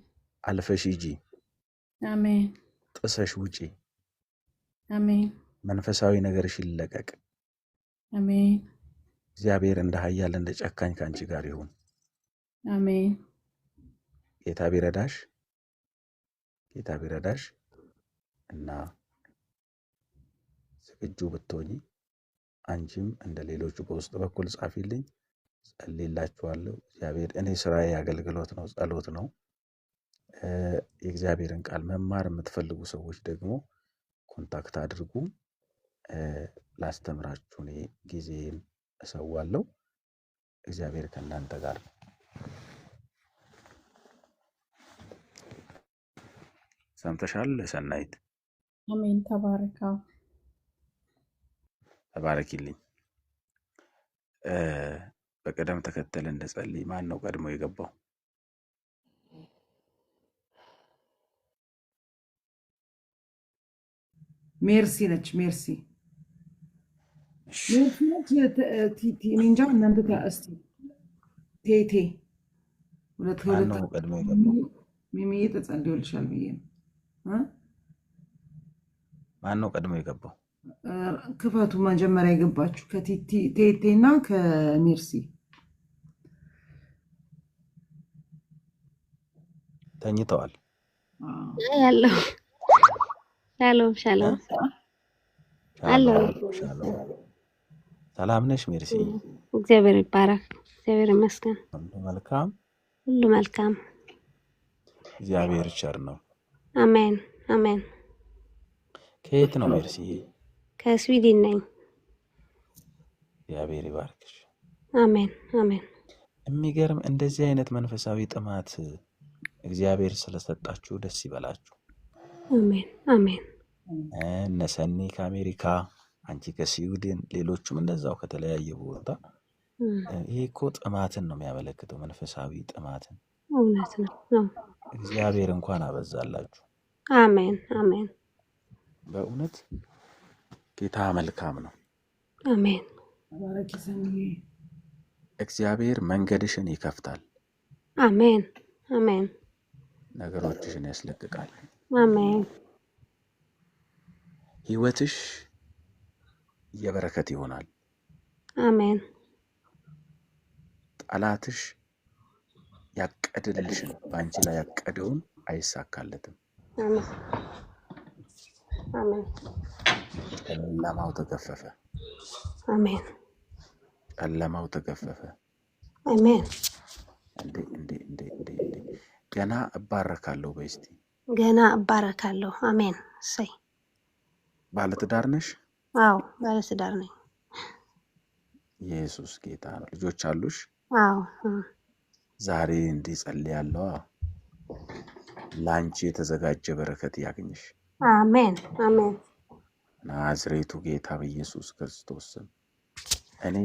አልፈሽ ሂጂ። አሜን ጥሰሽ ውጪ። አሜን መንፈሳዊ ነገርሽ ይለቀቅ። አሜን እግዚአብሔር እንደ ኃያል እንደ ጨካኝ ካንቺ ጋር ይሁን። አሜን ጌታ ቢረዳሽ እና ዝግጁ ብትሆኚ አንቺም እንደ ሌሎቹ በውስጥ በኩል ጻፊልኝ፣ ጸልይላችኋለሁ። እግዚአብሔር እኔ ስራዬ አገልግሎት ነው፣ ጸሎት ነው። የእግዚአብሔርን ቃል መማር የምትፈልጉ ሰዎች ደግሞ ኮንታክት አድርጉ። ላስተምራችሁ እኔ ጊዜን እሰዋለሁ። እግዚአብሔር ከእናንተ ጋር ነው። ሰምተሻል ሰናይት? አሜን ተባረካ። ተባረኪልኝ። በቅደም ተከተል እንድጸልይ ማን ነው ቀድሞ የገባው? ሜርሲ ነች። ሜርሲ ነች። ቲቲ እኔ እንጃ እናንተ እስቲ ቴቴ ማን ነው ቀድሞ የገባው? ሚሚዬ ተጸልዮልሻል ብዬ ነው። ማን ነው ቀድሞ የገባው? ክፈቱ። መጀመሪያ የገባችሁ ከቴቴ እና ከሜርሲ ተኝተዋል። ያለው ሻሎም ሻሎም አለው። ሰላም ነሽ ሜርሲ? እግዚአብሔር ይባረክ። እግዚአብሔር ይመስገን። ሁሉ መልካም፣ ሁሉ መልካም። እግዚአብሔር ቸር ነው። አሜን አሜን። ከየት ነው ሜርሲ? ከስዊድን ነኝ። እግዚአብሔር ይባርክሽ። አሜን አሜን። የሚገርም እንደዚህ አይነት መንፈሳዊ ጥማት እግዚአብሔር ስለሰጣችሁ ደስ ይበላችሁ። አሜን አሜን። እነ ሰኒ ከአሜሪካ፣ አንቺ ከስዊድን፣ ሌሎቹም እንደዛው ከተለያየ ቦታ። ይሄ እኮ ጥማትን ነው የሚያመለክተው፣ መንፈሳዊ ጥማትን። እውነት ነው። እግዚአብሔር እንኳን አበዛላችሁ። አሜን አሜን በእውነት ጌታ መልካም ነው። አሜን ተባረኪ ሰኒዬ። እግዚአብሔር መንገድሽን ይከፍታል፣ አሜን አሜን ነገሮችሽን ያስለቅቃል። አሜን ህይወትሽ የበረከት ይሆናል። አሜን ጠላትሽ ያቀደልሽን በአንቺ ላይ ያቀደውን አይሳካለትም። አሜን አሜን ጨለማው ተገፈፈ፣ አሜን ጨለማው ተገፈፈ። አሜን እንዴ ገና እባረካለሁ በይ እስቲ። ገና እባረካለሁ። አሜን። እሰይ። ባለትዳር ነሽ? አዎ ባለትዳር ነኝ። ኢየሱስ ጌታ ነው። ልጆች አሉሽ? አዎ ዛሬ እንዲጸልያለሁ። ላንቺ የተዘጋጀ በረከት ያገኝሽ። አሜን አሜን። ናዝሬቱ ጌታ በኢየሱስ ክርስቶስ ስም እኔ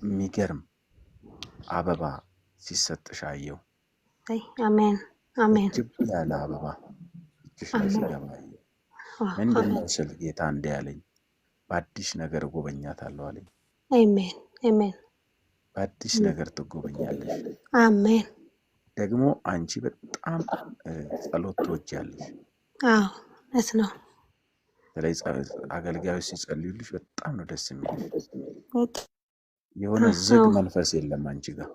የሚገርም አበባ ሲሰጥሽ አየሁ። አሜን አሜን። እጅብ ያለ አበባ እጅሽ ላይ ሲገባ አየሁ። ምንድን ነው ስል ጌታ እንዲህ ያለኝ በአዲስ ነገር እጎበኛታለሁ አለኝ። አሜን አሜን። በአዲስ ነገር ትጎበኛለሽ። አሜን። ደግሞ አንቺ በጣም ጸሎት ትወጃለሽ። አዎ እውነት ነው። ስለዚህ አገልጋዮች ሲጸልዩልሽ በጣም ነው ደስ የሚልሽ። የሆነ ዝግ መንፈስ የለም አንቺ ጋር።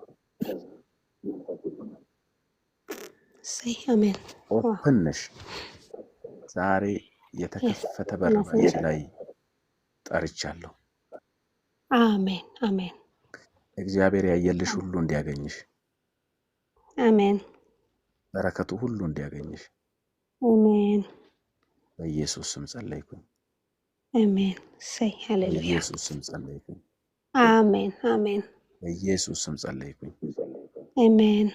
አሜን። ኦፕን ነሽ። ዛሬ የተከፈተ በር ባንቺ ላይ ጠርቻለሁ። አሜን አሜን። እግዚአብሔር ያየልሽ ሁሉ እንዲያገኝሽ፣ አሜን። በረከቱ ሁሉ እንዲያገኝሽ አሜን። በኢየሱስ ስም ጸለይኩኝ። አሜን። ሰይ ሃሌሉያ። በኢየሱስ ስም ጸለይኩኝ። አሜን አሜን። በኢየሱስ ስም ጸለይኩኝ። አሜን።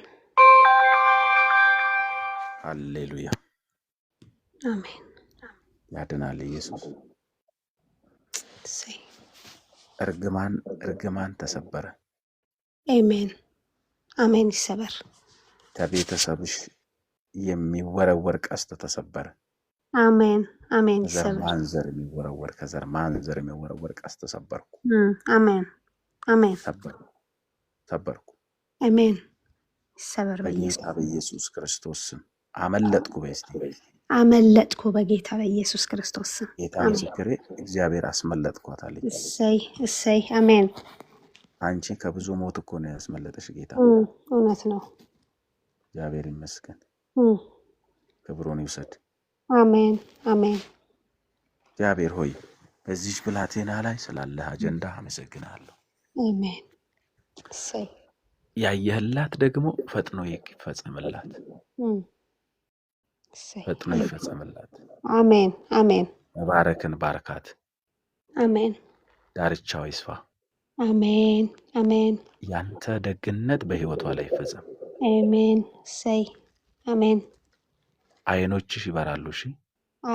ሃሌሉያ። አሜን። ያድናል ኢየሱስ። ሰይ እርግማን ተሰበረ። አሜን አሜን። ይሰበር። ከቤተሰብሽ የሚወረወር ቀስት ተሰበረ። አሜን አሜን። ከዘር ይሰበር። ማንዘር የሚወረወር ቀስት ተሰበርኩ። አሜን አሜን። ሰበርኩ። አሜን። ይሰበር በጌታ በኢየሱስ ክርስቶስ ስም አመለጥኩ። በስቲ አመለጥኩ በጌታ በኢየሱስ ክርስቶስ ስም። ጌታ ምስክሬ፣ እግዚአብሔር አስመለጥኳት አለኝ። እሰይ እሰይ። አሜን። አንቺ ከብዙ ሞት እኮ ነው ያስመለጠሽ ጌታ። እውነት ነው። እግዚአብሔር ይመስገን። ክብሩን ይውሰድ። አሜን አሜን። እግዚአብሔር ሆይ በዚህ ብላቴና ላይ ስላለ አጀንዳ አመሰግናለሁ። አሜን። እሰይ። ያየህላት ደግሞ ፈጥኖ ይፈጸምላት። ፈጥኖ ይፈጸምላት። አሜን አሜን። መባረክን ባርካት። አሜን። ዳርቻው ይስፋ። አሜን አሜን። ያንተ ደግነት በህይወቷ ላይ ይፈጸም። አሜን። እሰይ። አሜን። አይኖችሽ ይበራሉ። እሺ።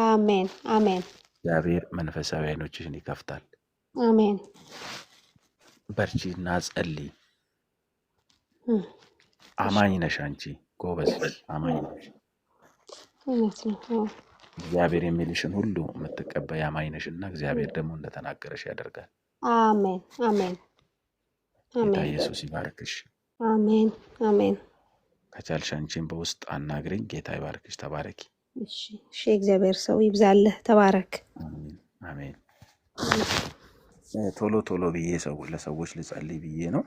አሜን አሜን። እግዚአብሔር መንፈሳዊ አይኖችሽን ይከፍታል። አሜን። በርቺና ጸልይ። አማኝ ነሽ አንቺ፣ ጎበዝ አማኝ ነሽ። እውነት ነው። እግዚአብሔር የሚልሽን ሁሉ የምትቀበይ አማኝ ነሽና እግዚአብሔር ደግሞ እንደተናገረሽ ያደርጋል። አሜን አሜን ጌታ አሜን። ኢየሱስ ይባርክሽ። አሜን አሜን። ከቻልሽ አንቺን በውስጥ አናግረኝ። ጌታ ይባርክሽ። ተባረኪ። እሺ እሺ። እግዚአብሔር ሰው ይብዛልህ። ተባረክ። አሜን አሜን። ቶሎ ቶሎ ብዬ ለሰዎች ልጸልይ ብዬ ነው።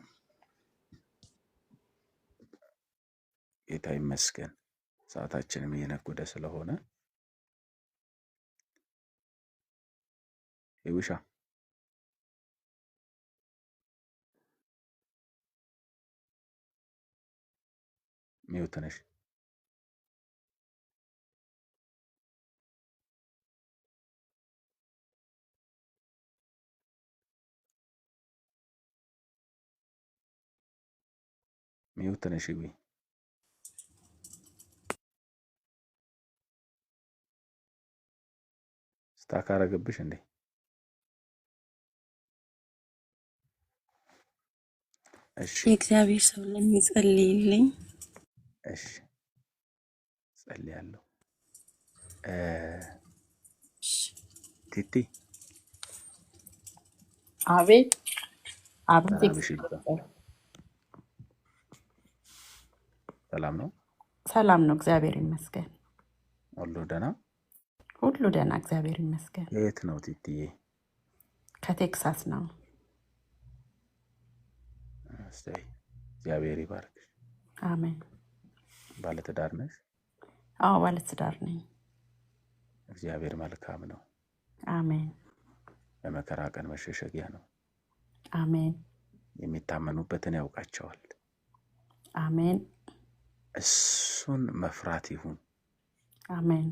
ጌታ ይመስገን። ሰዓታችንም እየነጎደ ስለሆነ ይውሻ ሚውት ነሽ። ሚውት ነሽ። ይዊ ስታክ አረገብሽ እንዴ? እሺ የእግዚአብሔር ሰው ለሚጸልይልኝ እሺ ጸልያለሁ። እ፣ ቲቲ አቤት አቤት። ሰላምሽ ይብዛ። ሰላም ነው? ሰላም ነው፣ እግዚአብሔር ይመስገን። ሁሉ ደህና? ሁሉ ደህና፣ እግዚአብሔር ይመስገን። የት ነው ቲቲዬ? ከቴክሳስ ነው። እሰይ፣ እግዚአብሔር ይባርክሽ። አሜን። ባለትዳር ነሽ? አዎ ባለትዳር ነኝ። እግዚአብሔር መልካም ነው። አሜን በመከራ ቀን መሸሸጊያ ነው። አሜን የሚታመኑበትን ያውቃቸዋል። አሜን እሱን መፍራት ይሁን። አሜን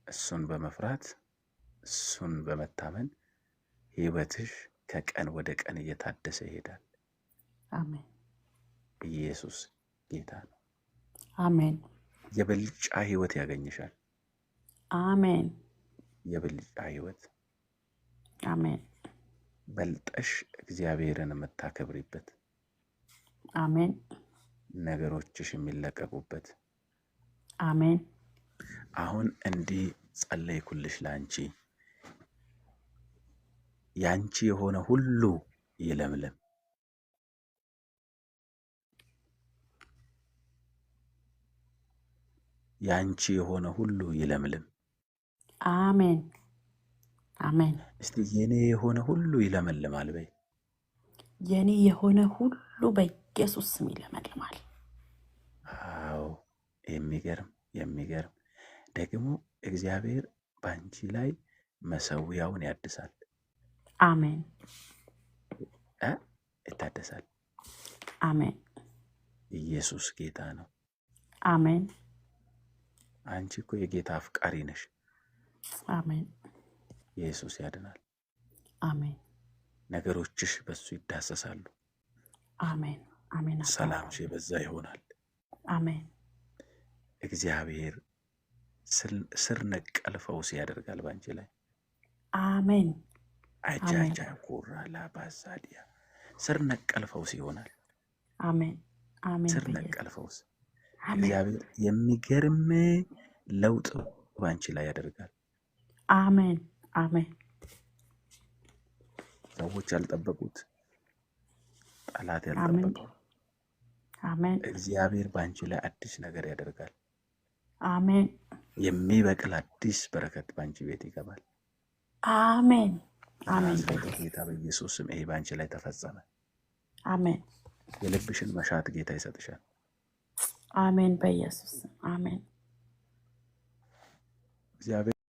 እሱን በመፍራት እሱን በመታመን ህይወትሽ ከቀን ወደ ቀን እየታደሰ ይሄዳል። አሜን። ኢየሱስ ጌታ ነው። አሜን የብልጫ ህይወት ያገኝሻል። አሜን የብልጫ ህይወት አሜን በልጠሽ እግዚአብሔርን የምታከብሪበት፣ አሜን ነገሮችሽ የሚለቀቁበት። አሜን አሁን እንዲህ ጸለይኩልሽ ላንቺ። ያንቺ የሆነ ሁሉ ይለምልም። ያንቺ የሆነ ሁሉ ይለምልም። አሜን አሜን። እስቲ የኔ የሆነ ሁሉ ይለመልማል በይ። የኔ የሆነ ሁሉ በኢየሱስ ስም ይለመልማል። አዎ፣ የሚገርም የሚገርም ደግሞ እግዚአብሔር ባንቺ ላይ መሰዊያውን ያድሳል። አሜን ይታደሳል። አሜን ኢየሱስ ጌታ ነው። አሜን አንቺ እኮ የጌታ አፍቃሪ ነሽ። አሜን ኢየሱስ ያድናል። አሜን ነገሮችሽ በሱ ይዳሰሳሉ። አሜን አሜን። ሰላምሽ በዛ ይሆናል። አሜን እግዚአብሔር ስር ነቀል ፈውስ ያደርጋል ባንቺ ላይ። አሜን አጃጃ ኩራላ ባዛዲያ ስር ነቀል ፈውስ ይሆናል። አሜን አሜን። ስር ነቀል ፈውስ እግዚአብሔር የሚገርም ለውጥ ባንቺ ላይ ያደርጋል። አሜን አሜን። ሰዎች ያልጠበቁት፣ ጠላት ያልጠበቀው አሜን እግዚአብሔር ባንቺ ላይ አዲስ ነገር ያደርጋል። አሜን። የሚበቅል አዲስ በረከት ባንቺ ቤት ይገባል። አሜን አሜን። በጌታ በኢየሱስ ስም ይሄ ባንቺ ላይ ተፈጸመ። አሜን። የልብሽን መሻት ጌታ ይሰጥሻል። አሜን በኢየሱስ ስም አሜን። እግዚአብሔር